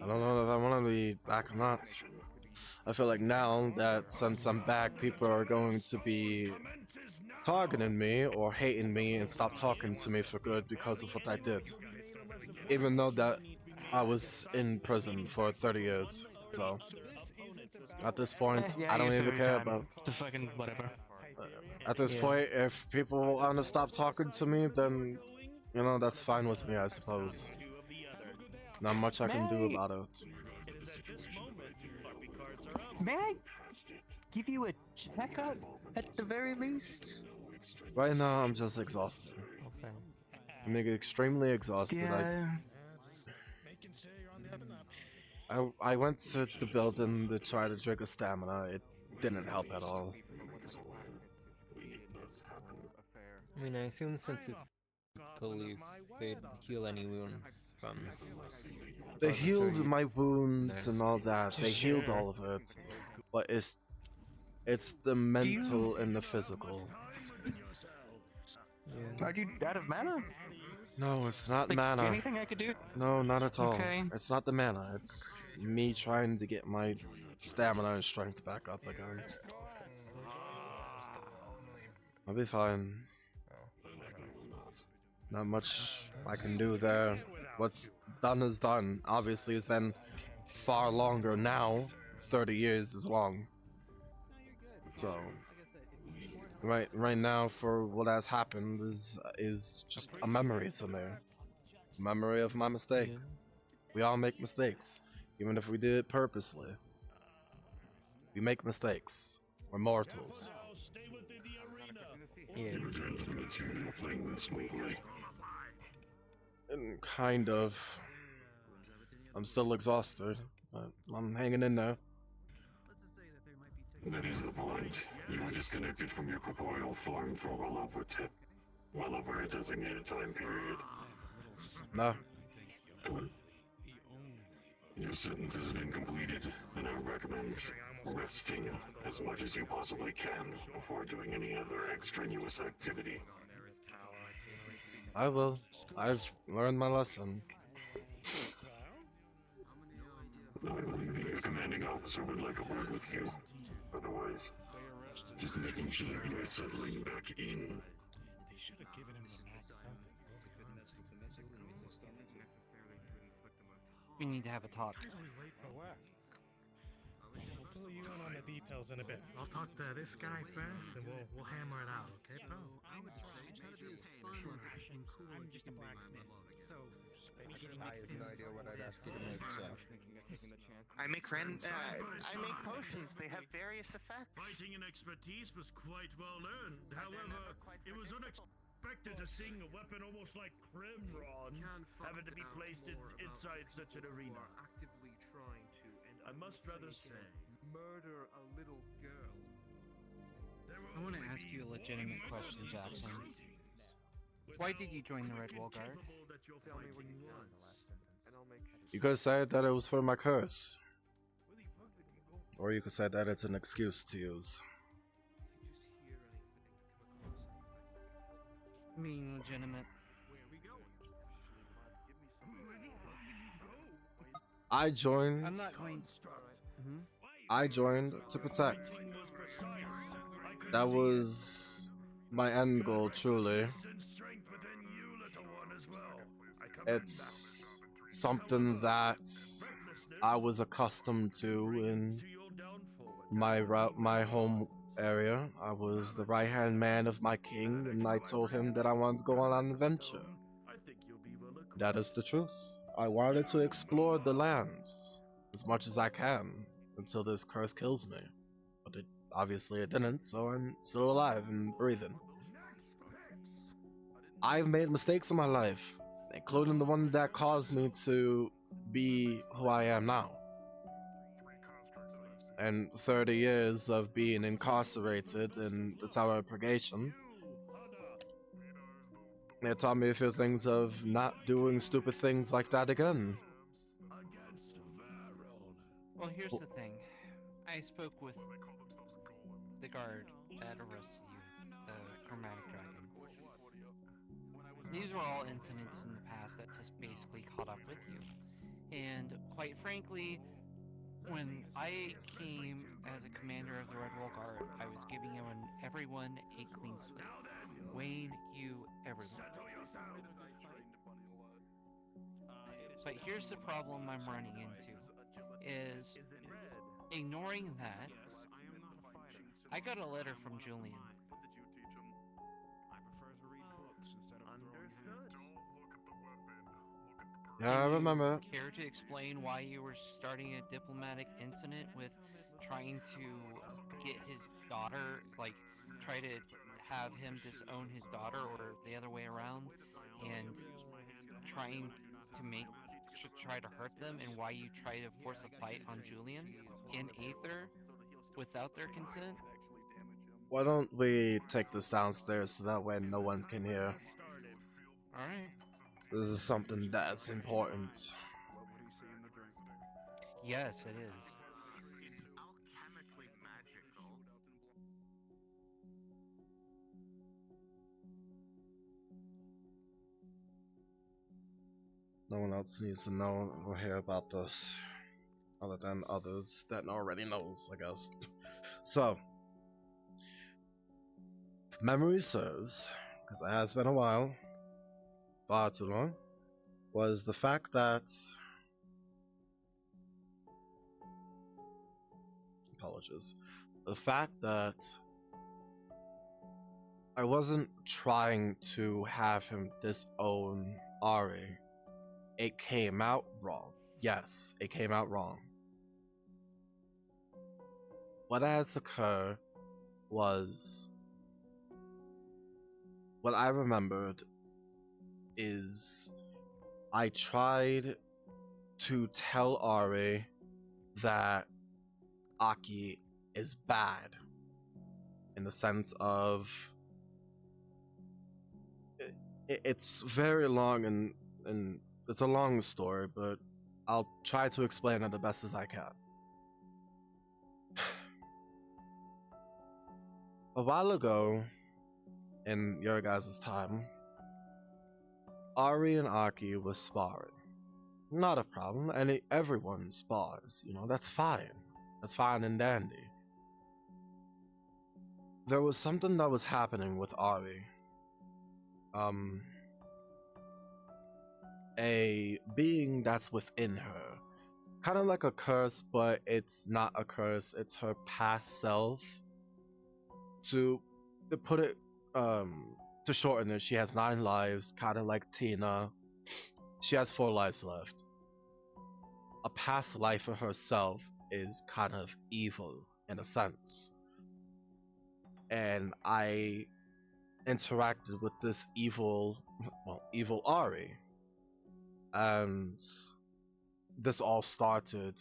I don't know if I want to be back or not. I feel like now that since I'm back, people are going to be targeting me or hating me and stop talking to me for good because of what I did. Even though that I was in prison for 30 years. So, at this point, Yeah, I don't you even served your care time. about. The fucking whatever. At this point, if people want to stop talking to me, then, you know, that's fine with me, I suppose. Not much I can do about it. May I give you a checkup at the very least? Right now, I'm just exhausted. Okay. I'm extremely exhausted. Yeah. I went to the building to try to drink a stamina. It didn't help at all. I mean, I assume since it's police, they'd heal any wounds from. They but I'm sure healed you- my wounds and all that. They healed Sure. all of it, but it's the mental and the physical. Are you out of mana? No, it's not Like, mana. anything I could do? No, not at all. Okay. It's not the mana. It's me trying to get my stamina and strength back up again. I'll be fine. Not much I can do there. What's done is done. Obviously, it's been far longer now. 30 years is long. So, right now, for what has happened is just a memory to me. A memory of my mistake. We all make mistakes, even if we did it purposely. We make mistakes. We're mortals. You returned to the material plane with smoothly. And kind of. I'm still exhausted, but I'm hanging in there. That is the point. You were disconnected from your corporeal form for well over a designated time period. No. Your sentence isn't incompleted, and I recommend resting as much as you possibly can before doing any other extraneous activity. I will. I've learned my lesson. I believe that your commanding officer would like a word with you. Otherwise, just making sure you are settling back in. They should have given him the max sentence. It's a good message to We need to have a talk. He's always late for work. We'll fill you in on the details in a bit. I'll talk to this guy first, and we'll hammer it out, okay, pal? I would say try to be as fun and cool as you can be. So, I have no idea what I'd ask you to make, so. I make potions. They have various effects. Fighting and expertise was quite well earned. However, it was unexpected to seeing a weapon almost like Crimron having to be placed inside such an arena. Actively trying to, and I must rather say, murder a little girl. I want to ask you a legitimate question, Jackson. Why did you join the Red Wall Guard? Tell me what you want, and I'll make sure. You could say that it was for my curse. Or you could say that it's an excuse to use. Being legitimate. I joined. I'm not going. I joined to protect. That was my end goal, truly. It's something that I was accustomed to in my home area. I was the right-hand man of my king, and I told him that I wanted to go on an adventure. That is the truth. I wanted to explore the lands as much as I can until this curse kills me. But obviously it didn't, so I'm still alive and breathing. I've made mistakes in my life, including the one that caused me to be who I am now. And 30 years of being incarcerated in the Tower of Purgation, it taught me a few things of not doing stupid things like that again. Well, here's the thing. I spoke with the guard that arrested you, the Chromatic Dragon. These were all incidents in the past that just basically caught up with you. And quite frankly, when I came as a commander of the Red Wall Guard, I was giving everyone a clean slate. Wayne, you, everyone. But here's the problem I'm running into, is ignoring that, I got a letter from Julian. Yeah, I remember. Care to explain why you were starting a diplomatic incident with trying to get his daughter, like, try to have him disown his daughter, or the other way around, and trying to try to hurt them, and why you try to force a fight on Julian in Aether without their consent? Why don't we take this downstairs so that way no one can hear? Alright. This is something that's important. Yes, it is. It's alchemically magical. No one else needs to know or hear about this, other than others that already knows, I guess. So, if memory serves, because it has been a while, far too long, was the fact that... Apologies. The fact that I wasn't trying to have him disown Ari. It came out wrong. Yes, it came out wrong. What has occurred was... What I remembered is I tried to tell Ari that Aki is bad, in the sense of it's very long and it's a long story, but I'll try to explain it the best as I can. A while ago, in your guys' time, Ari and Aki was sparring. Not a problem, and everyone spars, you know, that's fine. That's fine and dandy. There was something that was happening with Ari. A being that's within her. Kind of like a curse, but it's not a curse, it's her past self. To put it, to shorten it, she has 9 lives, kind of like Tina. She has 4 lives left. A past life of herself is kind of evil in a sense. And I interacted with this evil Ari. And this all started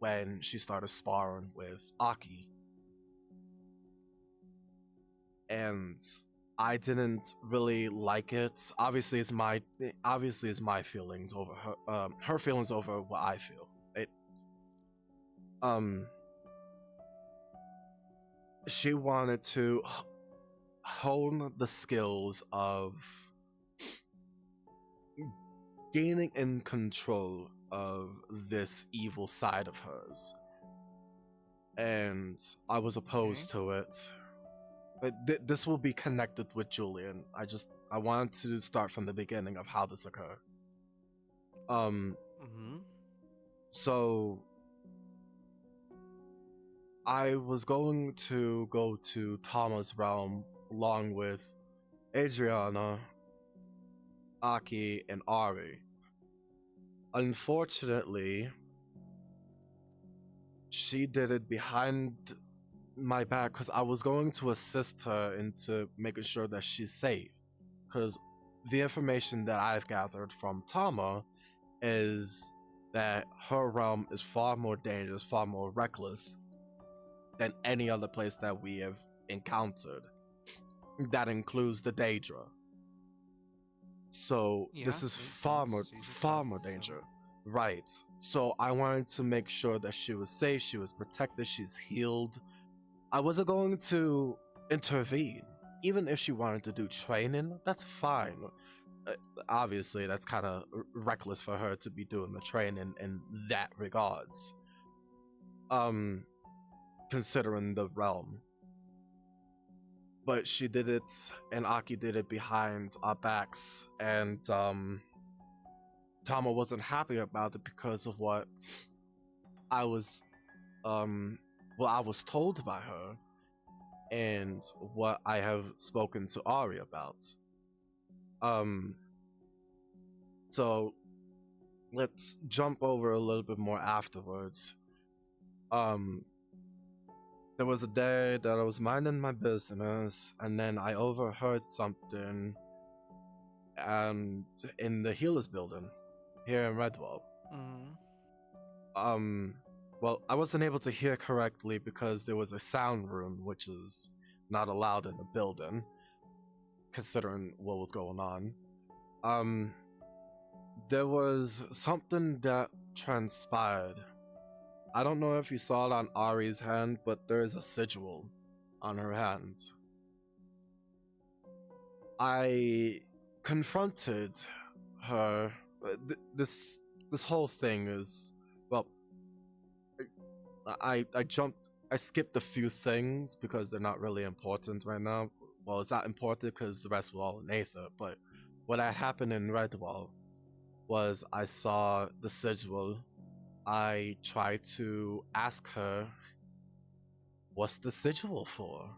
when she started sparring with Aki. And I didn't really like it. Obviously it's my feelings over her, her feelings over what I feel. She wanted to hone the skills of gaining in control of this evil side of hers. And I was opposed to it. But this will be connected with Julian. I wanted to start from the beginning of how this occurred. So I was going to go to Tama's realm along with Adriana, Aki, and Ari. Unfortunately, she did it behind my back because I was going to assist her into making sure that she's safe. Because the information that I've gathered from Tama is that her realm is far more dangerous, far more reckless than any other place that we have encountered. That includes the Daedra. So this is far more danger. Right. So I wanted to make sure that she was safe, she was protected, she's healed. I wasn't going to intervene. Even if she wanted to do training, that's fine. Obviously, that's kind of reckless for her to be doing the training in that regards. Considering the realm. But she did it, and Aki did it behind our backs, and Tama wasn't happy about it because of what I was told by her, and what I have spoken to Ari about. So let's jump over a little bit more afterwards. The there was a day that I was minding my business, and then I overheard something, and in the healers building here in Redwall. Well, I wasn't able to hear correctly because there was a sound room, which is not allowed in the building, considering what was going on. There was something that transpired. I don't know if you saw it on Ari's hand, but there is a sigil on her hand. I confronted her. This whole thing is, well, I skipped a few things because they're not really important right now. Well, it's not important because the rest were all in Aether, but what had happened in Redwall was I saw the sigil. I tried to ask her, what's the sigil for?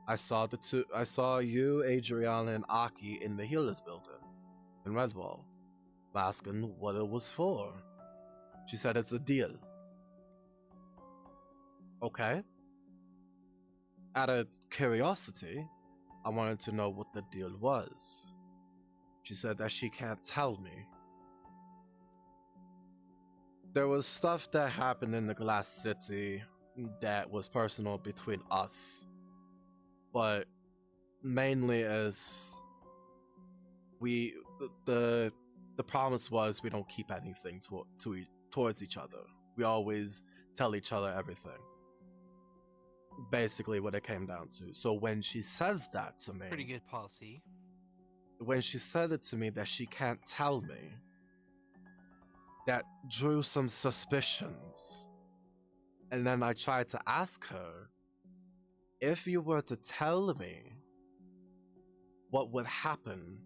I saw you, Adriana, and Aki in the healers building in Redwall. I'm asking what it was for. She said it's a deal. Okay. Out of curiosity, I wanted to know what the deal was. She said that she can't tell me. There was stuff that happened in the Glass City that was personal between us, but mainly as the promise was we don't keep anything towards each other. We always tell each other everything. Basically what it came down to. So when she says that to me, Pretty good policy. when she said it to me that she can't tell me, that drew some suspicions. And then I tried to ask her, if you were to tell me, what would happen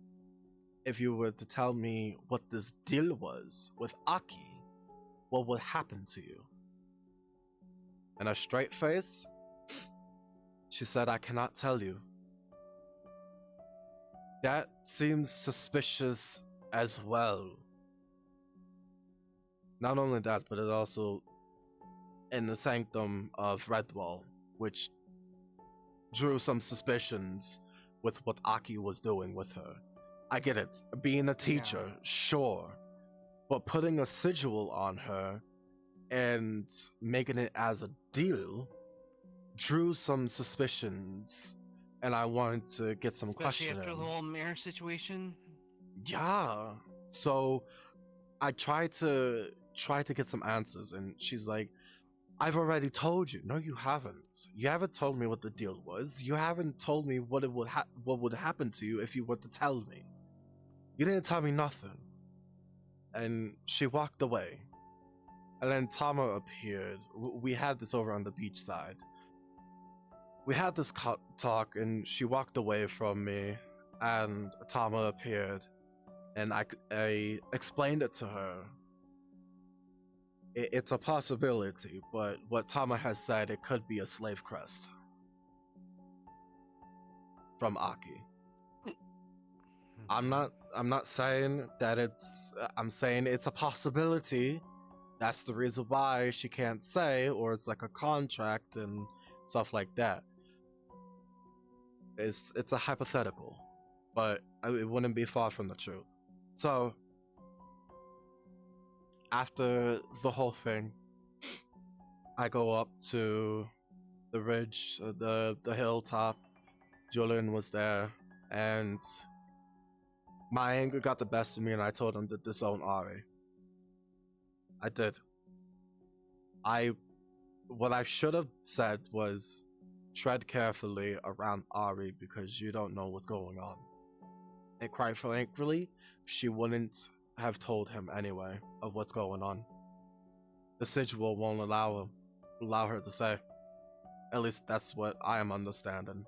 if you were to tell me what this deal was with Aki? What would happen to you? And a straight face, she said, I cannot tell you. That seems suspicious as well. Not only that, but it's also in the sanctum of Redwall, which drew some suspicions with what Aki was doing with her. I get it, being a teacher, sure, but putting a sigil on her and making it as a deal drew some suspicions, and I wanted to get some Especially questioning. after the whole mirror situation. Yeah. So I tried to get some answers, and she's like, I've already told you. No, you haven't. You haven't told me what the deal was. You haven't told me what would happen to you if you were to tell me. You didn't tell me nothing. And she walked away. And then Tama appeared. We had this over on the beach side. We had this talk, and she walked away from me, and Tama appeared, and I explained it to her. It's a possibility, but what Tama has said, it could be a slave crest from Aki. I'm not saying that I'm saying it's a possibility. That's the reason why she can't say, or it's like a contract and stuff like that. It's a hypothetical, but it wouldn't be far from the truth. So after the whole thing, I go up to the ridge, the hilltop. Julian was there, and my anger got the best of me, and I told him to disown Ari. I did. What I should have said was, tread carefully around Ari because you don't know what's going on. And quite frankly, she wouldn't have told him anyway of what's going on. The sigil won't allow her to say. At least that's what I am understanding.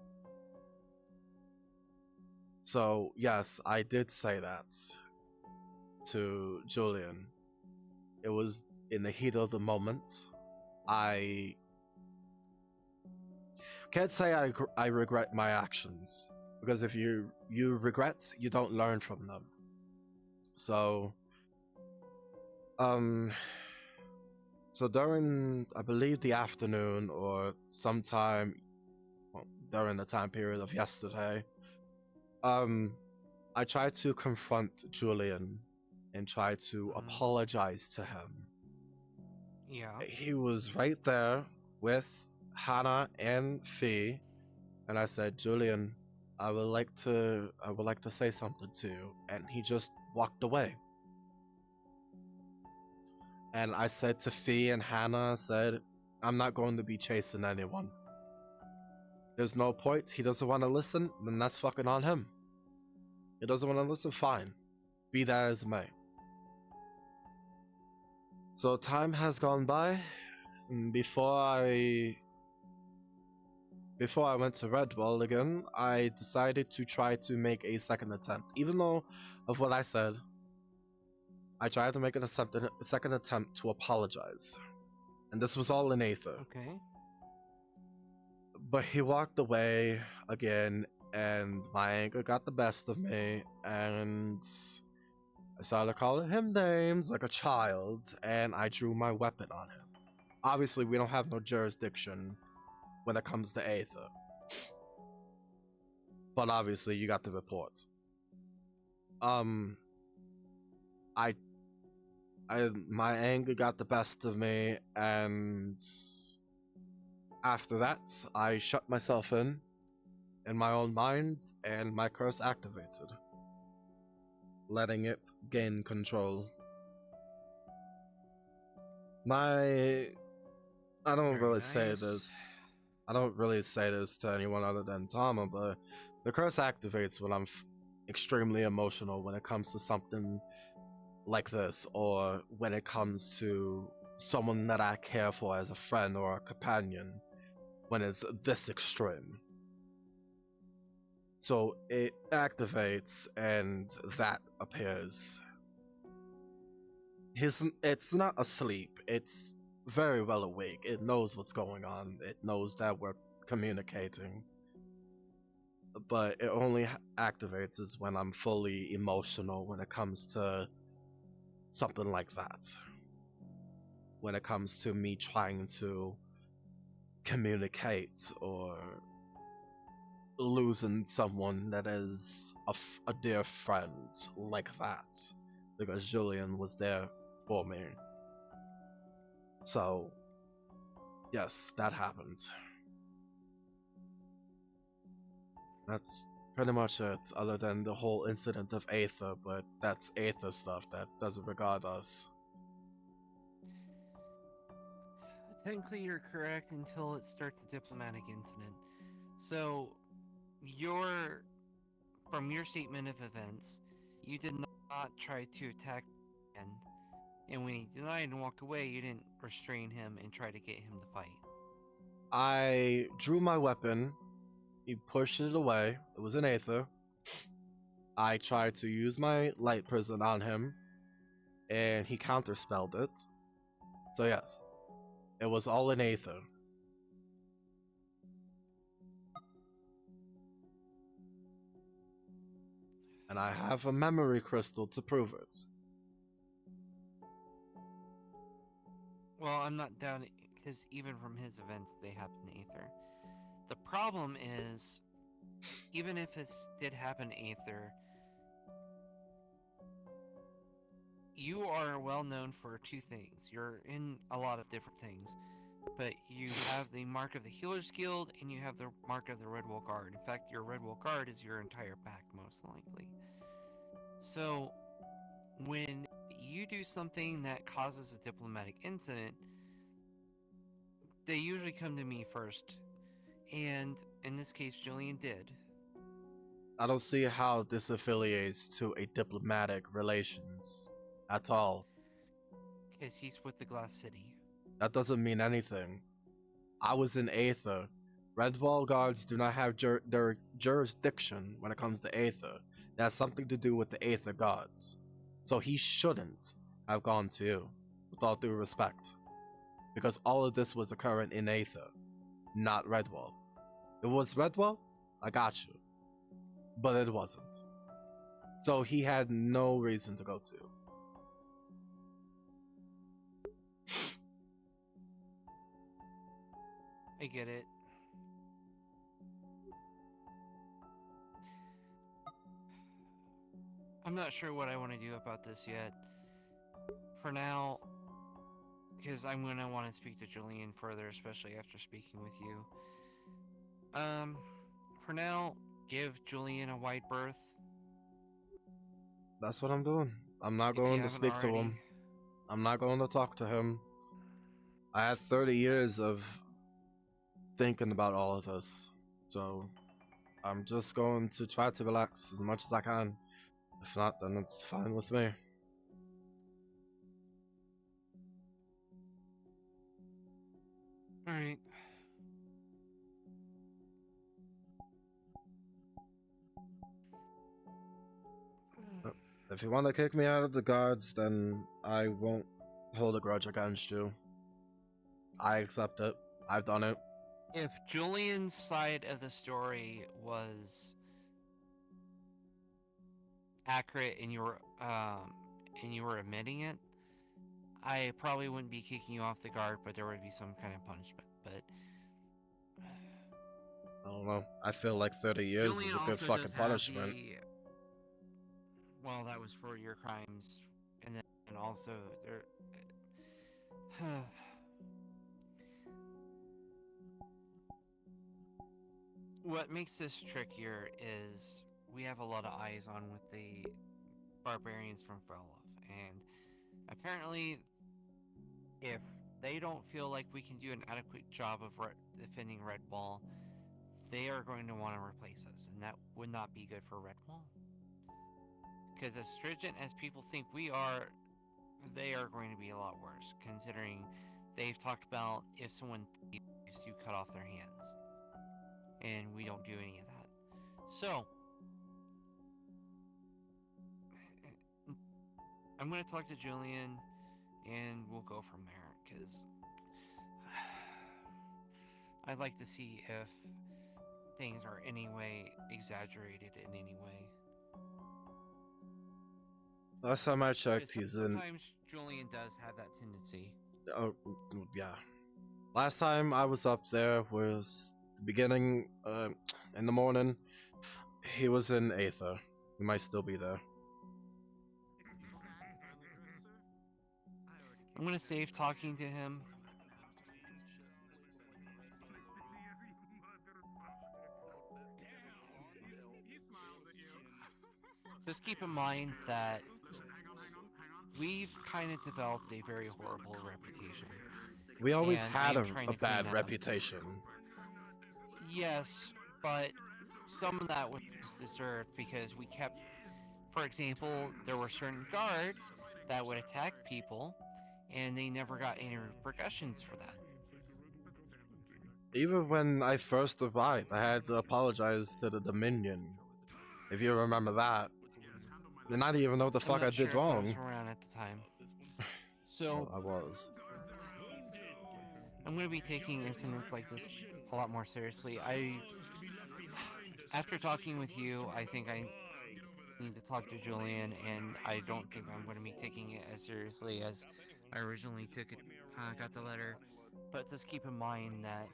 So yes, I did say that to Julian. It was in the heat of the moment. I can't say I regret my actions, because if you regret, you don't learn from them. So So during, I believe, the afternoon or sometime during the time period of yesterday, I tried to confront Julian and try to apologize to him. Yeah. He was right there with Hannah and Fee, and I said, Julian, I would like to say something to you, and he just walked away. And I said to Fee and Hannah, I said, I'm not going to be chasing anyone. There's no point. He doesn't want to listen, then that's fucking on him. He doesn't want to listen, fine. Be that as it may. So time has gone by, and before I went to Redwall again, I decided to try to make a second attempt. Even though of what I said, I tried to make a second attempt to apologize. And this was all in Aether. Okay. But he walked away again, and my anger got the best of me, and I started calling him names like a child, and I drew my weapon on him. Obviously, we don't have no jurisdiction when it comes to Aether. But obviously, you got the reports. My anger got the best of me, and after that, I shut myself in my own mind, and my curse activated, letting it gain control. I don't really say this. I don't really say this to anyone other than Tama, but the curse activates when I'm extremely emotional when it comes to something like this, or when it comes to someone that I care for as a friend or a companion, when it's this extreme. So it activates, and that appears. It's not asleep, it's very well awake. It knows what's going on. It knows that we're communicating. But it only activates is when I'm fully emotional when it comes to something like that. When it comes to me trying to communicate or losing someone that is a dear friend like that. Because Julian was there for me. So, yes, that happened. That's pretty much it, other than the whole incident of Aether, but that's Aether stuff that doesn't regard us. Technically, you're correct until it starts a diplomatic incident. So, from your statement of events, you did not try to attack him, and when he denied and walked away, you didn't restrain him and try to get him to fight. I drew my weapon. He pushed it away. It was an Aether. I tried to use my light prison on him, and he counterspelled it. So yes, it was all in Aether. And I have a memory crystal to prove it. Well, I'm not doubting, because even from his events, they happen in Aether. The problem is, even if this did happen in Aether, you are well known for two things. You're in a lot of different things, but you have the Mark of the Healer's Guild, and you have the Mark of the Redwall Guard. In fact, your Redwall Guard is your entire pack, most likely. So, when you do something that causes a diplomatic incident, they usually come to me first. And in this case, Julian did. I don't see how this affiliates to a diplomatic relations at all. Because he's with the Glass City. That doesn't mean anything. I was in Aether. Redwall guards do not have their jurisdiction when it comes to Aether. That has something to do with the Aether gods. So he shouldn't have gone to you, with all due respect. Because all of this was occurring in Aether, not Redwall. If it was Redwall, I got you. But it wasn't. So he had no reason to go to you. I get it. I'm not sure what I want to do about this yet. For now, because I'm going to want to speak to Julian further, especially after speaking with you. For now, give Julian a wide berth. That's what I'm doing. I'm not If you going to haven't speak to already. him. I'm not going to talk to him. I had 30 years of thinking about all of this. So I'm just going to try to relax as much as I can. If not, then it's fine with me. Alright. If you want to kick me out of the guards, then I won't hold a grudge against you. I accept it. I've done it. If Julian's side of the story was accurate and you were admitting it, I probably wouldn't be kicking you off the guard, but there would be some kind of punishment. But I don't know. I feel like 30 years Julian is a good also fucking does have punishment. Well, that was for your crimes, and then also there. What makes this trickier is we have a lot of eyes on with the barbarians from Welp, and apparently, if they don't feel like we can do an adequate job of defending Redwall, they are going to want to replace us, and that would not be good for Redwall. Because as stringent as people think we are, they are going to be a lot worse, considering they've talked about if someone thieves, you cut off their hands. And we don't do any of that. So, I'm going to talk to Julian, and we'll go from there, because I'd like to see if things are any way exaggerated in any way. Last time I checked, he's in. Sometimes Julian does have that tendency. Oh, yeah. Last time I was up there was the beginning, in the morning. He was in Aether. He might still be there. I'm gonna save talking to him. Just keep in mind that we've kind of developed a very horrible reputation. We always and had I a am trying to clean bad that up. reputation. Yes, but some of that was deserved because we kept, for example, there were certain guards that would attack people, and they never got any repercussions for that. Even when I first arrived, I had to apologize to the Dominion. If you remember that. And I didn't even know what the fuck I not did sure if I wrong. was around at the time. So I was. I'm going to be taking incidents like this a lot more seriously. After talking with you, I think I need to talk to Julian, and I don't think I'm going to be taking it as seriously as I originally took it. Got the letter, but just keep in mind that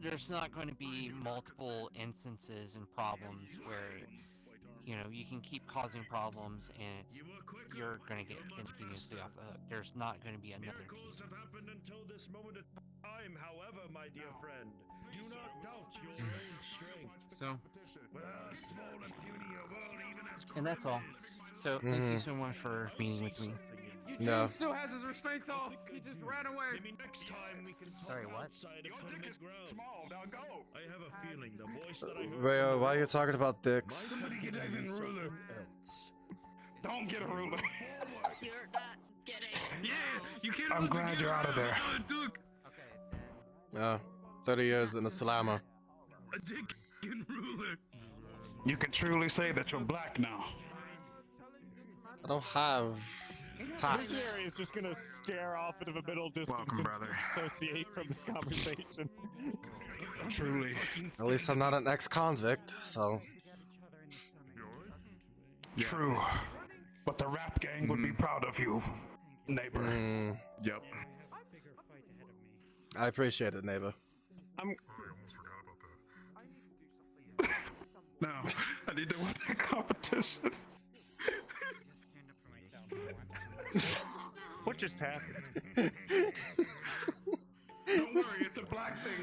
there's not going to be multiple instances and problems where you can keep causing problems and you're going to get continuously off the hook. There's not going to be another Miracles have happened until this moment of time, however, my dear friend. Do not doubt your own strength. So, Small and puny a world even as and that's all. So, thank you so much for meeting with me. No. Still has his restraints off. He just ran away. Maybe next time we can talk Sorry, what? outside of permit ground. Small, now go. I have a feeling the voice that I heard. Ray, why are you talking about dicks? Somebody get Evan ruler. Else. Don't get a ruler. You're not getting. Yeah, you can't. I'm glad you're out of there. Yeah, 30 years in a slammer. A dick and ruler. You can truly say that you're black now. I don't have tats. Visionary is just gonna stare off into the middle distance Welcome, and brother. dissociate from this conversation. Truly. At least I'm not an ex-convict, so. True. But the rap gang would be proud of you, neighbor. Mm. Yep. I appreciate it, neighbor. No, I need to win the competition. What just happened? Don't worry, it's a black thing.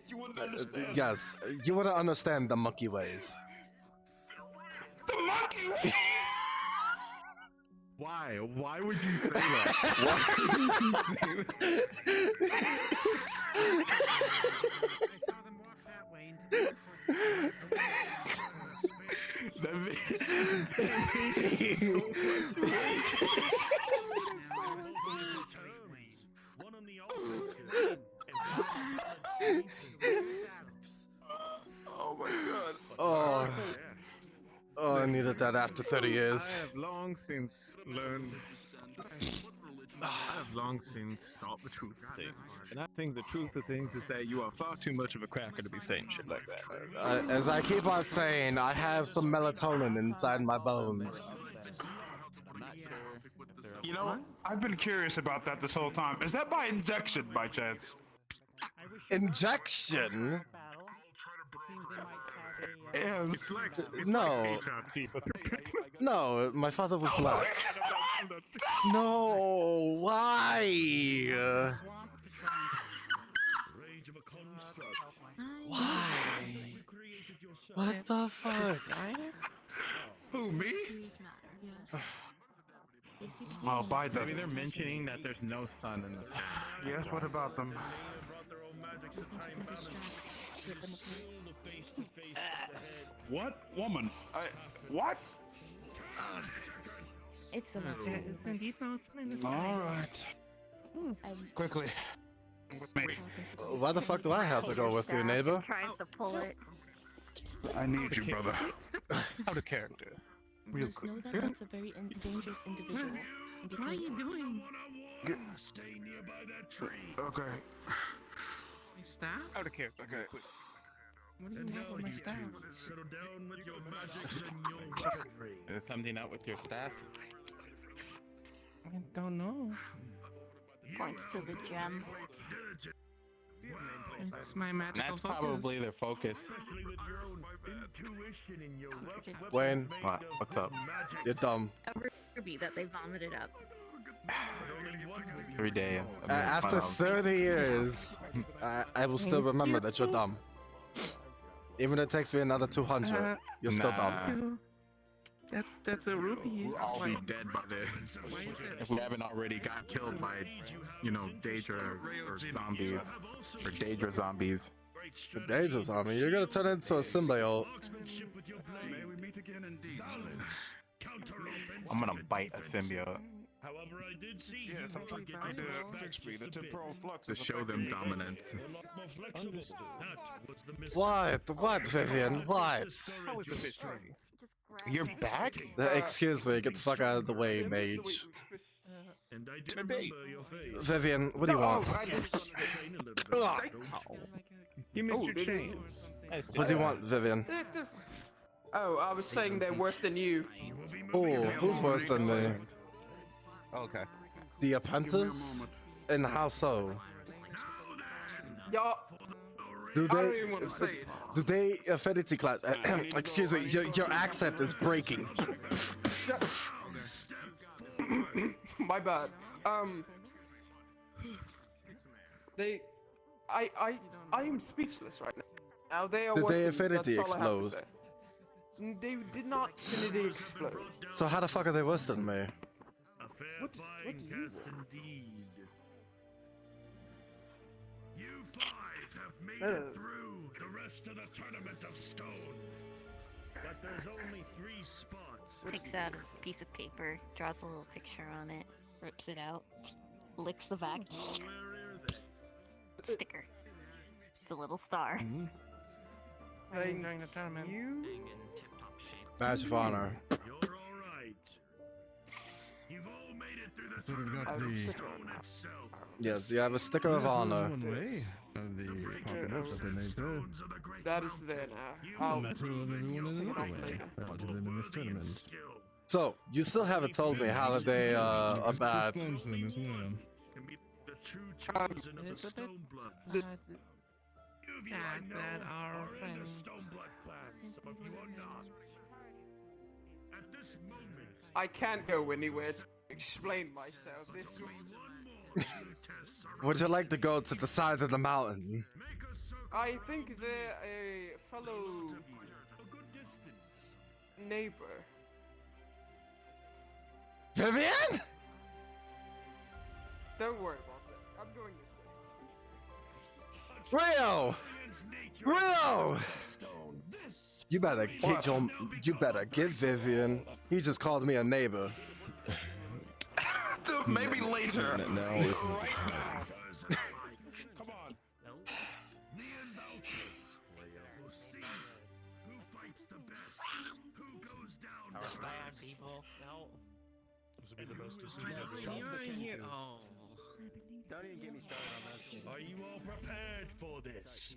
You wouldn't understand. Yes, you wouldn't understand the monkey ways. The monkey ways. Why? Why would you say that? Why would you say One on the offensive and Oh my god. Oh, I needed that after 30 years. I have long since learned. I have long since sought the truth of things, and I think the truth of things is that you are far too much of a cracker to be saying shit like that. As I keep on saying, I have some melatonin inside my bones. You know, I've been curious about that this whole time. Is that by injection, by chance? Injection? Yes. No. No, my father was black. No, why? Why? What the fuck? Who, me? Well, by the... Maybe they're mentioning that there's no sun in the sky. Yes, what about them? What? Woman? What? It's a monster. There's indeed no sun in the sky. Alright. Quickly. With me. Why the fuck do I have to go with you, neighbor? Tries to pull it. I need you, brother. Out of character. Real Just quick. know that that's a very dangerous individual. What are you doing? stay nearby that tree. Okay. My staff? Out of character. Okay. What do you want with my staff? Settle down with your magics and your There's something out with your staff? I don't know. Points to the gem. It's my magical That's focus. probably their focus. Especially with your own intuition and your weapons Wayne, made What? of What's up? magic. You're dumb. A ruby that they vomited up. Every day. After 30 years, I will still remember that you're dumb. Even if it takes me another 200, you're still dumb. That's a ruby. We'll all be dead by then. Why is it? If we haven't already got killed by, you know, Daedra or zombies. Or Daedra zombies. The Daedra zombie, you're gonna turn into a symbiote. May we meet again indeed, slave. I'm gonna bite a symbiote. However, I did see Yes, I'm trying to fix me. The temporal flux To is show them affecting me. dominance. a lot more flexible. That was the mystery. What, Vivian? What? How was the fish ready? You're back? Excuse me, get the fuck out of the way, mage. And I did remember your face. Vivian, what do you want? Ugh. You missed your chains. What do you want, Vivian? Oh, I was saying they're worse than you. Oh, who's worse than me? Okay. The apprentice? And how so? Y'all. Do I don't they? even want to say it. Do they affinity class? Excuse me, your accent is breaking. My bad. I am speechless right now. Now they are Did worse they than you, affinity that's all I have to explode? say. They did not affinity explode. So how the fuck are they worse than me? What do you want? Indeed. You five have made it through the rest of the tournament of stone. But there's only 3 spots. Takes out a piece of paper, draws a little picture on it, rips it out, licks the back. Sticker. It's a little star. Playing during the tournament. You? Badge of honor. You're alright. You've all made it through the tournament of stone itself. Yes, you have a sticker of honor. That is there now. I'll take it off later. So, you still haven't told me how they are bad. true chosen of the Stoneblood. Sad I know that our are in the friends Stoneblood clan, some of you are not. At this moment, I can't go anywhere to explain myself. This Would you like to go to the side of the mountain? I think they're a fellow neighbor. Vivian? Don't worry about that. I'm going this Rio! Rio! You better get Vivian. He just called me a neighbor. Maybe later. No. Right now. come on. Me and Valkyries will see who fights the best, who goes down first. people. No. This would be the best You're in here. Oh. Don't even get me started on those. Are you all prepared for this?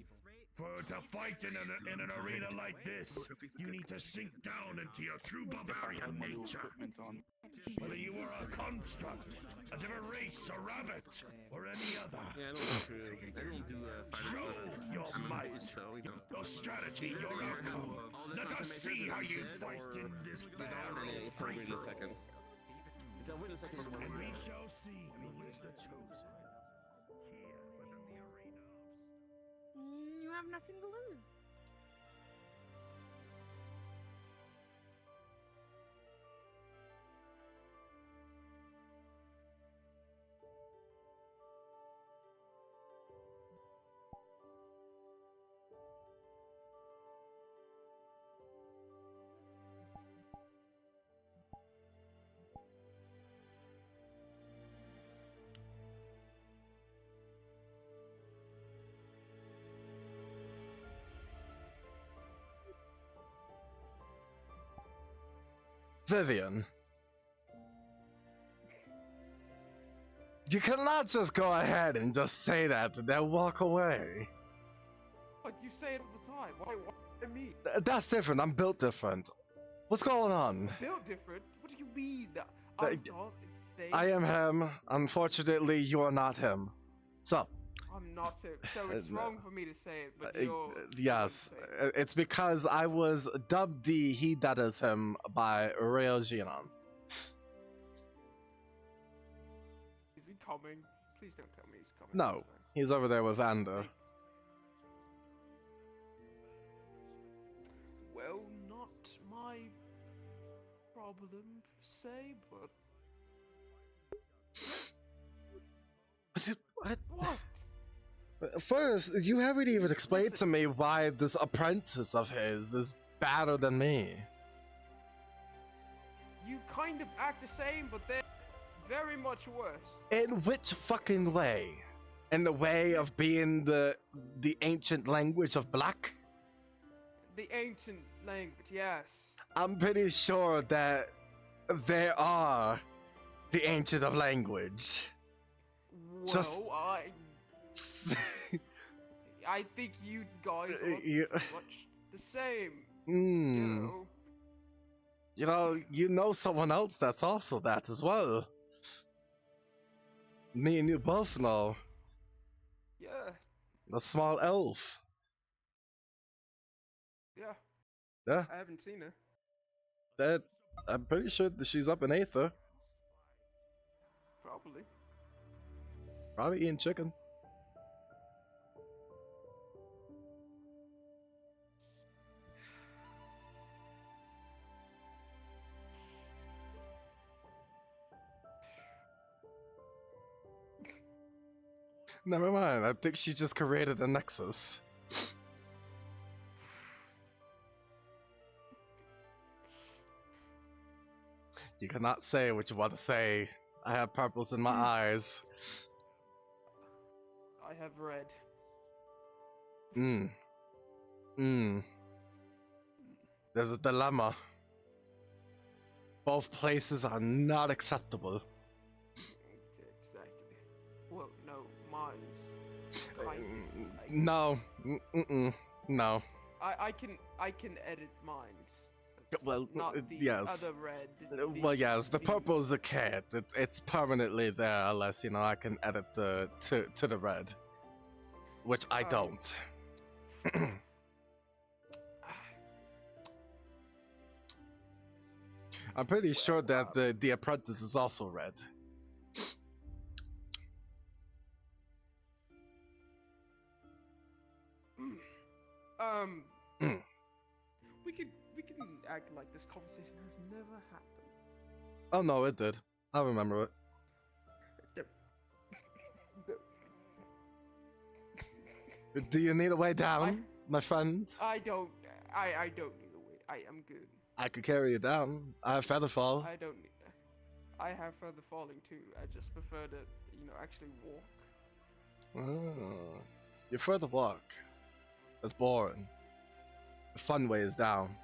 For to fight in an arena like this, you need to sink down into your true barbarian nature. Whether you are a construct, a different race, a rabbit, or any other. Yeah, I don't do Show your might, your strategy, your outcome. Let us see how you fight in this battle. in a second. And we shall see who is the chosen. Here within the arena. You have nothing to lose. Vivian. You cannot just go ahead and just say that and then walk away. But you say it all the time. Why me? That's different. I'm built different. What's going on? Built different? What do you mean? I'm not. I am him. Unfortunately, you are not him. So. I'm not him. So it's wrong for me to say it, but you're... Yes. It's because I was dubbed the he that is him by Rio Ginon. Is he coming? Please don't tell me he's coming. No. He's over there with Vander. Well, not my problem per se, but... What? First, you haven't even explained to me why this apprentice of his is better than me. You kind of act the same, but they're very much worse. In which fucking way? In the way of being the ancient language of black? The ancient language, yes. I'm pretty sure that there are the ancient of language. Well, I think you guys are pretty much the same. You know someone else that's also that as well. Me and you both know. Yeah. The small elf. Yeah. Yeah. I haven't seen her. That I'm pretty sure that she's up in Aether. Probably. Probably eating chicken. Never mind, I think she just created a nexus. You cannot say what you want to say. I have purples in my eyes. I have red. There's a dilemma. Both places are not acceptable. Exactly. Well, no, mine's kind of, No. No. I can edit minds. Well, not the yes. other red. Well, yes, the purple's the cat. It's permanently there unless, I can edit the to the red. Which I don't. I'm pretty sure that the apprentice is also red. We can act like this conversation has never happened. Oh no, it did. I remember it. Do you need a way down, my friend? I don't need a way. I am good. I could carry you down. I have feather fall. I don't need that. I have further falling too. I just prefer to, actually walk. Oh. You further walk. That's boring. The fun way is down.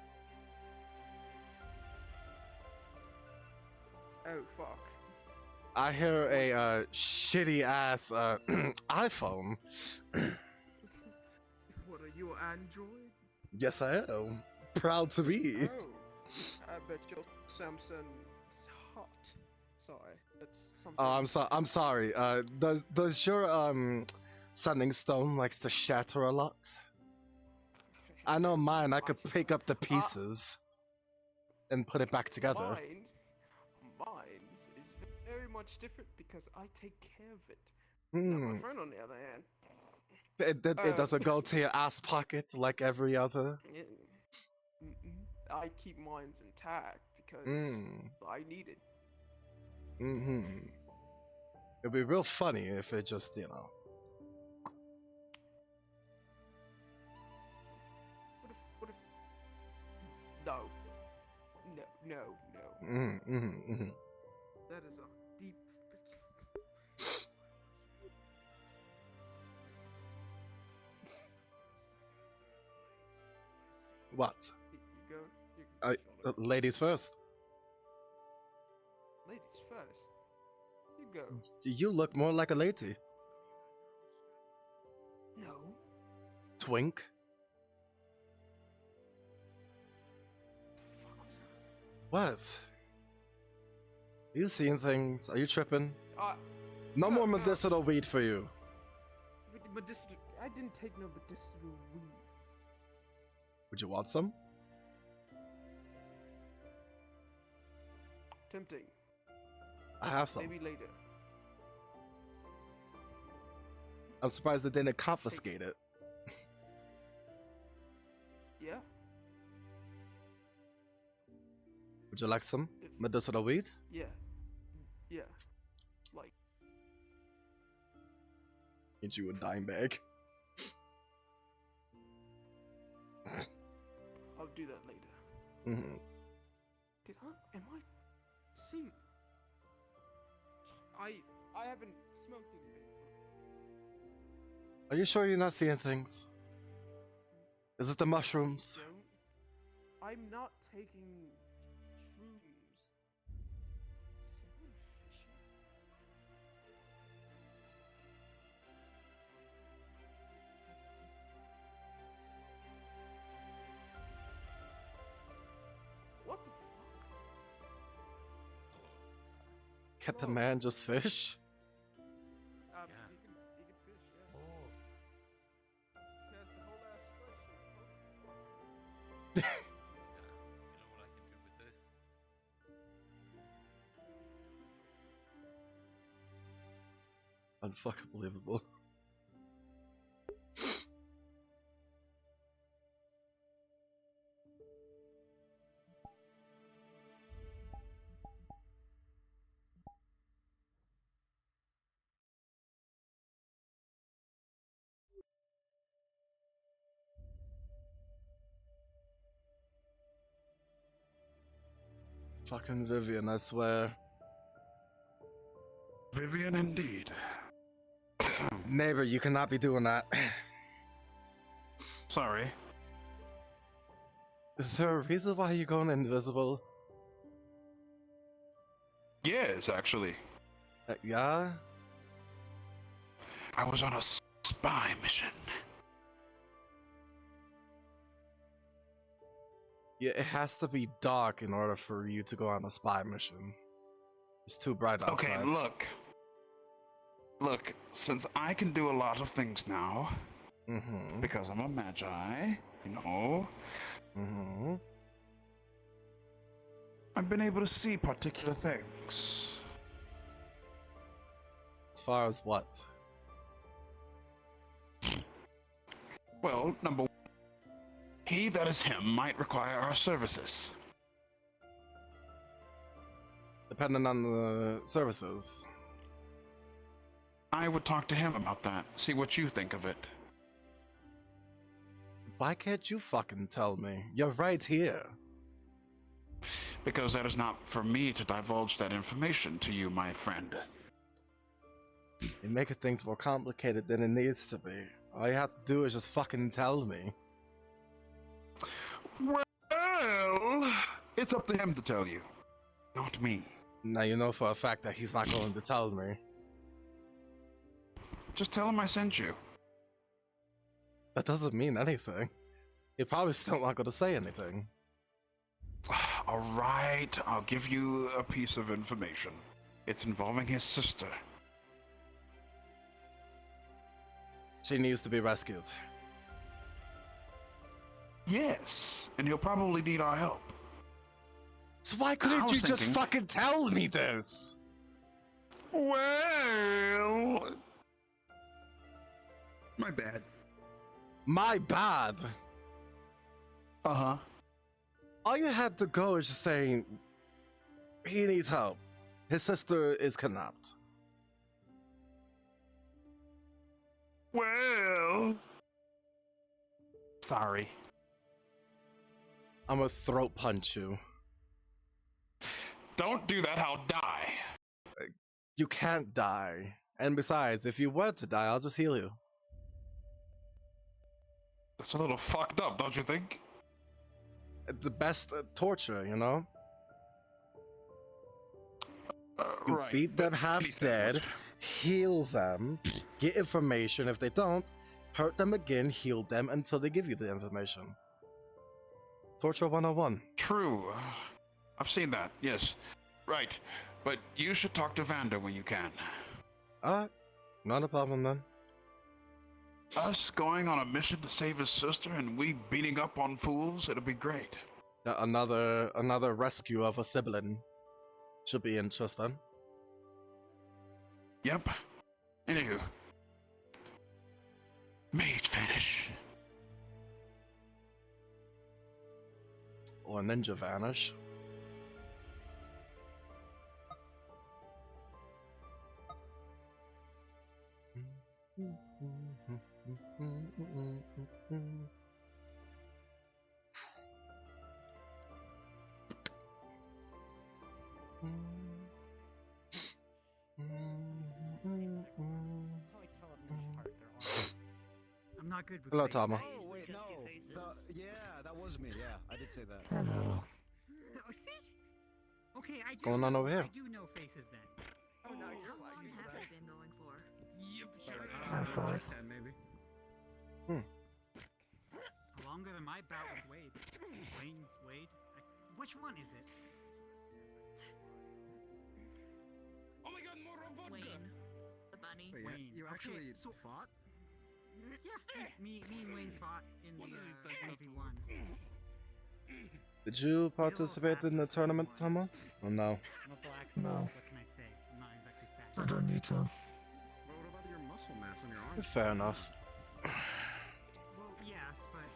Oh fuck. I hear a shitty ass iPhone. What are you, Android? Yes, I am. Proud to be. Oh, I bet your Samsung's hot. Sorry, that's something. Oh, I'm sorry. Does your sending stone likes to shatter a lot? I know mine. I could pick up the pieces and put it back together. Mine's is very much different because I take care of it. Now, my friend, on the other hand, It doesn't go to your ass pocket like every other. I keep mine's intact because I need it. It'd be real funny if it just, What if? No. That is a deep. What? You go. Ladies first. Ladies first. You go. You look more like a lady. No. Twink. What? Are you seeing things? Are you tripping? No more medicinal weed for you. I didn't take no medicinal weed. Would you want some? Tempting. I have some. Maybe later. I'm surprised they didn't confiscate it. Yeah. Would you like some medicinal weed? Yeah. Yeah. Like. Get you a dime bag. I'll do that later. Did am I seeing? I haven't smoked in a minute. Are you sure you're not seeing things? Is it the mushrooms? I'm not taking shrooms. Someone fishing? What the fuck? Can't the man just fish? He can fish, yeah. That's the whole ass question. You know what I can do with this? Unfucking believable. Fucking Vivian, I swear. Vivian, indeed. Neighbor, you cannot be doing that. Sorry. Is there a reason why you're going invisible? Yes, actually. Yeah? I was on a spy mission. Yeah, it has to be dark in order for you to go on a spy mission. It's too bright outside. Okay, look. Look, since I can do a lot of things now, because I'm a magi, you know, I've been able to see particular things. As far as what? Well, number one, he that is him might require our services. Depending on the services. I would talk to him about that, see what you think of it. Why can't you fucking tell me? You're right here. Because that is not for me to divulge that information to you, my friend. You're making things more complicated than it needs to be. All you have to do is just fucking tell me. Well, it's up to him to tell you, not me. Now you know for a fact that he's not going to tell me. Just tell him I sent you. That doesn't mean anything. You're probably still not going to say anything. Alright, I'll give you a piece of information. It's involving his sister. She needs to be rescued. Yes, and he'll probably need our help. So why couldn't you just fucking tell me this? Well... My bad. My bad? Uh-huh. All you had to go is just saying, he needs help. His sister is kidnapped. Well... Sorry. I'm gonna throat punch you. Don't do that, I'll die. You can't die. And besides, if you were to die, I'll just heal you. That's a little fucked up, don't you think? It's the best torture, you know? You Right. beat them half dead, heal them, get information. If they don't, hurt them again, heal them until they give you the information. Torture 101. True. I've seen that, yes. Right. But you should talk to Vander when you can. Not a problem then. Us going on a mission to save his sister and we beating up on fools, it'll be great. Another rescue of a sibling. Should be interesting. Yep. Anywho. Mage vanish. Or ninja vanish. I'm not good with Hello, faces. Tama. Oh, wait, no. Yeah, that was me. Yeah, I did say that. Oh, see? Okay, What's going on over here? I do know faces then. Oh, no, you're How long have they been going for? Yep, sure. Like 10 maybe. Longer than my bout with Wade. Wade? Which one is it? Oh my god, more vodka! Wayne. The bunny. Wait, Wayne. you actually so fought? Yeah, me and Wayne fought in the 1v1s. Did you participate in the tournament, Tama? Oh no. I'm a blacksmith. No. What can I say? I'm not exactly fast. I don't need to. Well, what about your muscle mass on your arms? Fair enough. Well, yes, but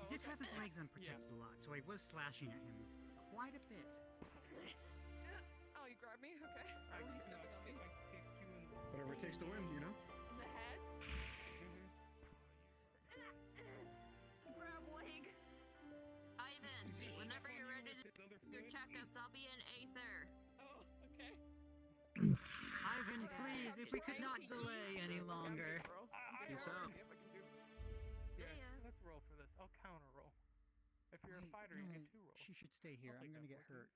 he did have his legs unprotected a lot, so I was slashing at him quite a bit. Oh, you grabbed me? Okay. Or were you stepping on me? Whatever it takes to win, you know? In the head? Grab leg. Ivan, whenever you're ready to do your checkups, I'll be in Aether. Oh, okay. Ivan, please, if we could not delay any longer. Peace out. See ya. Let's roll for this. I'll counter roll. If you're a fighter, you get 2 rolls. She should stay here. I'm gonna get hurt.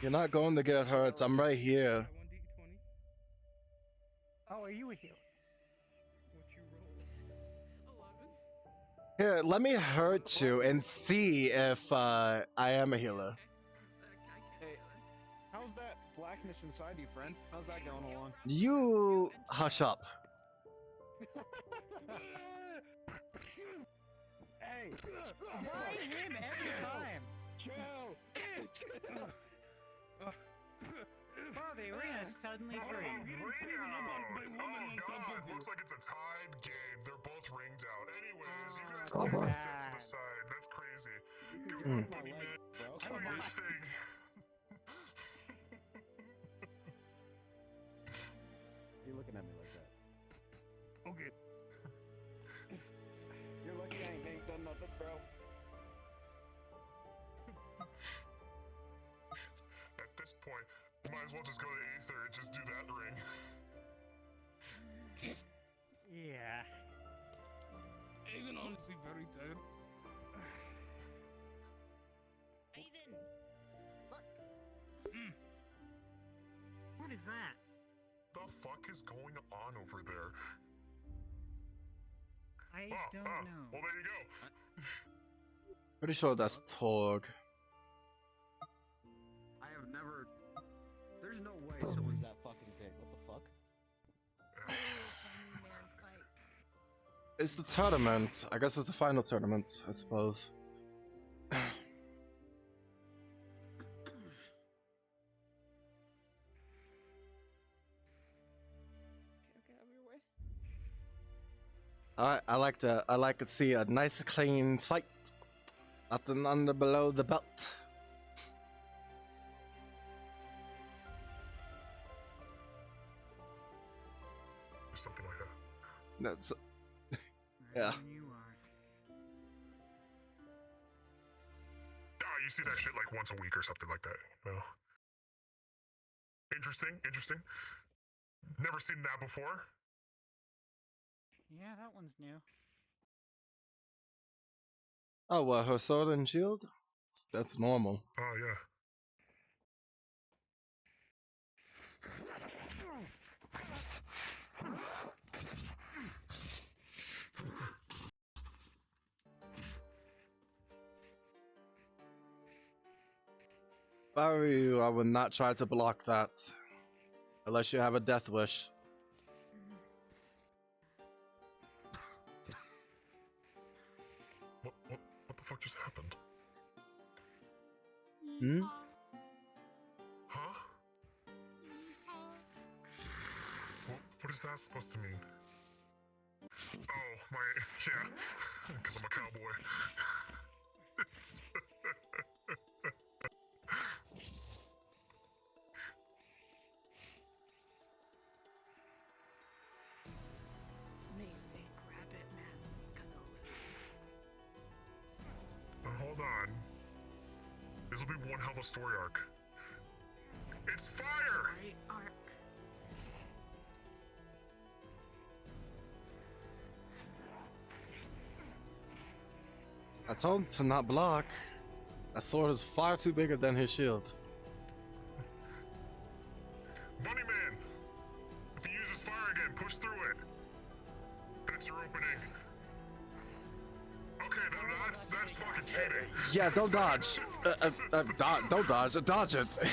You're not going to get hurt. I'm right here. Oh, are you a healer? What you roll? 11. Here, let me hurt you and see if I am a healer. Hey, how's that blackness inside you, friend? How's that going along? You hush up. Hey! Why him every time? Chill! Oh, the arena's suddenly free. Looks like it's a tied game. They're both ringed out. Anyways, you guys Oh, take boy. a step to the side. That's crazy. Come on, bunny man. Do your thing. You looking at me like that? Okay. You're lucky I ain't done nothing, bro. At this point, might as well just go to Aether and just do that ring. Yeah. Even honestly very tired. Raven, look. What is that? The fuck is going on over there? I don't know. Well, there you go. Pretty sure that's Torg. I have never. There's no way someone's that fucking big. What the fuck? It's the tournament. I guess it's the final tournament, I suppose. Okay, out of your way. I like to see a nice clean fight. Nothing under below the belt. Something like that. That's yeah. You are. You see that shit like once a week or something like that. You know? Interesting. Never seen that before. Yeah, that one's new. Oh, what, her sword and shield? That's normal. Oh, yeah. If I were you, I would not try to block that. Unless you have a death wish. What the fuck just happened? Hmm? Huh? What is that supposed to mean? Oh, yeah, because I'm a cowboy. Hold on. This will be one hell of a story arc. It's fire! I told him to not block. That sword is far too bigger than his shield. Bunny Man! If he uses fire again, push through it. That's your opening. Okay, that's fucking cheating. Yeah, don't dodge. Don't dodge. Dodge it. It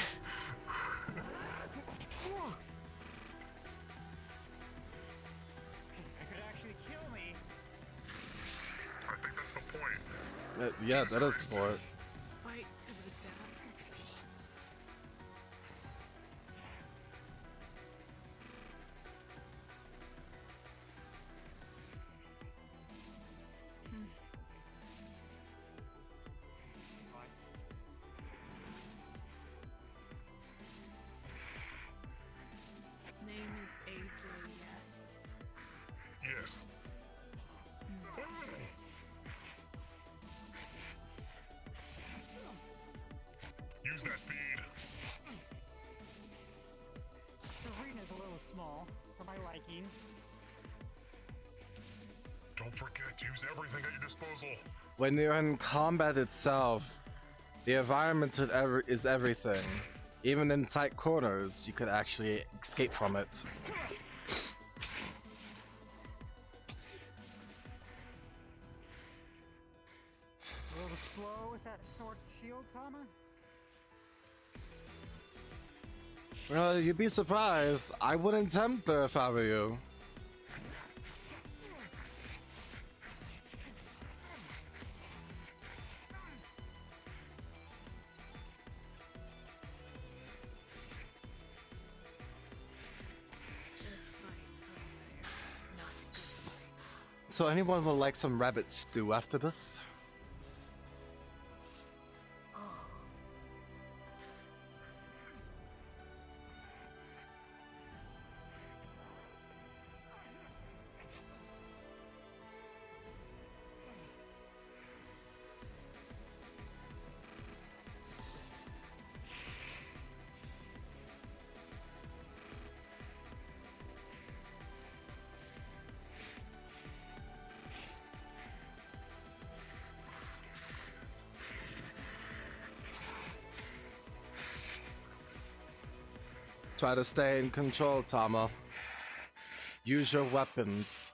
could actually kill me. I think that's the point. Yeah, that is the point. Fight to the death. Name is AJ, yes. Yes. Use that speed. The arena's a little small, for my liking. Don't forget, use everything at your disposal. When you're in combat itself, the environment is everything. Even in tight corners, you could actually escape from it. Tama? Well, you'd be surprised. I wouldn't tempt her if I were you. So anyone would like some rabbit stew after this? Try to stay in control, Tama. Use your weapons.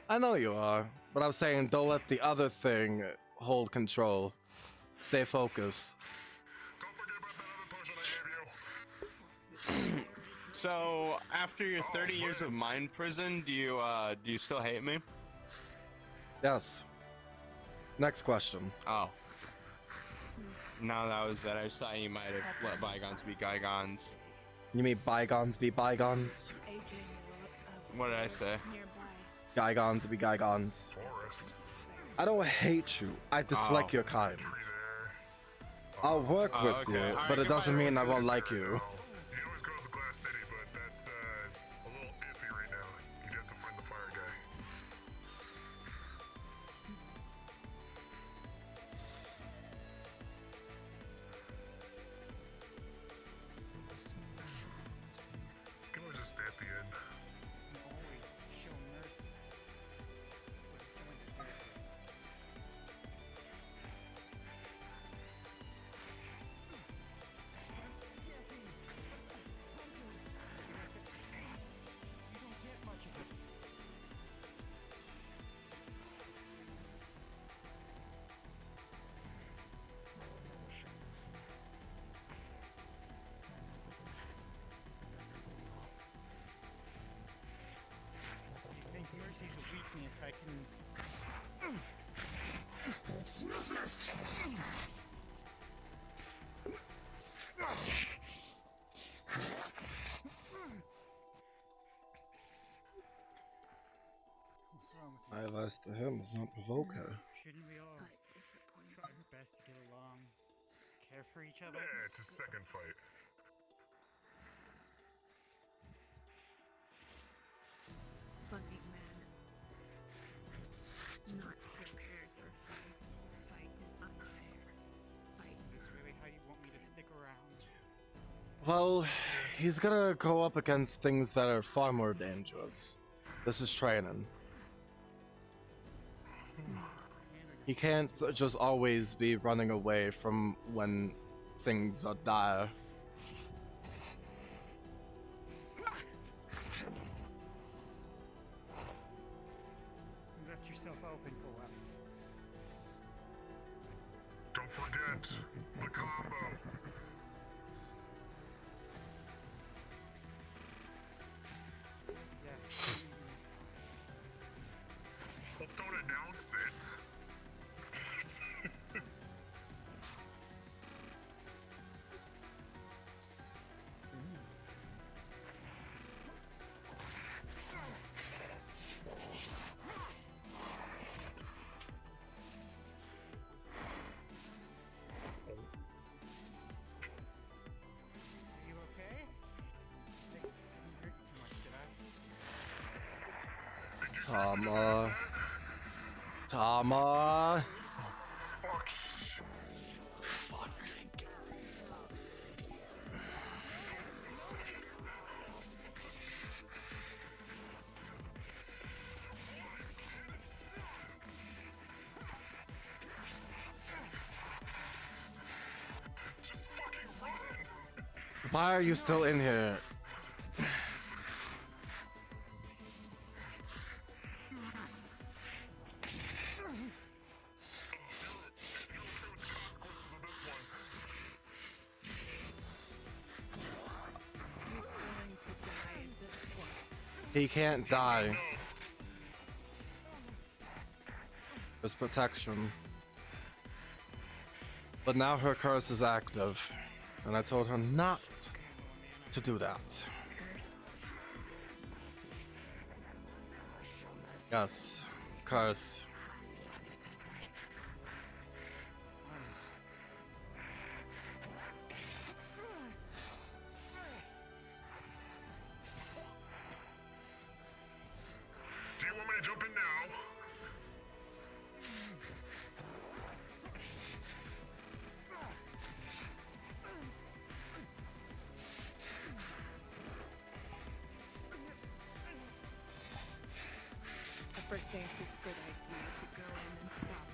I know you are, but I'm saying don't let the other thing hold control. Stay focused. So, after your 30 years of mind prison, do you still hate me? Yes. Next question. Oh. No, that was it. I just thought you might have let bygones be bygones. You mean bygones be bygones? What did I say? Bygones be bygones. I don't hate you. I dislike your kind. I'll work with okay. you, All but right, it doesn't goodbye. mean I won't like you. You can always go to the Glass City, but that's a little iffy right now. You'd have to find the fire guy. You can always just stay at the end. You think mercy's a weakness? I can. What's wrong with My advice to him is not provoke her. Shouldn't we all try our best to get along, care for each other? Yeah, it's his second fight. Bugging man. Not prepared for fight. Fight is unfair. Fight Is this really how you want me to stick around? Well, he's gonna go up against things that are far more dangerous. This is training. He can't just always be running away from when things are dire. You left yourself open for us. Don't forget the combo. Yeah. Well, don't announce it. Are you okay? I didn't hurt you too much, did I? Tama. Tama. Fuck. Why are you still in here? He can't die. There's protection. But now her curse is active, and I told her not to do that. Yes, curse. Do you want me to jump in now? Upper thinks it's a good idea to go in and stop.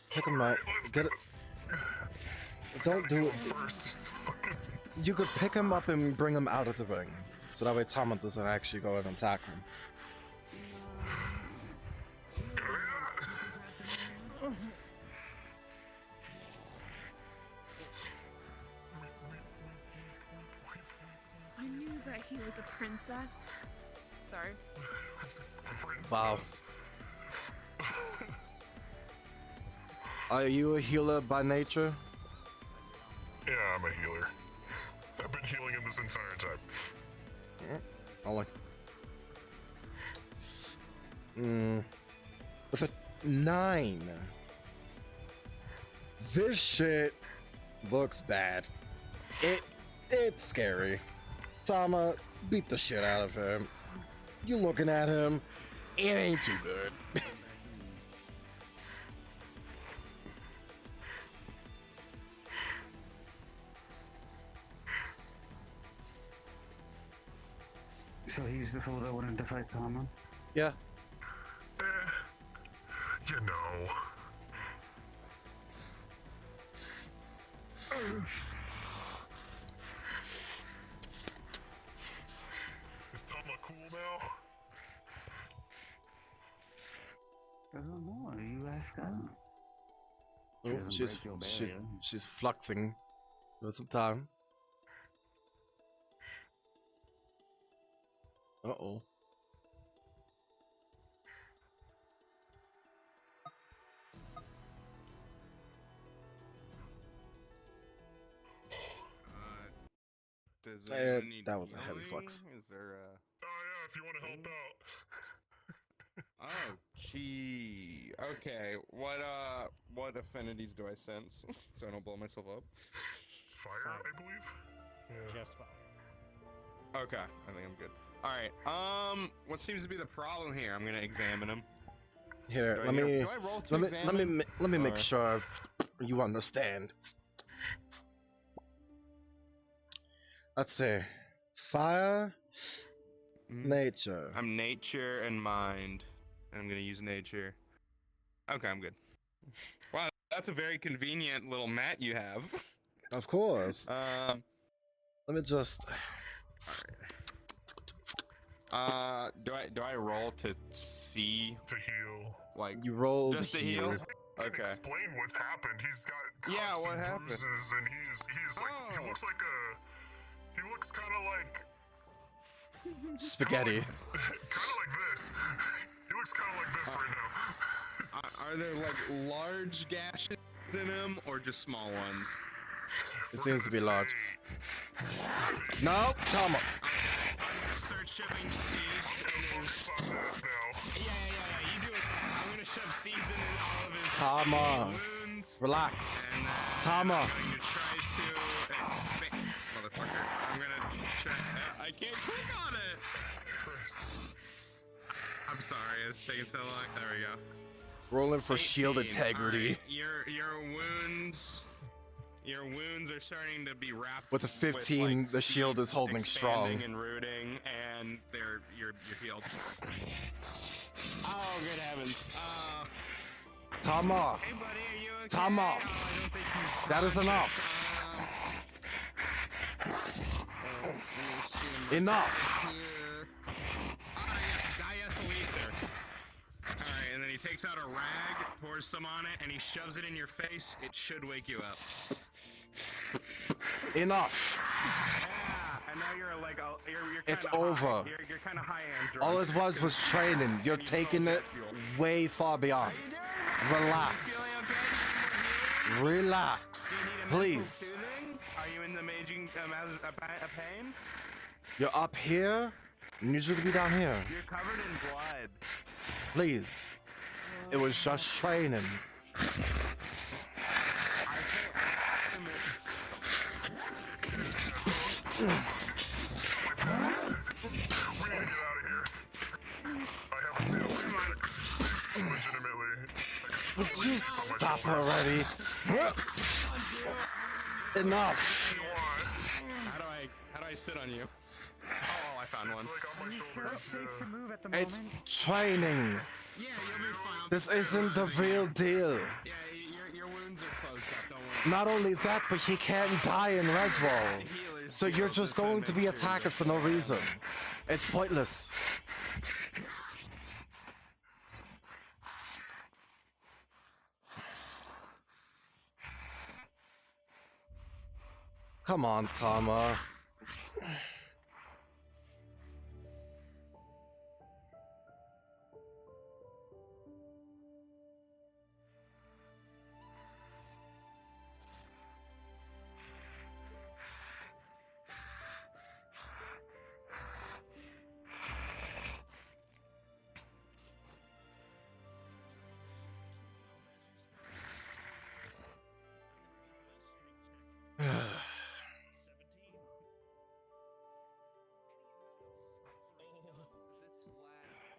Pick him up. Get it. Don't do it. You could pick him up and bring him out of the ring, so that way Tama doesn't actually go in and attack him. I knew that he was a princess. Sorry. Wow. Are you a healer by nature? Yeah, I'm a healer. I've been healing him this entire time. Only. With a 9. This shit looks bad. It's scary. Tama, beat the shit out of him. You looking at him, it ain't too good. So he's the fool that wanted to fight Tama? Yeah. You know. Is Tama cool now? I don't know. You ask her. Oh, she's fluxing. Give her some time. Uh-oh. Does anyone need that was a heavy healing? flex. Is there a... Oh yeah, if you want to help out. Oh, gee. Okay, what affinities do I sense so I don't blow myself up? Fire, I believe. Just fire. Okay, I think I'm good. Alright, what seems to be the problem here? I'm gonna examine him. Here, Do I let me roll to examine? make Or- sure you understand. Let's see. Fire, nature. I'm nature and mind. And I'm gonna use nature. Okay, I'm good. Wow, that's a very convenient little mat you have. Of course. Let me just. Do I roll to see? To heal. Like You roll just to to heal? heal. Okay. Explain what's happened. He's got cuts Yeah, what and happened? bruises, and he's like he looks like he looks kind of like Spaghetti. kind of like this. He looks kind of like this right now. Are there like large gashes in him or just small ones? It seems to be large. No, Tama. Start shoving seeds in his... Yeah, you do it. I'm gonna shove seeds in all of his Tama. wounds. Relax. And Tama. I'm going to try to expand... Motherfucker. I'm gonna try... I can't click on it! I'm sorry, it's taking so long. There we go. Rolling for shield 18. integrity. Alright, your wounds... Your wounds are starting to be wrapped. With a 15, like, the shield is holding strong. expanding and rooting, and you're healed. Oh, good heavens. Tama. Hey, buddy, are you okay? Tama. Oh, I don't think he's That is conscious. enough. Enough. Yes, diethylether. Alright, and then he takes out a rag, pours some on it, and he shoves it in your face. It should wake you up. Enough. Yeah, and now you're like, you're It's kinda over. high. You're kind of high and drunk. All it was training. You're taking it way far beyond. Relax. Relax. Please. Are you in the maging pain? You're up here. You need you to be down here. You're covered in blood. Please. It was just training. Would you stop already? Enough. How do I sit on you? Oh, I found one. Are you sure it's safe to move at the moment? It's training. Yeah, you'll be fine. This isn't the real deal. Yeah, your wounds are closed up. Don't worry. Not only that, but he can't die in Redwall. So you're just going to be attacked for no reason. It's pointless. Come on, Tama.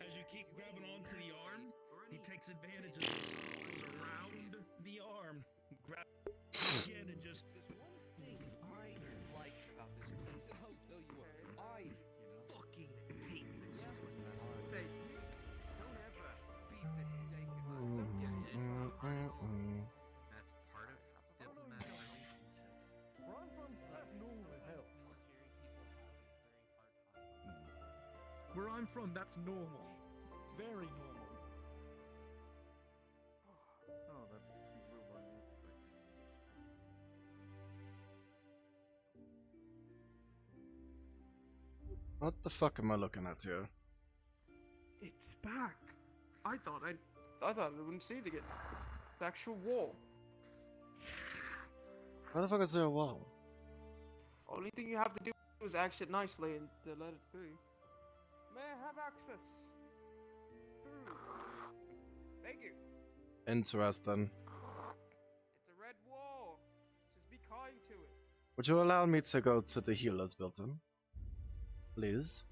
As you keep grabbing onto the arm, he takes advantage of this around the arm. Grab again and just. There's one thing I like about this place, and I'll tell you what, I fucking hate this place. Hey, don't ever be mistaken. That's part of diplomatic relationships. Where I'm from, that's normal as hell. Where I'm from, that's normal. Very normal. Oh, that blue one is freaking. What the fuck am I looking at here? It's back. I thought I wouldn't see it again. It's the actual wall. Why the fuck is there a wall? Only thing you have to do is act it nicely and to let it through. May I have access? Thank you. Interesting. It's a red wall. Just be kind to it. Would you allow me to go to the healer's building? Please?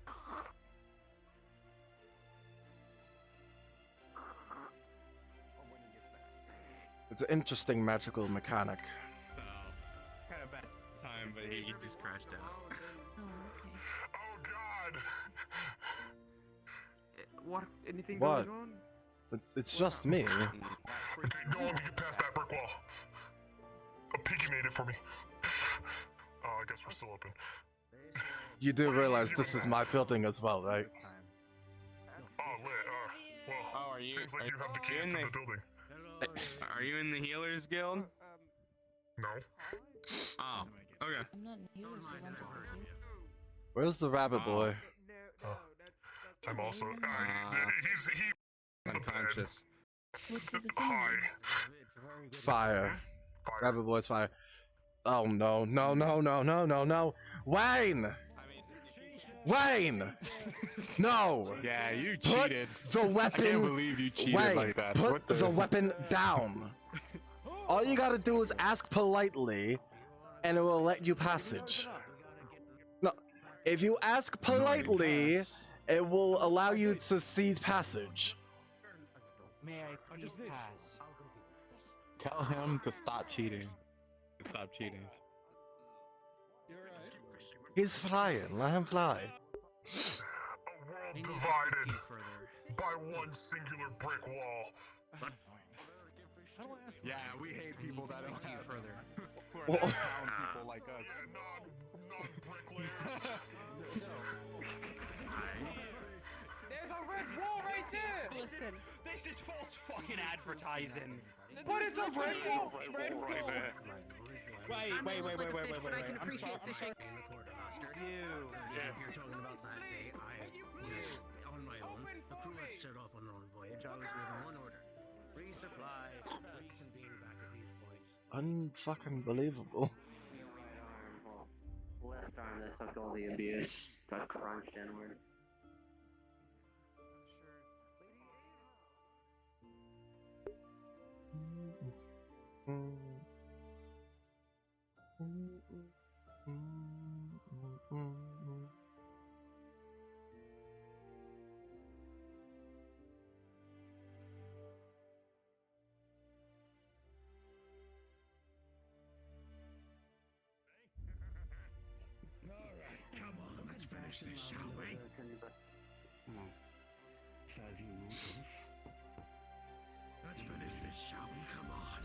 It's an interesting magical mechanic. So, kind of bad time, but he just crashed out. Oh God! What? Anything What? going on? It's just me. Okay, go on, get past that brick wall. A piggy made it for me. Oh, I guess we're still open. You do realize this is my building as well, right? Oh, lit. Well, are you? seems like Are you have the keys in to the building. Are you in the Healers Guild? No. Oh, okay. I'm not new, so I'm just a new. Where's the rabbit boy? I'm also. He's unconscious. What's his Hi. Fire. Rabbit boy's fire. Oh no, no, no, no, no, no, no. Wayne! Wayne! No! Yeah, you Put cheated. the weapon. I can't believe you cheated Wayne, like that. Put What the weapon down. All you gotta do is ask politely, and it will let you passage. No, if you ask politely, it will allow you to seize passage. May I please pass? Tell him to stop cheating. Stop cheating. He's flying. Let him fly. A world divided by one singular brick wall. Yeah, we hate people that don't have further. who are Whoa. not town people like us. Non-bricklayers. There's a red wall right there! Listen. This is false fucking advertising. What is a red wall? Red wall. Wait. I'm sorry. Fishing. In the quarter master. You. If you're talking about that day, I was on my own. The crew had set off on their own voyage. I was given one order: resupply, reconvene back at these points. Unfucking believable. Left arm that took all the abuse got crunched inward. Alright, come on, let's finish this, shall we? Let's finish this, shall we? Come on.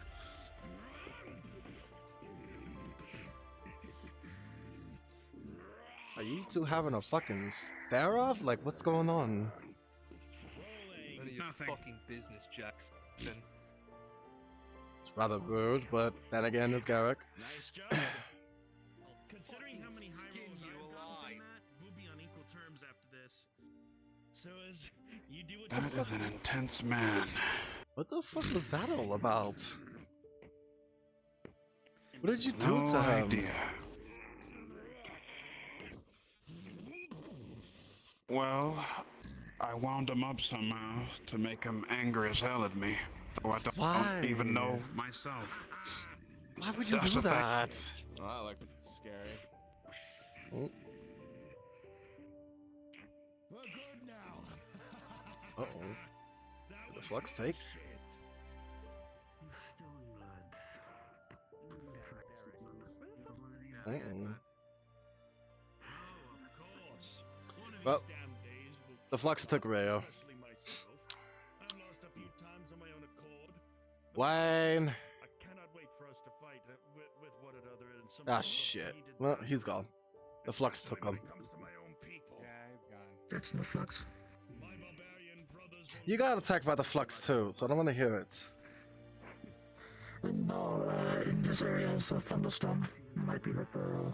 Are you two having a fucking stare off? Like, what's going on? None of your fucking business, Jackson. It's rather rude, but then again, it's Garrick. Nice job. Considering how many high rolls I've gotten from that, we'll be on equal terms after this. So as you do what That is an intense man. What the fuck was that all about? What did you do No to him? idea. Well, I wound him up somehow to make him angry as hell at me. Though I don't even know myself. Why would you That's do a fact. that? Well, that looked scary. Oh. We're good now. Uh-oh. The flux take? Uh-oh. Well, the flux took Rayo. Wayne! I cannot wait for us to fight with one another and some Ah, shit. Well, he's gone. The flux took him. Yeah, he's gone. That's no flux. You got attacked by the flux too, so I don't want to hear it. No, in this area also thunderstorm. Might be that the...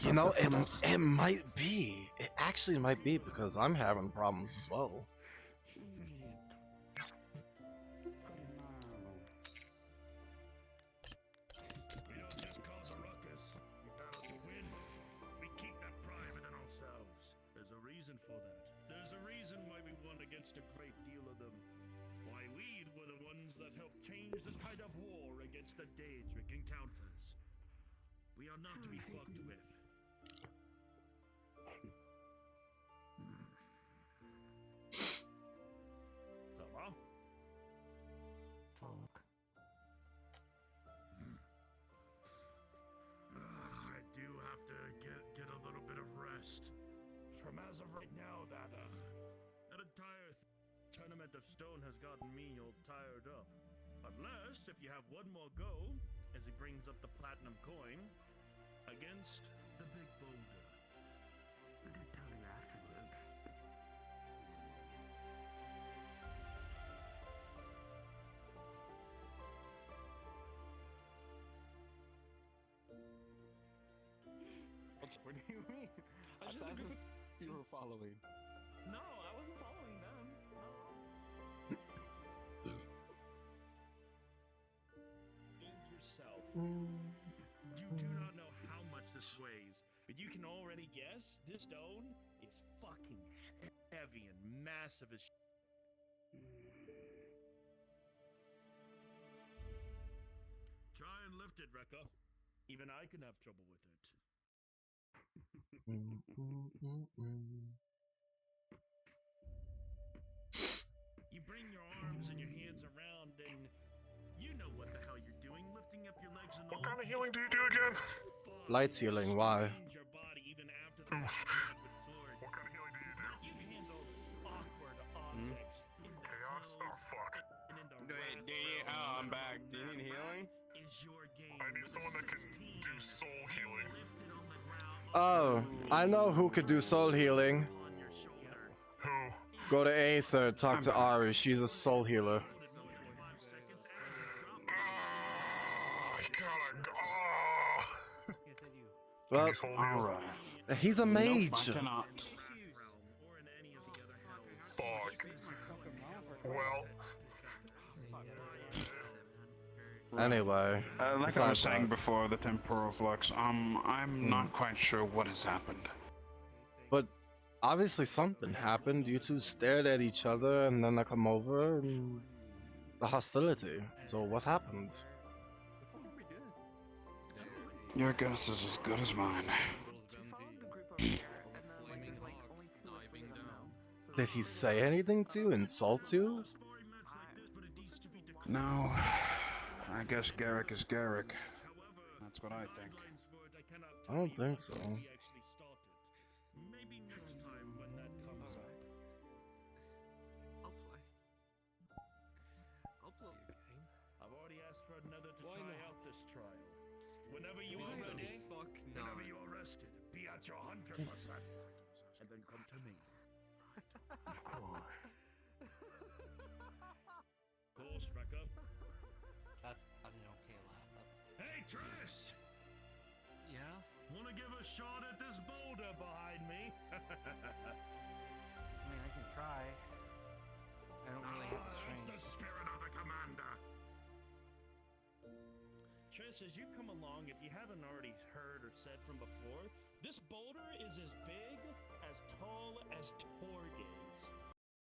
You know, it might be. It actually might be because I'm having problems as well. We don't just cause a ruckus. We bound to win. We keep that pride within ourselves. There's a reason for that. There's a reason why we won against a great deal of them. Why we were the ones that helped change the tide of war against the Daedric encounters. We are not to be fucked with. Summer? I do have to get a little bit of rest. From as of right now, that entire tournament of stone has gotten me all tired up. Unless if you have one more go, as he brings up the platinum coin, against the big boulder. I did tell you afterwards. What do you mean? I thought you were following. No, I wasn't following them. No. Think yourself. You do not know how much this weighs, but you can already guess this stone is fucking heavy and massive as shit. Try and lift it, Rekka. Even I can have trouble with it. You bring your arms and your hands around, and you know what the hell you're doing, lifting up your legs and all. kind of healing do you do again? Lights healing, why? Oof. What kind of healing do you do? Chaos? Oh, fuck. Oh, I'm back. Do you need healing? I need someone that can do soul healing. Oh, I know who could do soul healing. Who? Go to Aether, talk to Ari. She's a soul healer. Well, Alright. he's a mage. Nope, I cannot. Fuck. Well. Anyway, Like I was besides saying that. before, the temporal flux, I'm not quite sure what has happened. But obviously something happened. You two stared at each other, and then I come over, and the hostility. So what happened? Your guess is as good as mine. Did he say anything to you? Insult you? No, I guess Garrick is Garrick. That's what I think. I don't think so. Maybe next time when that comes up. I'll play. I'll play a game. I've already asked for another to try out this trial. Whenever you are Why the ready, fuck whenever not? you are rested, be at your 100%. And then come to me. Of course. Course, Rekka. That's an okay laugh. Hey, Trish! Yeah? Wanna give a shot at this boulder behind me? I mean, I can try. I don't really have the strength. That's the spirit of the commander. Trish, as you come along, if you haven't already heard or said from before, this boulder is as big, as tall as Torg is.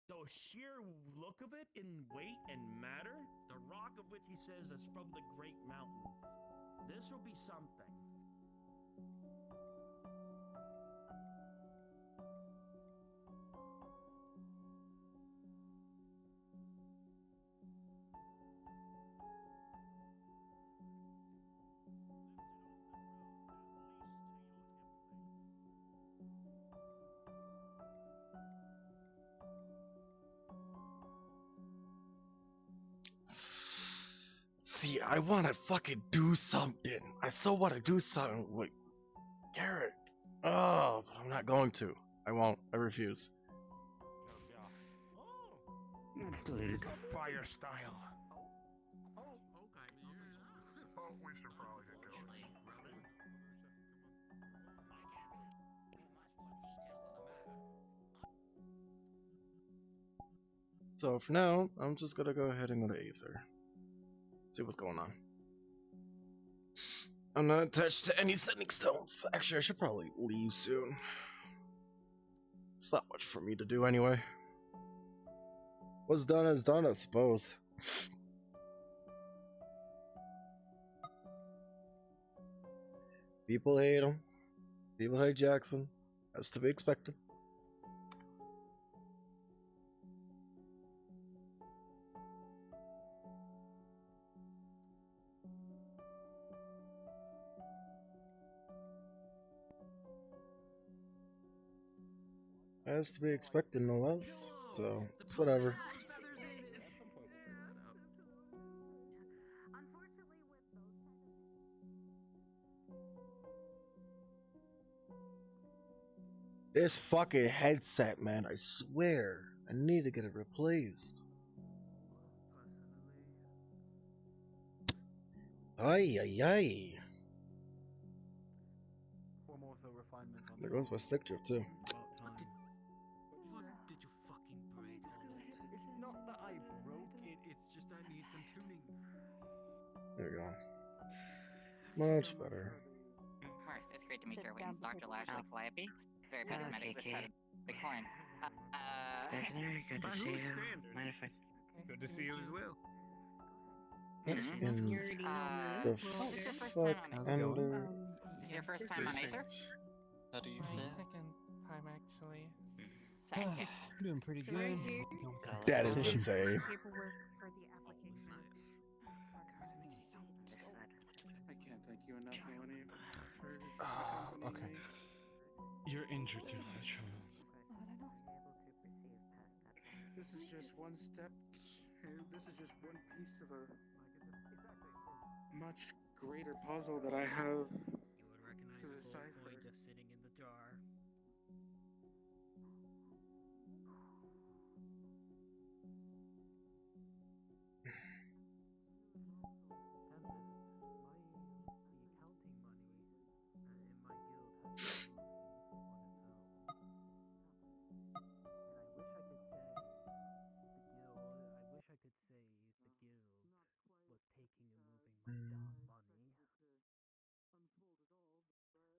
The sheer look of it in weight and matter, the rock of which he says is from the Great Mountain. This will be something. See, I want to fucking do something. I so want to do something with Garrett. Oh, but I'm not going to. I won't. I refuse. It's fire style. Oh, we should probably get going. So for now, I'm just gonna go ahead and go to Aether. See what's going on. I'm not attached to any sending stones. Actually, I should probably leave soon. It's not much for me to do anyway. What's done is done, I suppose. People hate him. People hate Jackson. That's to be expected. As to be expected, no less. So, it's whatever. This fucking headset, man, I swear. I need to get it replaced. Ay, ay, ay. There goes my stick drift, too. What did you fucking break? It's not that I broke it, it's just I need some tuning. There we go. Much better. Marth, it's great to meet your acquaintance, Dr. Lashley Calliope. Very busy medic with side of Bitcoin. Good to see you. Mind if I... Good to see you as well. In the fuck under... Is your first time on Aether? How do you My feel? second time, actually. Second. Doing pretty Sorry, good. dear. That is insane. Paperwork for the application. I can't like you enough, Millennium, for accompanying Okay. me. You're injured, you're not a child. This is just one step, and this is just one piece of a much greater puzzle that I have to decipher. Just sitting in the jar.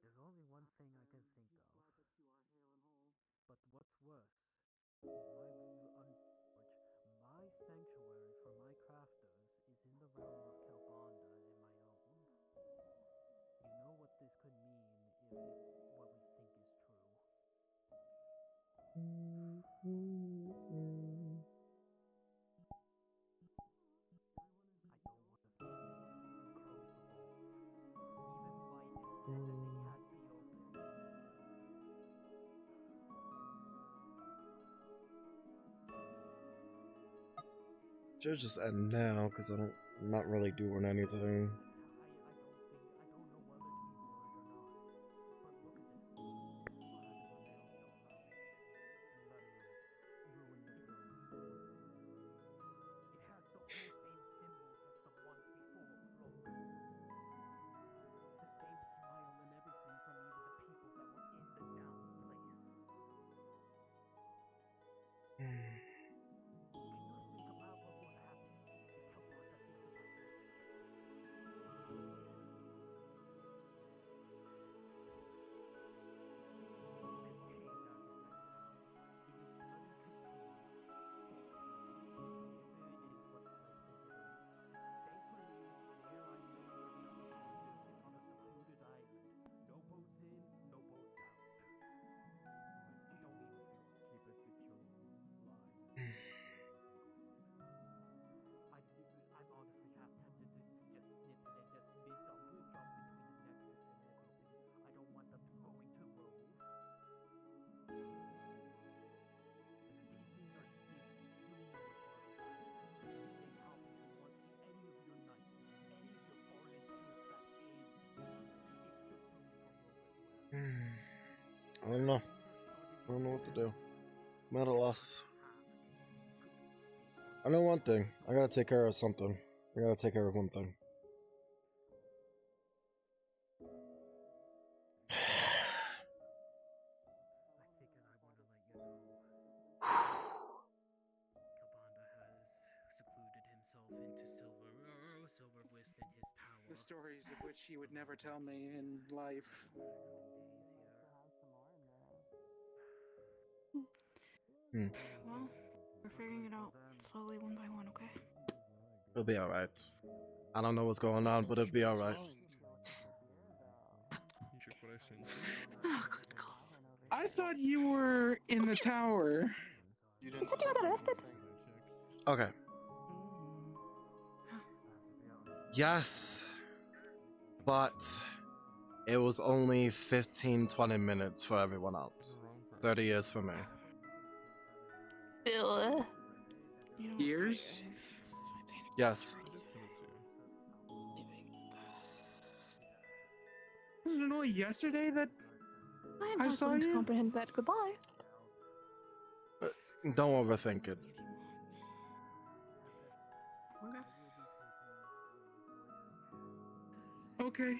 There's only one thing I can think of. But what's worse is my sanctuary for my crafters is in the realm of Kelbanda and my own. You know what this could mean if what we think is true. Should just end now because I'm not really doing anything. I don't know. I don't know what to do. I'm at a loss. I know one thing. I gotta take care of something. I gotta take care of one thing. The stories of which he would never tell me in life. Well, we're figuring it out slowly one by one, okay? It'll be alright. I don't know what's going on, but it'll be alright. You check what I sent you? Oh, good God. I thought you were in the tower. You said you were arrested? Okay. Yes. But it was only 15-20 minutes for everyone else. 30 years for me. Years? Yes. Wasn't it only yesterday that I am I not saw going to you? comprehend that. Goodbye. Don't overthink it. Okay.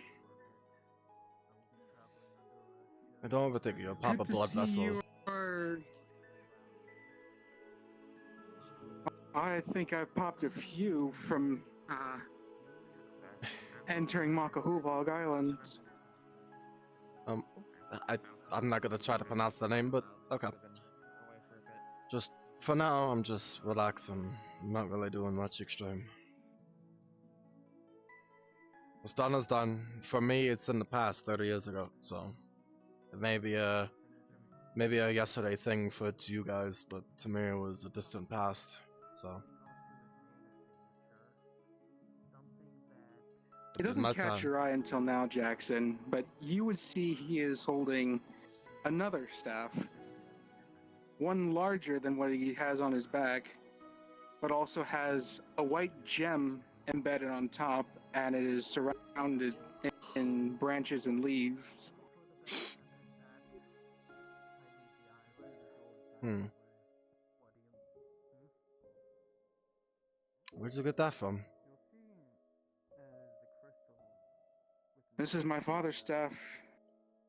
And don't overthink it. You'll pop Good a blood to see vessel. you are... I think I popped a few from entering Makahubog Island. I'm not gonna try to pronounce the name, but okay. Just for now, I'm just relaxing. I'm not really doing much extreme. What's done is done. For me, it's in the past, 30 years ago. So it may be a yesterday thing for you guys, but to me, it was a distant past. So It In doesn't my catch time. your eye until now, Jackson, but you would see he is holding another staff. One larger than what he has on his back, but also has a white gem embedded on top, and it is surrounded in branches and leaves. Where'd you get that from? This is my father's staff.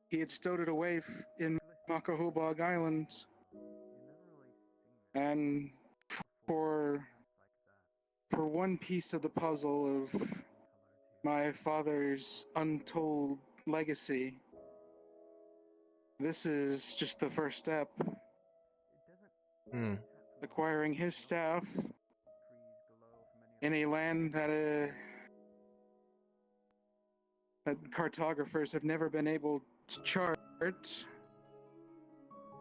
He had stowed it away in Makahobog Islands. And for one piece of the puzzle of my father's untold legacy, this is just the first step. Acquiring his staff in a land that cartographers have never been able to chart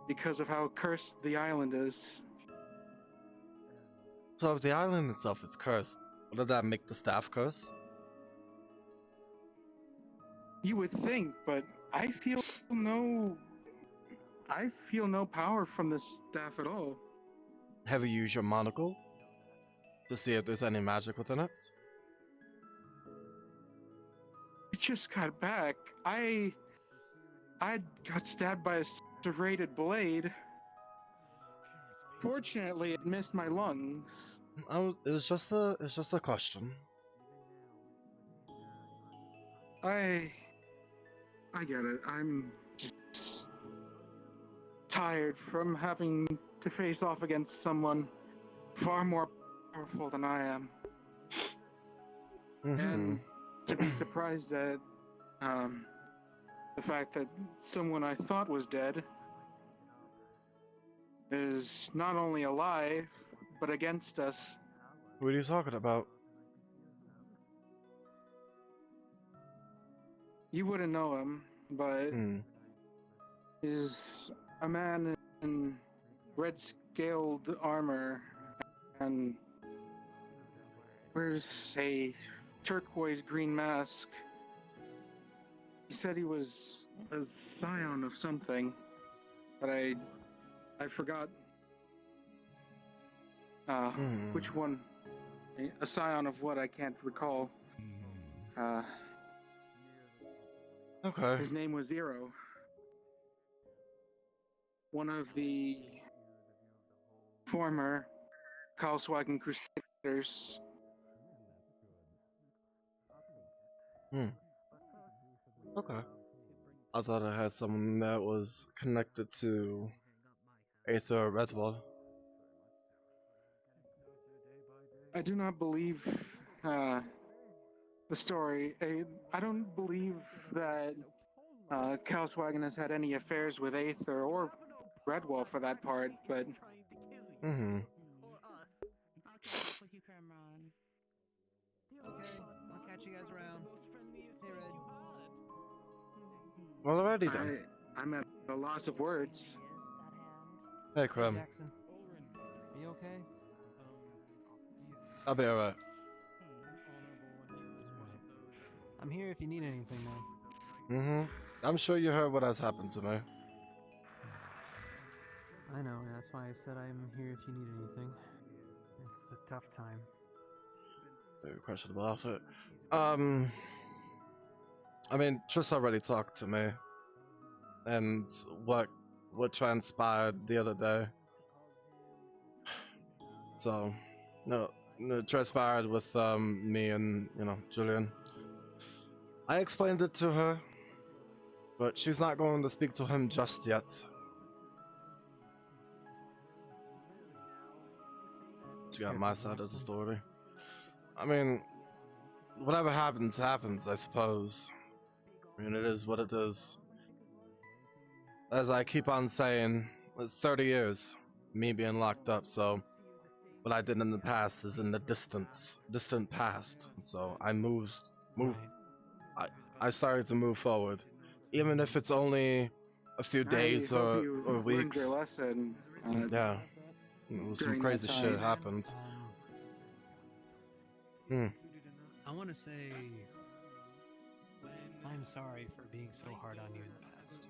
because of how cursed the island is. So if the island itself is cursed, would that make the staff curse? You would think, but I feel no power from the staff at all. Have you used your monocle to see if there's any magic within it? I just got back. I got stabbed by a serrated blade. Fortunately, it missed my lungs. Oh, it's just a question. I get it. I'm just tired from having to face off against someone far more powerful than I am. And to be surprised at the fact that someone I thought was dead is not only alive, but against us. What are you talking about? You wouldn't know him, but is a man in red-scaled armor and wears a turquoise green mask. He said he was a scion of something, but I forgot which one. A scion of what, I can't recall. Okay. His name was Zero. One of the former Karlswagen Crusaders. Okay. I thought I had someone that was connected to Aether Redwall. I do not believe the story. I don't believe that Karlswagen has had any affairs with Aether or Redwall for that part, but Okay, I'll catch you guys around. Hey, Red. Well, alrighty then. I'm at a loss of words. Hey, Crumb. Jackson, are you okay? I'll be alright. I'm here if you need anything, man. I'm sure you heard what has happened to me. I know, that's why I said I'm here if you need anything. It's a tough time. Very questionable outfit. I mean, Triss already talked to me. And what transpired the other day. So, no, transpired with me and, Julian. I explained it to her, but she's not going to speak to him just yet. She got my side of the story. I mean, whatever happens, happens, I suppose. I mean, it is what it is. As I keep on saying, 30 years, me being locked up, so what I did in the past is in the distant past. So I I started to move forward. Even if it's only a few days or weeks. Your lesson, yeah. Some crazy shit happened. I want to say I'm sorry for being so hard on you in the past.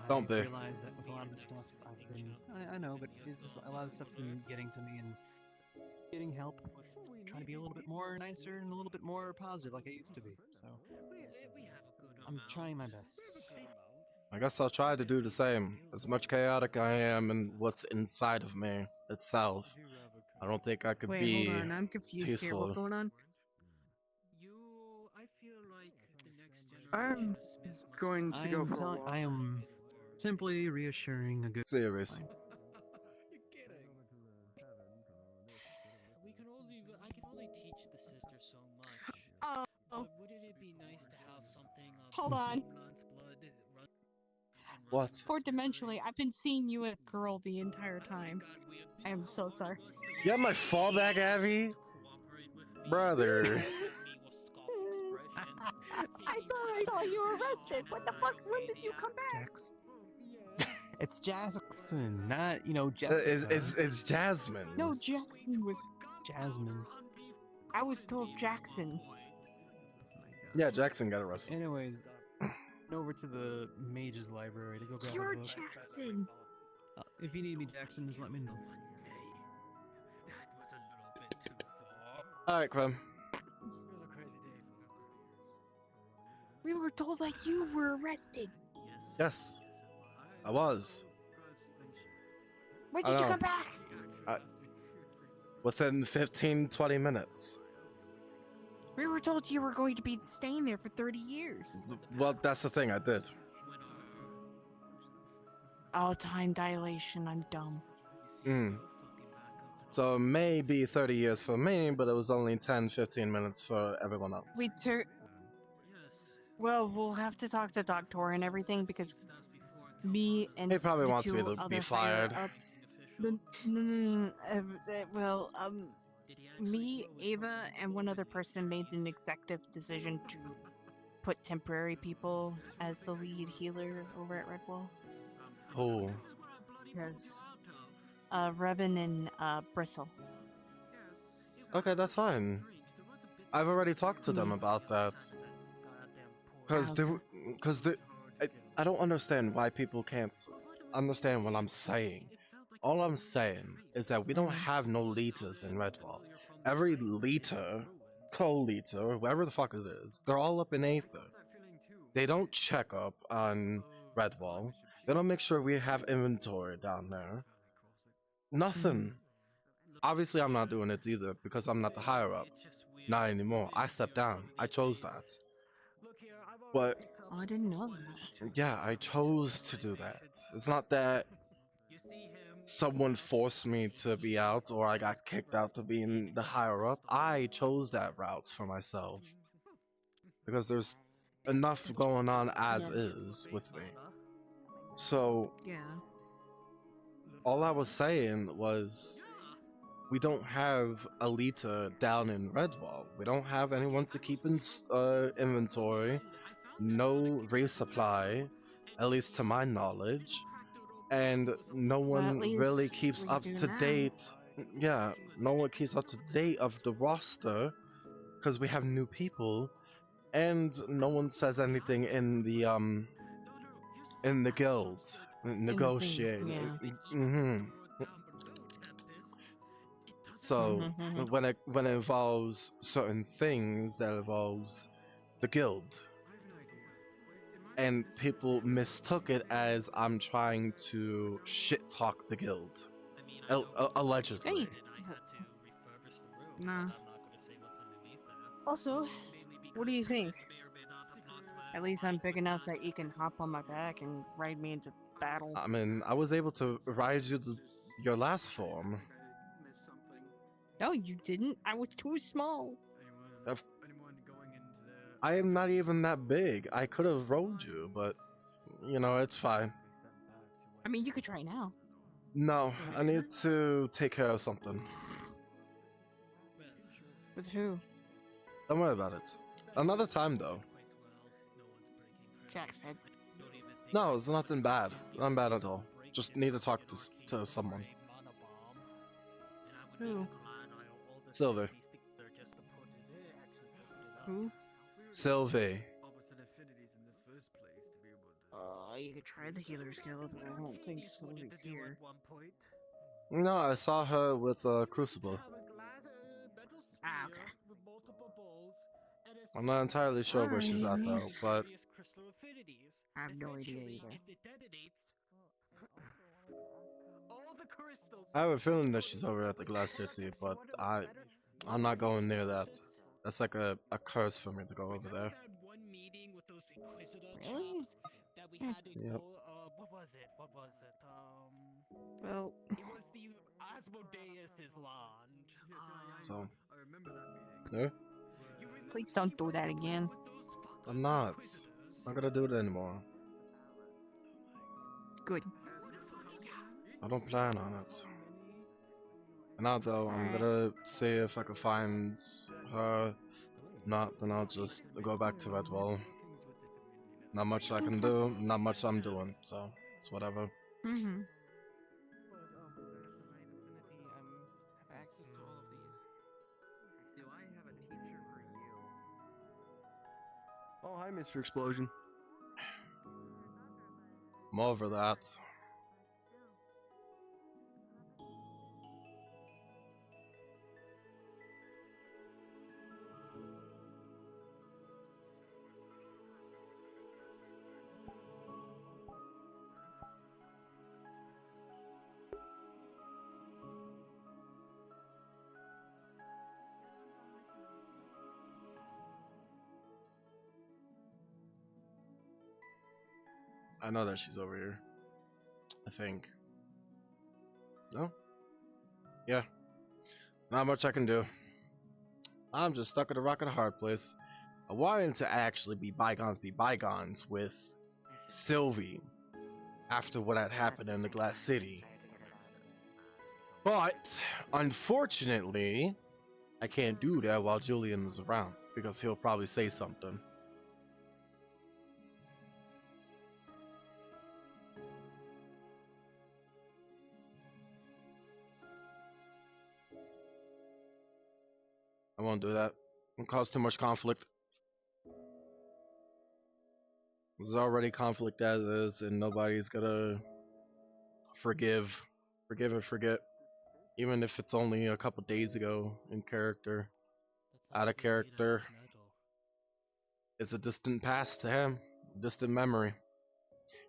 Don't be. I realize that with a lot of the stuff I've been, I know, but it's just, a lot of the stuff's been getting to me and getting help with trying to be a little bit more nicer and a little bit more positive like I used to be. So I'm trying my best. I guess I'll try to do the same. As much chaotic I am and what's inside of me itself, I don't think I could Wait, be hold on. I'm confused here. What's peaceful. going on? I feel like the next I'm going to go for a walk. I am simply reassuring a good. Serious. I can only teach the sister so much. Oh. But wouldn't it be nice to have something of Hold on. Roland's blood run? What? Four dimensionally, I've been seeing you as a girl the entire time. I am so sorry. You have my fallback, Abby? Brother. I thought I saw you arrested. What the fuck? When did you come back? Jax. It's Jackson, not, Jessica. It's Jasmine. No, Jackson was Jasmine. I was told Jackson. Yeah, Jackson got arrested. Anyways, over to the mage's library to go grab You're a book. Jackson. If you need me, Jackson, just let me know. Alright, Clem. We were told that you were arrested. Yes. I was. When did you come back? Within 15-20 minutes. We were told you were going to be staying there for 30 years. Well, that's the thing, I did. Oh, time dilation. I'm dumb. So it may be 30 years for me, but it was only 10-15 minutes for everyone else. Well, we'll have to talk to Doctor and everything because me and He probably the wants two me to other be higher fired. up- me, Ava, and one other person made an executive decision to put temporary people as the lead healer over at Redwall. Oh. Yes. Revan and Bristle. Okay, that's fine. I've already talked to them about that. Because I don't understand why people can't understand what I'm saying. All I'm saying is that we don't have no leaders in Redwall. Every leader, co-leader, whoever the fuck it is, they're all up in Aether. They don't check up on Redwall. They don't make sure we have inventory down there. Nothing. Obviously, I'm not doing it either because I'm not the higher up. Not anymore. I stepped down. I chose that. But I didn't know that. yeah, I chose to do that. It's not that someone forced me to be out or I got kicked out to being the higher up. I chose that route for myself. Because there's enough going on as is with me. So, yeah. All I was saying was we don't have Alita down in Redwall. We don't have anyone to keep in inventory. No resupply, at least to my knowledge. And no one really keeps up to date. Yeah, no one keeps up to date of the roster because we have new people, and no one says anything in the guild. Negotiate. So when it involves certain things that involves the guild. And people mistook it as I'm trying to shit talk the guild. Allegedly. Hey. Nah. Also, what do you think? At least I'm big enough that you can hop on my back and ride me into battle. I mean, I was able to ride you to your last form. No, you didn't. I was too small. I am not even that big. I could have rode you, but, it's fine. I mean, you could try now. No, I need to take care of something. With who? Don't worry about it. Another time, though. Jack said. No, it's nothing bad. Not bad at all. Just need to talk to someone. Who? Silver. Who? Sylvie. You could try the Healer's Guild, but I don't think Sylvie's here. No, I saw her with Crucible. Ah, okay. I'm not entirely sure where she's at though, but I have no idea either. I have a feeling that she's over at the Glass City, but I'm not going near that. That's like a curse for me to go over there. Really? Yep. What was it? Well, It was the Asmodeus's lounge. So, yeah, please don't do that again. I'm not. I'm not gonna do it anymore. Good. I don't plan on it. And now though, I'm gonna see if I can find her. Not, then I'll just go back to Redwall. Not much I can do, not much I'm doing, so it's whatever. Mm-hmm. Have access to all of these. Do I have a teacher for you? Oh, hi, Mr. Explosion. I'm over that. I know that she's over here. I think. No? Yeah. Not much I can do. I'm just stuck at a rock and a hard place. I wanted to actually be bygones with Sylvie after what had happened in the Glass City. But, unfortunately, I can't do that while Julian is around, because he'll probably say something. I won't do that. It'll cause too much conflict. There's already conflict as is, and nobody's gonna forgive and forget. Even if it's only a couple days ago in character. Out of character. It's a distant past to him. Distant memory.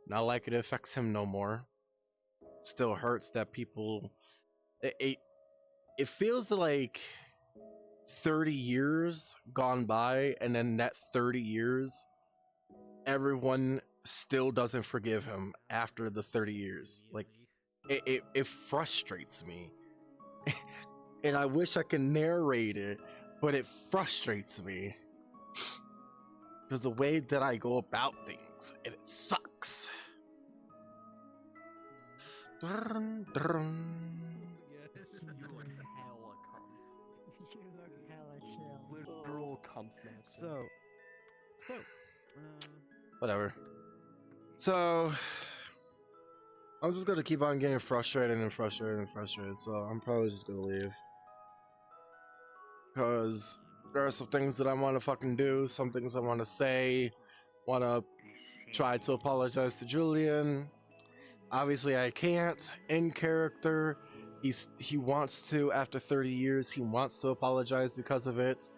Not like it affects him no more. Still hurts that people... It feels like 30 years gone by, and then that 30 years, everyone still doesn't forgive him after the 30 years. Like, it frustrates me. And I wish I could narrate it, but it frustrates me. Because the way that I go about things, and it sucks. Dun, dun. Literal comp master. So, Whatever. So, I'm just gonna keep on getting frustrated and frustrated and frustrated, so I'm probably just gonna leave. Because there are some things that I want to fucking do, some things I want to say, want to try to apologize to Julian. Obviously I can't. In character, he wants to, after 30 years, he wants to apologize because of it.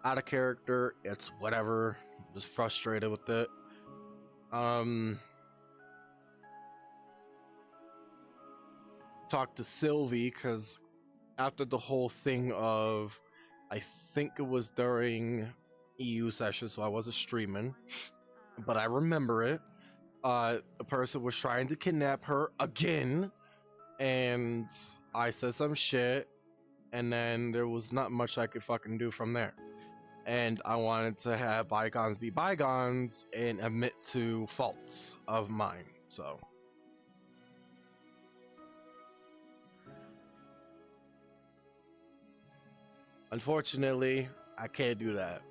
Out of character, it's whatever. I'm just frustrated with it. Talk to Sylvie, because after the whole thing of, I think it was during EU session, so I wasn't streaming, but I remember it. A person was trying to kidnap her again, and I said some shit, and then there was not much I could fucking do from there. And I wanted to have bygones be bygones and admit to faults of mine, so. Unfortunately, I can't do that.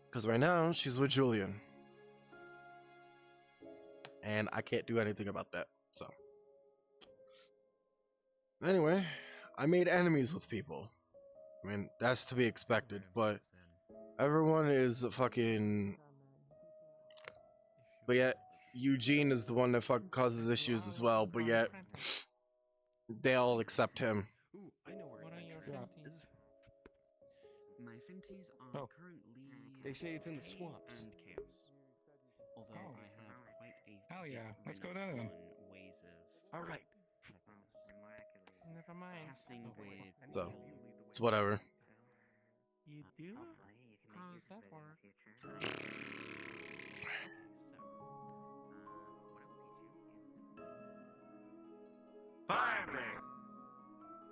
Because right now, she's with Julian. And I can't do anything about that, so. Anyway, I made enemies with people. I mean, that's to be expected, but Everyone is a fucking. But yet, Eugene is the one that fucking causes issues as well. But yet, they all accept him. Ooh, I know where What are your Aether finties? is. My finties are currently They say it's in the decay swamps. and chaos. Although Oh. I have quite a Hell yeah, big let's go grip there then. on ways of All right. Never mind. casting with So, it's whatever. You do? How does that work? Finally!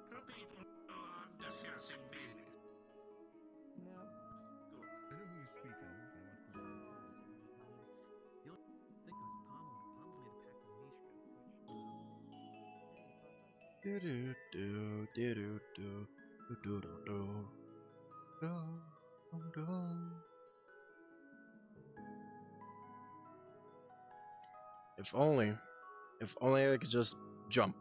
Two people are discussing business. No. I know who you're speaking of. I know what the only thing was Palm made a pact with Mishka, which Do do do do do do do do do do. If only I could just jump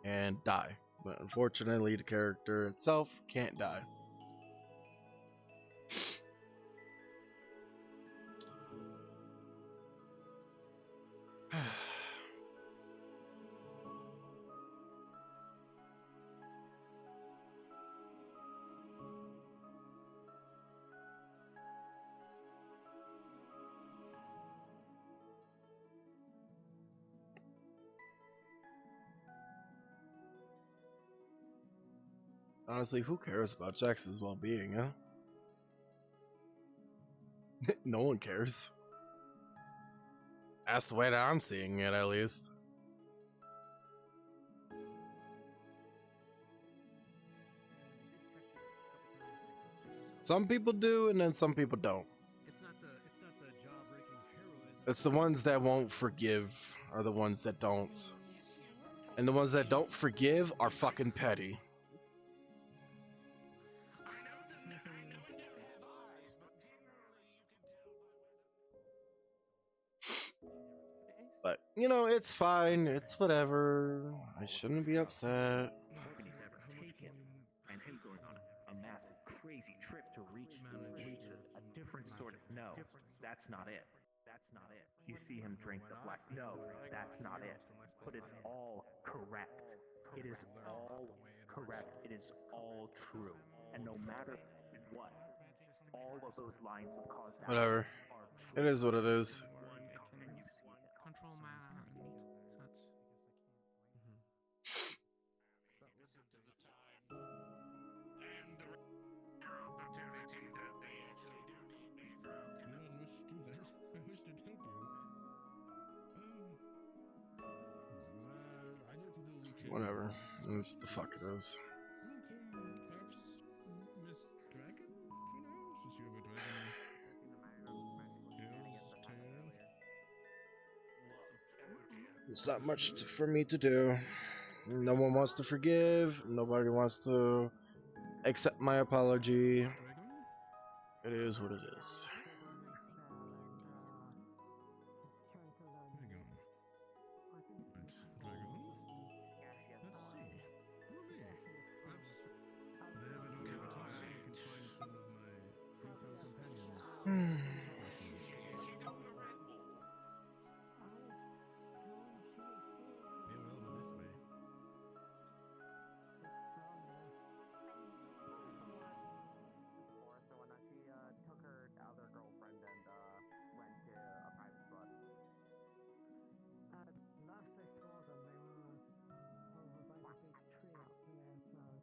and die. But unfortunately, the character itself can't die. Honestly, who cares about Jax's well-being, huh? No one cares. That's the way that I'm seeing it, at least. Some people do, and then some people don't. it's not the jaw-breaking heroism. It's the ones that won't forgive are the ones that don't. And the ones that don't forgive are fucking petty. But, you know, it's fine. It's whatever. I shouldn't be upset. He's ever taken, and him going on a massive, crazy trip to reach a different sort of no. That's not it. That's not it. You see him drink the black. No, that's not it. But it's all correct. It is all correct. It is all true. And no matter what, all of those lines of causality. Whatever. It is what it is. Control mana and such. Opportunity that they actually do need me for. I wish to do that. I wish to help you. I know people who can. Whatever. It's the fuck it is. Welcome, perhaps Miss Dragon for now, since you have a dragon. There's not much for me to do. No one wants to forgive. Nobody wants to accept my apology. It is what it is.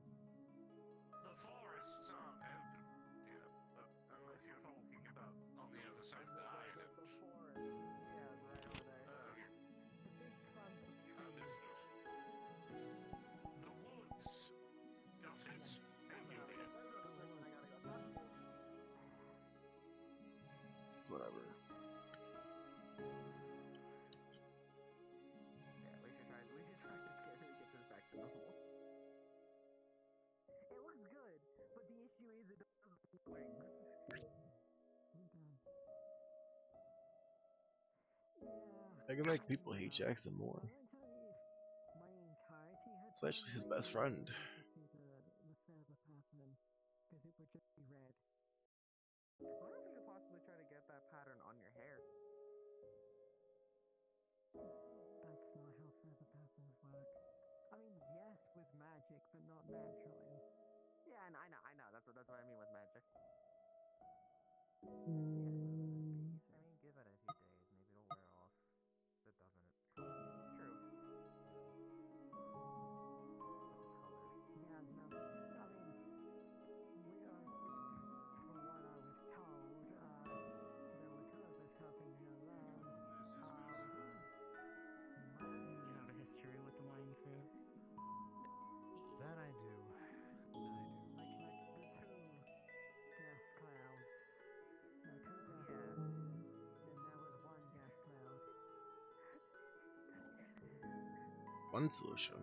The forests are open, unless you're talking about on the other side of the island. The woods. Got it. And you're there. It's whatever. We should try to get this back to normal. It looks good, but the issue is it doesn't wings. I can make people hate Jackson more. Especially his best friend. magic, but not naturally. Yeah, I know. That's what I mean with magic. Mm. I mean, give it a few days, maybe it'll wear off. If it doesn't, true. Yeah, no. I mean, we are, from what I was told, there were two of us helping her learn. You have a history with the wine crew? That I do. Like the two gas clouds. No, two gas clouds. And there was one gas cloud. One solution.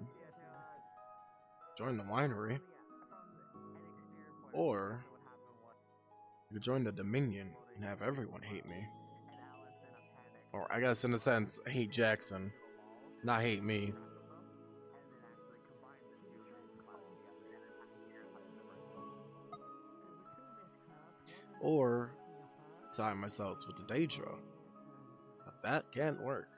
Join the winery. Or you could join the Dominion and have everyone hate me. Or I guess in a sense, hate Jackson. Not hate me. Or tie myself with the Daedra. But that can't work.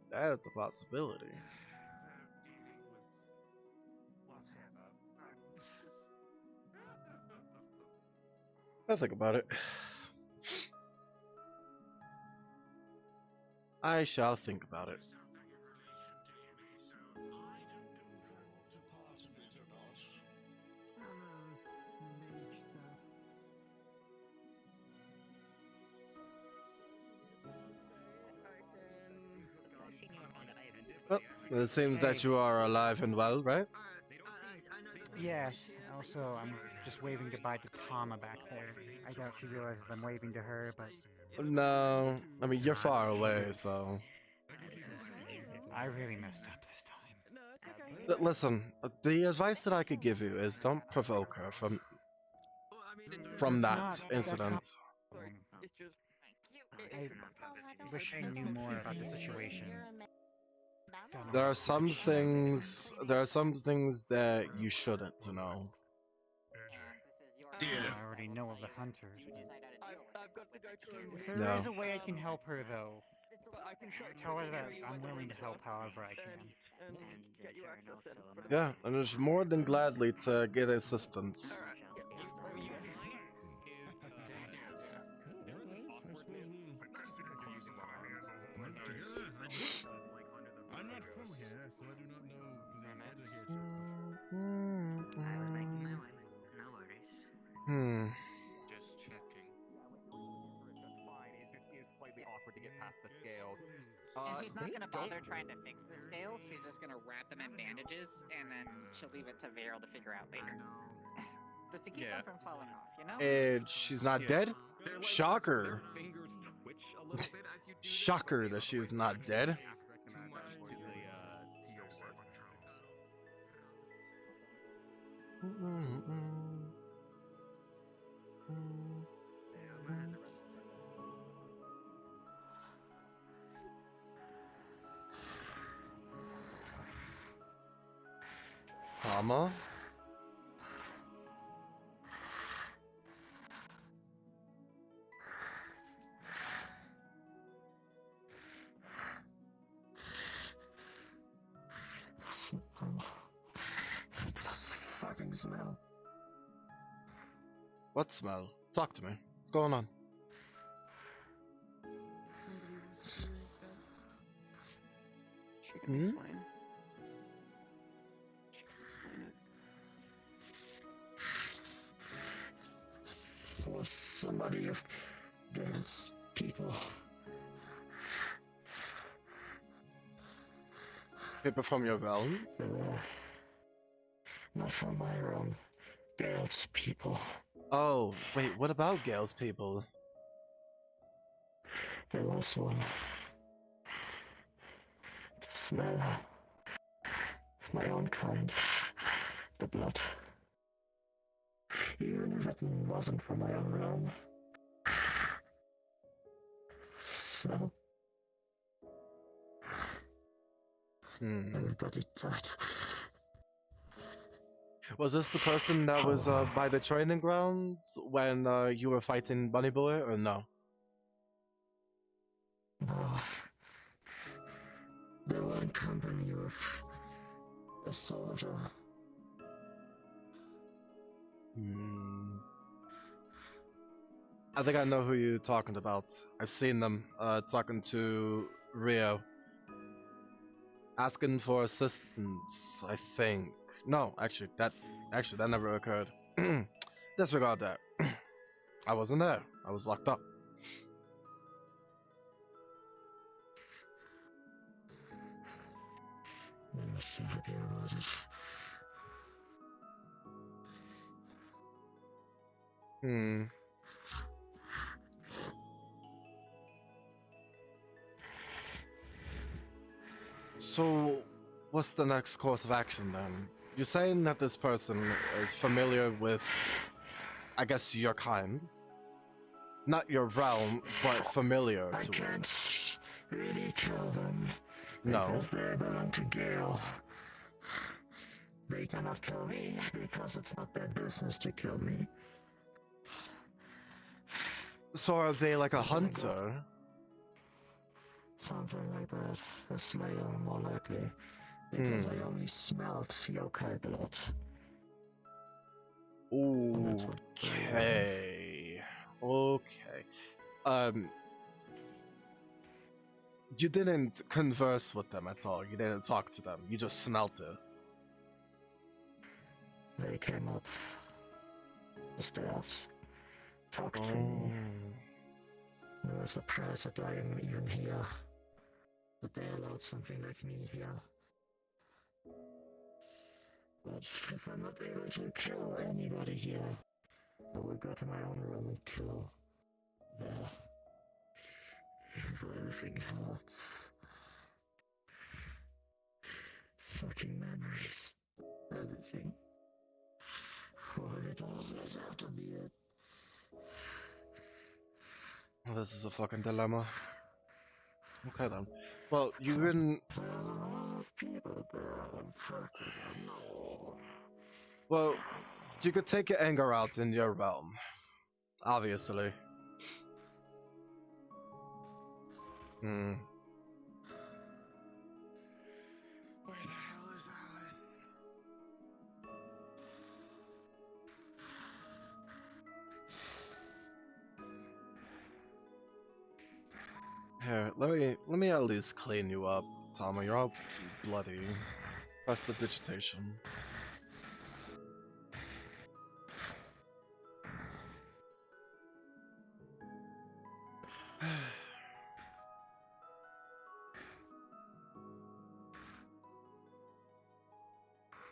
That's a possibility. I'll think about it. I shall think about it. Well, it seems that you are alive and well, right? Yes. Also, I'm just waving goodbye to Tama back there. I doubt she realizes I'm waving to her, but... No, I mean, you're far away, so... I really messed up this time. Listen, the advice that I could give you is don't provoke her from that incident. I wish I knew more about the situation. There are some things that you shouldn't know. I already know of the hunters. I've got to go to If there is a way I can help her, though, tell her that I'm willing to help however I can. and get you access in. Yeah, and it's more than gladly to get assistance. I'm not from here, so I do not know the other here. I was making my way. No worries. Just checking. That's fine. It's slightly awkward to get past the scales. And she's not gonna bother trying to fix the scales. She's just gonna wrap them in bandages, and then she'll leave it to Viral to figure out later. Just to keep them from falling off, you know? And she's not dead? Shocker. Their fingers twitch a little bit as you do Shocker that she's not dead. Mama? Fucking smell. What smell? Talk to me. What's going on? She can explain. She can explain it. It was somebody of Gale's people. People from your realm? They were not from my realm. Gale's people. Oh, wait, what about Gale's people? There was one. The smell of my own kind. The blood. Even if it wasn't from my own realm. So... everybody died. Was this the person that was by the training grounds when you were fighting Bunny Boy, or no? No, company with a soldier. I think I know who you're talking about. I've seen them talking to Rio. Asking for assistance, I think. No, actually that never occurred. Disregard that. I wasn't there. I was locked up. I'm so happy about it. So, what's the next course of action then? You're saying that this person is familiar with, I guess, your kind? Not your realm, but familiar to it. I can't really kill them. No. Because they belong to Gale. They cannot kill me because it's not their business to kill me. So are they like a hunter? Something like that. A slayer, more likely. Because I only smelt yokai blood. Okay. Okay. You didn't converse with them at all. You didn't talk to them. You just smelt it. They came up the stairs, talked to me. They were surprised that I am even here. That they allowed something like me here. But if I'm not able to kill anybody here, I will go to my own room and kill there. For everything hurts. Fucking memories. Everything. Why did all this have to be it? Well, this is a fucking dilemma. Okay then. Well, you can. Well, you could take your anger out in your realm. Obviously. Where the hell is Alan? Here, let me at least clean you up, Tama. You're all bloody. Press the digitation.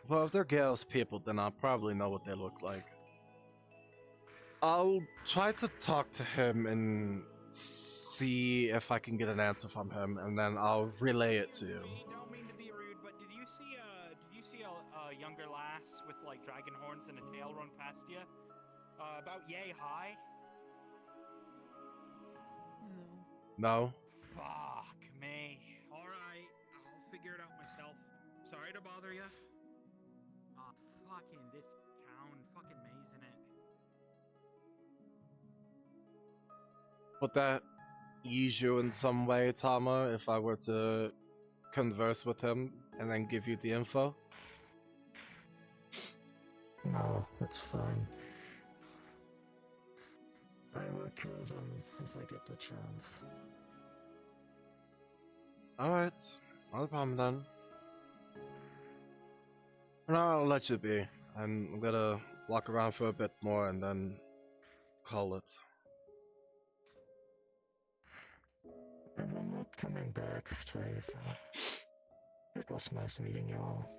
Well, if they're Gale's people, then I'll probably know what they look like. I'll try to talk to him and see if I can get an answer from him, and then I'll relay it to you. Don't mean to be rude, but did you see a younger lass with like dragon horns and a tail run past you? About yay high? No? Fuck me. Alright, I'll figure it out myself. Sorry to bother you. Fucking this town, fucking mazing it. Would that ease you in some way, Tama, if I were to converse with him and then give you the info? No, it's fine. I will kill them if I get the chance. Alright, not a problem then. For now, I'll let you be. I'm gonna walk around for a bit more and then call it. And I'm not coming back to Aether. It was nice meeting you all.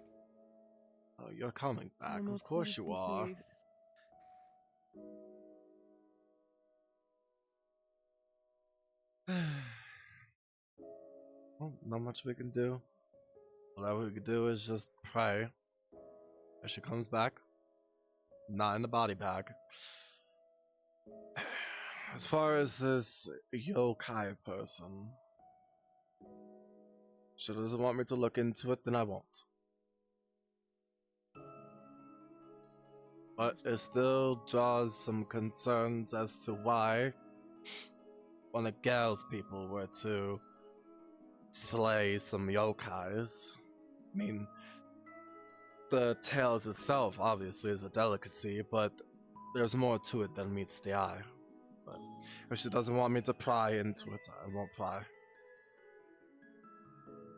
Oh, you're coming back. Of course you are. Well, not much we can do. Whatever we can do is just pray that she comes back. Not in the body bag. As far as this yokai person, she doesn't want me to look into it, then I won't. But it still draws some concerns as to why one of Gal's people were to slay some yokais. I mean, the tales itself obviously is a delicacy, but there's more to it than meets the eye. But if she doesn't want me to pry into it, I won't pry.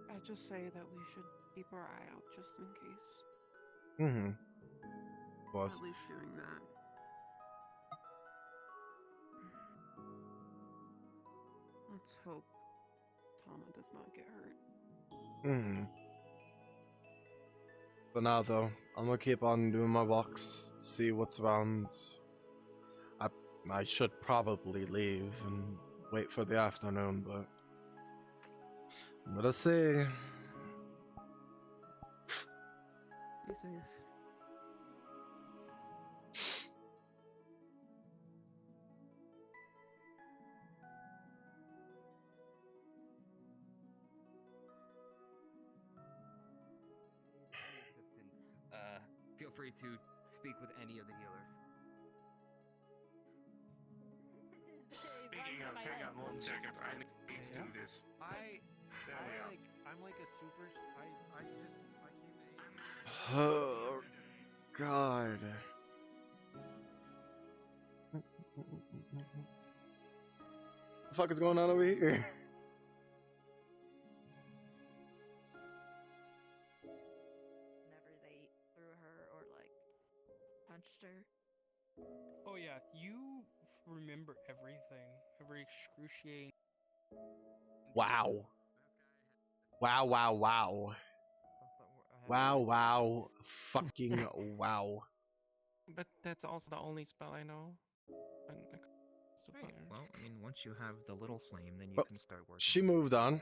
I just say that we should keep our eye out just in case. Mm-hmm. Of course. At least doing that. Let's hope Tama does not get hurt. Mm-hmm. For now, though, I'm gonna keep on doing my walks, see what's around. I should probably leave and wait for the afternoon, but I'm gonna see. Be safe. Feel free to speak with any of the healers. Speaking of, hang on 1 second, I need to do this. I'm like a super. I came. Oh, God. What the fuck is going on over here? Whenever they threw her or like punched her. Oh yeah, you remember everything. Every excruciating. Wow. Wow, wow, wow. Wow, wow. Fucking wow. But that's also the only spell I know. Right. Well, I mean, once you have the little flame, then you Well, can start working. she moved on.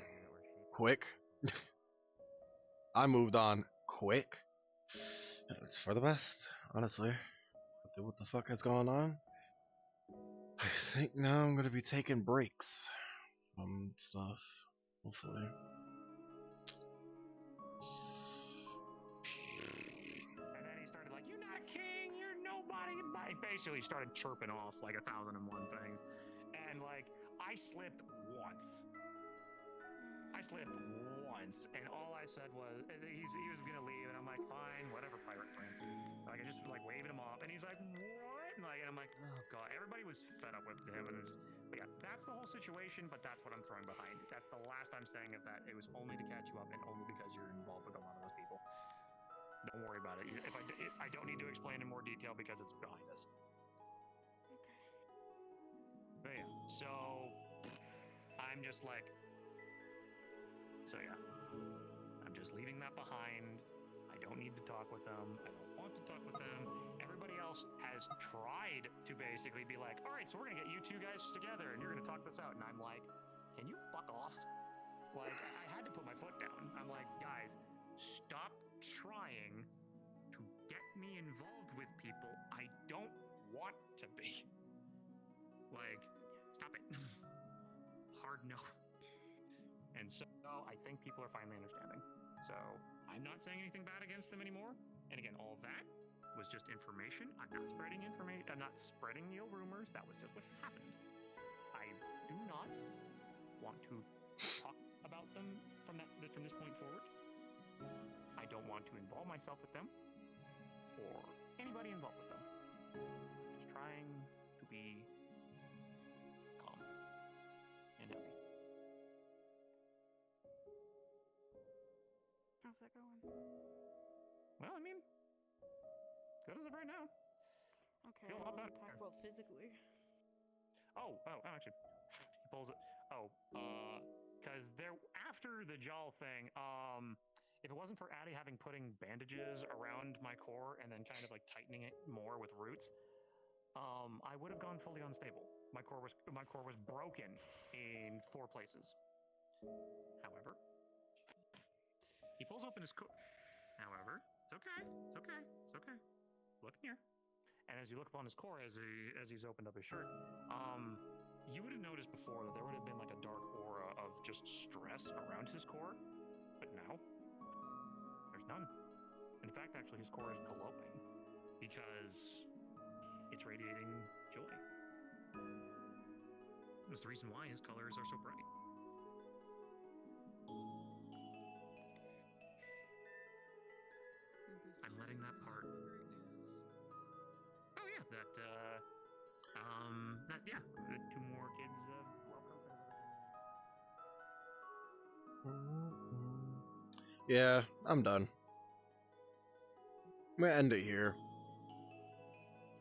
Quick. I moved on. Quick. It's for the best, honestly. What the fuck is going on? I think now I'm gonna be taking breaks from stuff. Hopefully. And then he started like, "You're not king, you're nobody." He basically started chirping off like 1,001 things. And like, I slipped once. And all I said was, he was gonna leave, and I'm like, fine, whatever, Pirate Prince. Like, I just like waving him off, and he's like, what? And I'm like, oh god, everybody was fed up with him, and it was just, but yeah, that's the whole situation. But that's what I'm throwing behind. That's the last I'm saying of that. It was only to catch you up, and only because you're involved with a lot of those people. Don't worry about it. If I don't need to explain in more detail because it's behind us. But yeah, so I'm just like. So yeah, I'm just leaving that behind. I don't need to talk with them. I don't want to talk with them. Everybody else has tried to basically be like, all right, so we're gonna get you two guys together and you're gonna talk this out. And I'm like, can you fuck off? Like, I had to put my foot down. I'm like, guys, stop trying to get me involved with people I don't want to be. Like, stop it. Hard no. And so I think people are finally understanding. So I'm not saying anything bad against them anymore. And again, all of that was just information. I'm not spreading information. I'm not spreading ill rumors. That was just what happened. I do not want to talk about them from this point forward. I don't want to involve myself with them or anybody involved with them. Just trying to be calm and happy. How's that going? Well, I mean, good as of right now. Okay, Feel a lot better. talk about physically. Actually, he pulls it. Because after the jaw thing, if it wasn't for Addie having putting bandages around my core and then kind of like tightening it more with roots, I would have gone fully unstable. My core was broken in 4 places. However, he pulls open his core. However, it's okay. Look here. And as you look upon his core, as he's opened up his shirt, you would have noticed before that there would have been like a dark aura of just stress around his core, but now there's none. In fact, actually, his core is glowing because it's radiating joy. That's the reason why his colors are so bright. that that yeah, 2 more kids welcome. Yeah, I'm done. I'm gonna end it here.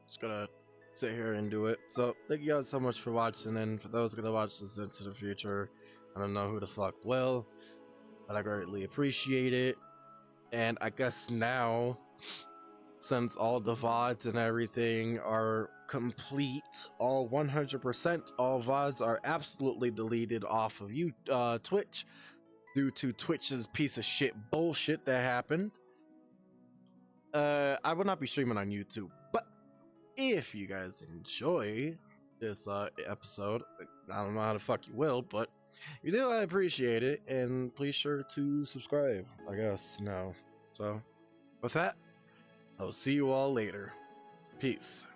Just gonna sit here and do it. So thank you guys so much for watching, and for those gonna watch this into the future, I don't know who the fuck will, but I greatly appreciate it. And I guess now, since all the VODs and everything are complete, all 100%, all VODs are absolutely deleted off of Twitch due to Twitch's piece of shit bullshit that happened. I will not be streaming on YouTube, but if you guys enjoy this episode, I don't know how the fuck you will, but if you do, I appreciate it, and please sure to subscribe, I guess, now. So, with that, I'll see you all later. Peace.